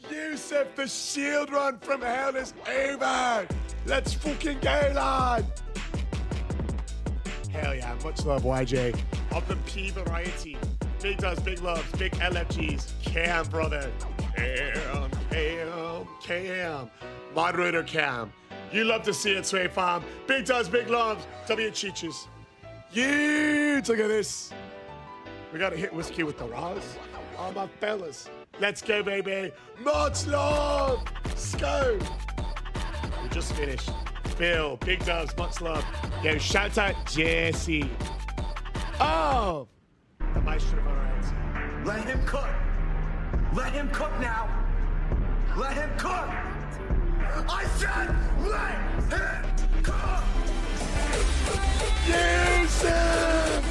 Yusuf, the shield run from hell is over! Let's fucking go, lad! Hell yeah, much love, YJ. Of the P variety. Big does, big loves, big LFGs. Cam, brother. Cam. Moderator Cam. You love to see it, Sway Farm. Big does, big loves. W Cheeches. Yeah, look at this. We gotta hit whiskey with the Roz. All my fellas. Let's go, baby. Much love. Let's go. We just finished. Phil, big doves, much love. Yo, shout out Jesse. Oh, the maestro variety. Let him cook. Let him cook now. Let him cook. I said let him cook. Yusuf!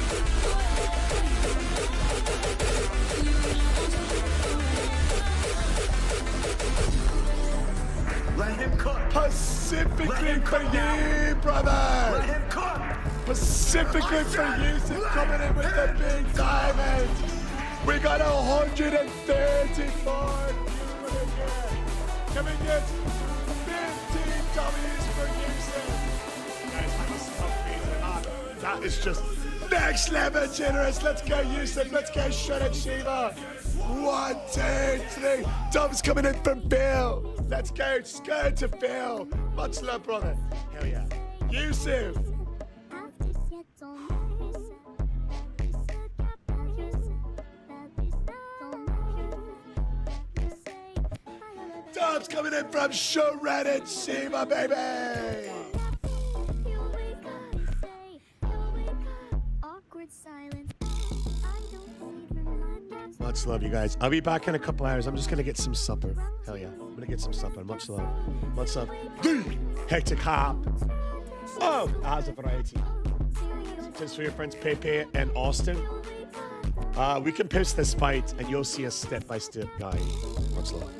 Let him cook. Specifically for you, brother. Let him cook. Specifically for Yusuf coming in with the big diamond. We got 134. Come and get 15 W's for Yusuf. Guys, I must stop being hot. That is just next level generous. Let's go, Yusuf. Let's go, Shredded Shiva. 1, 2, 3. Dubs coming in from Phil. Let's go. Go to Phil. Much love, brother. Hell yeah. Yusuf. Dubs coming in from Shredded Shiva, baby. Much love, you guys. I'll be back in a couple hours. I'm just gonna get some supper. Hell yeah. I'm gonna get some supper. Much love. Much love. Hectic Hop. Oh, as a variety. Just for your friends Pepe and Austin. We can post this fight and you'll see a step-by-step guide. Much love.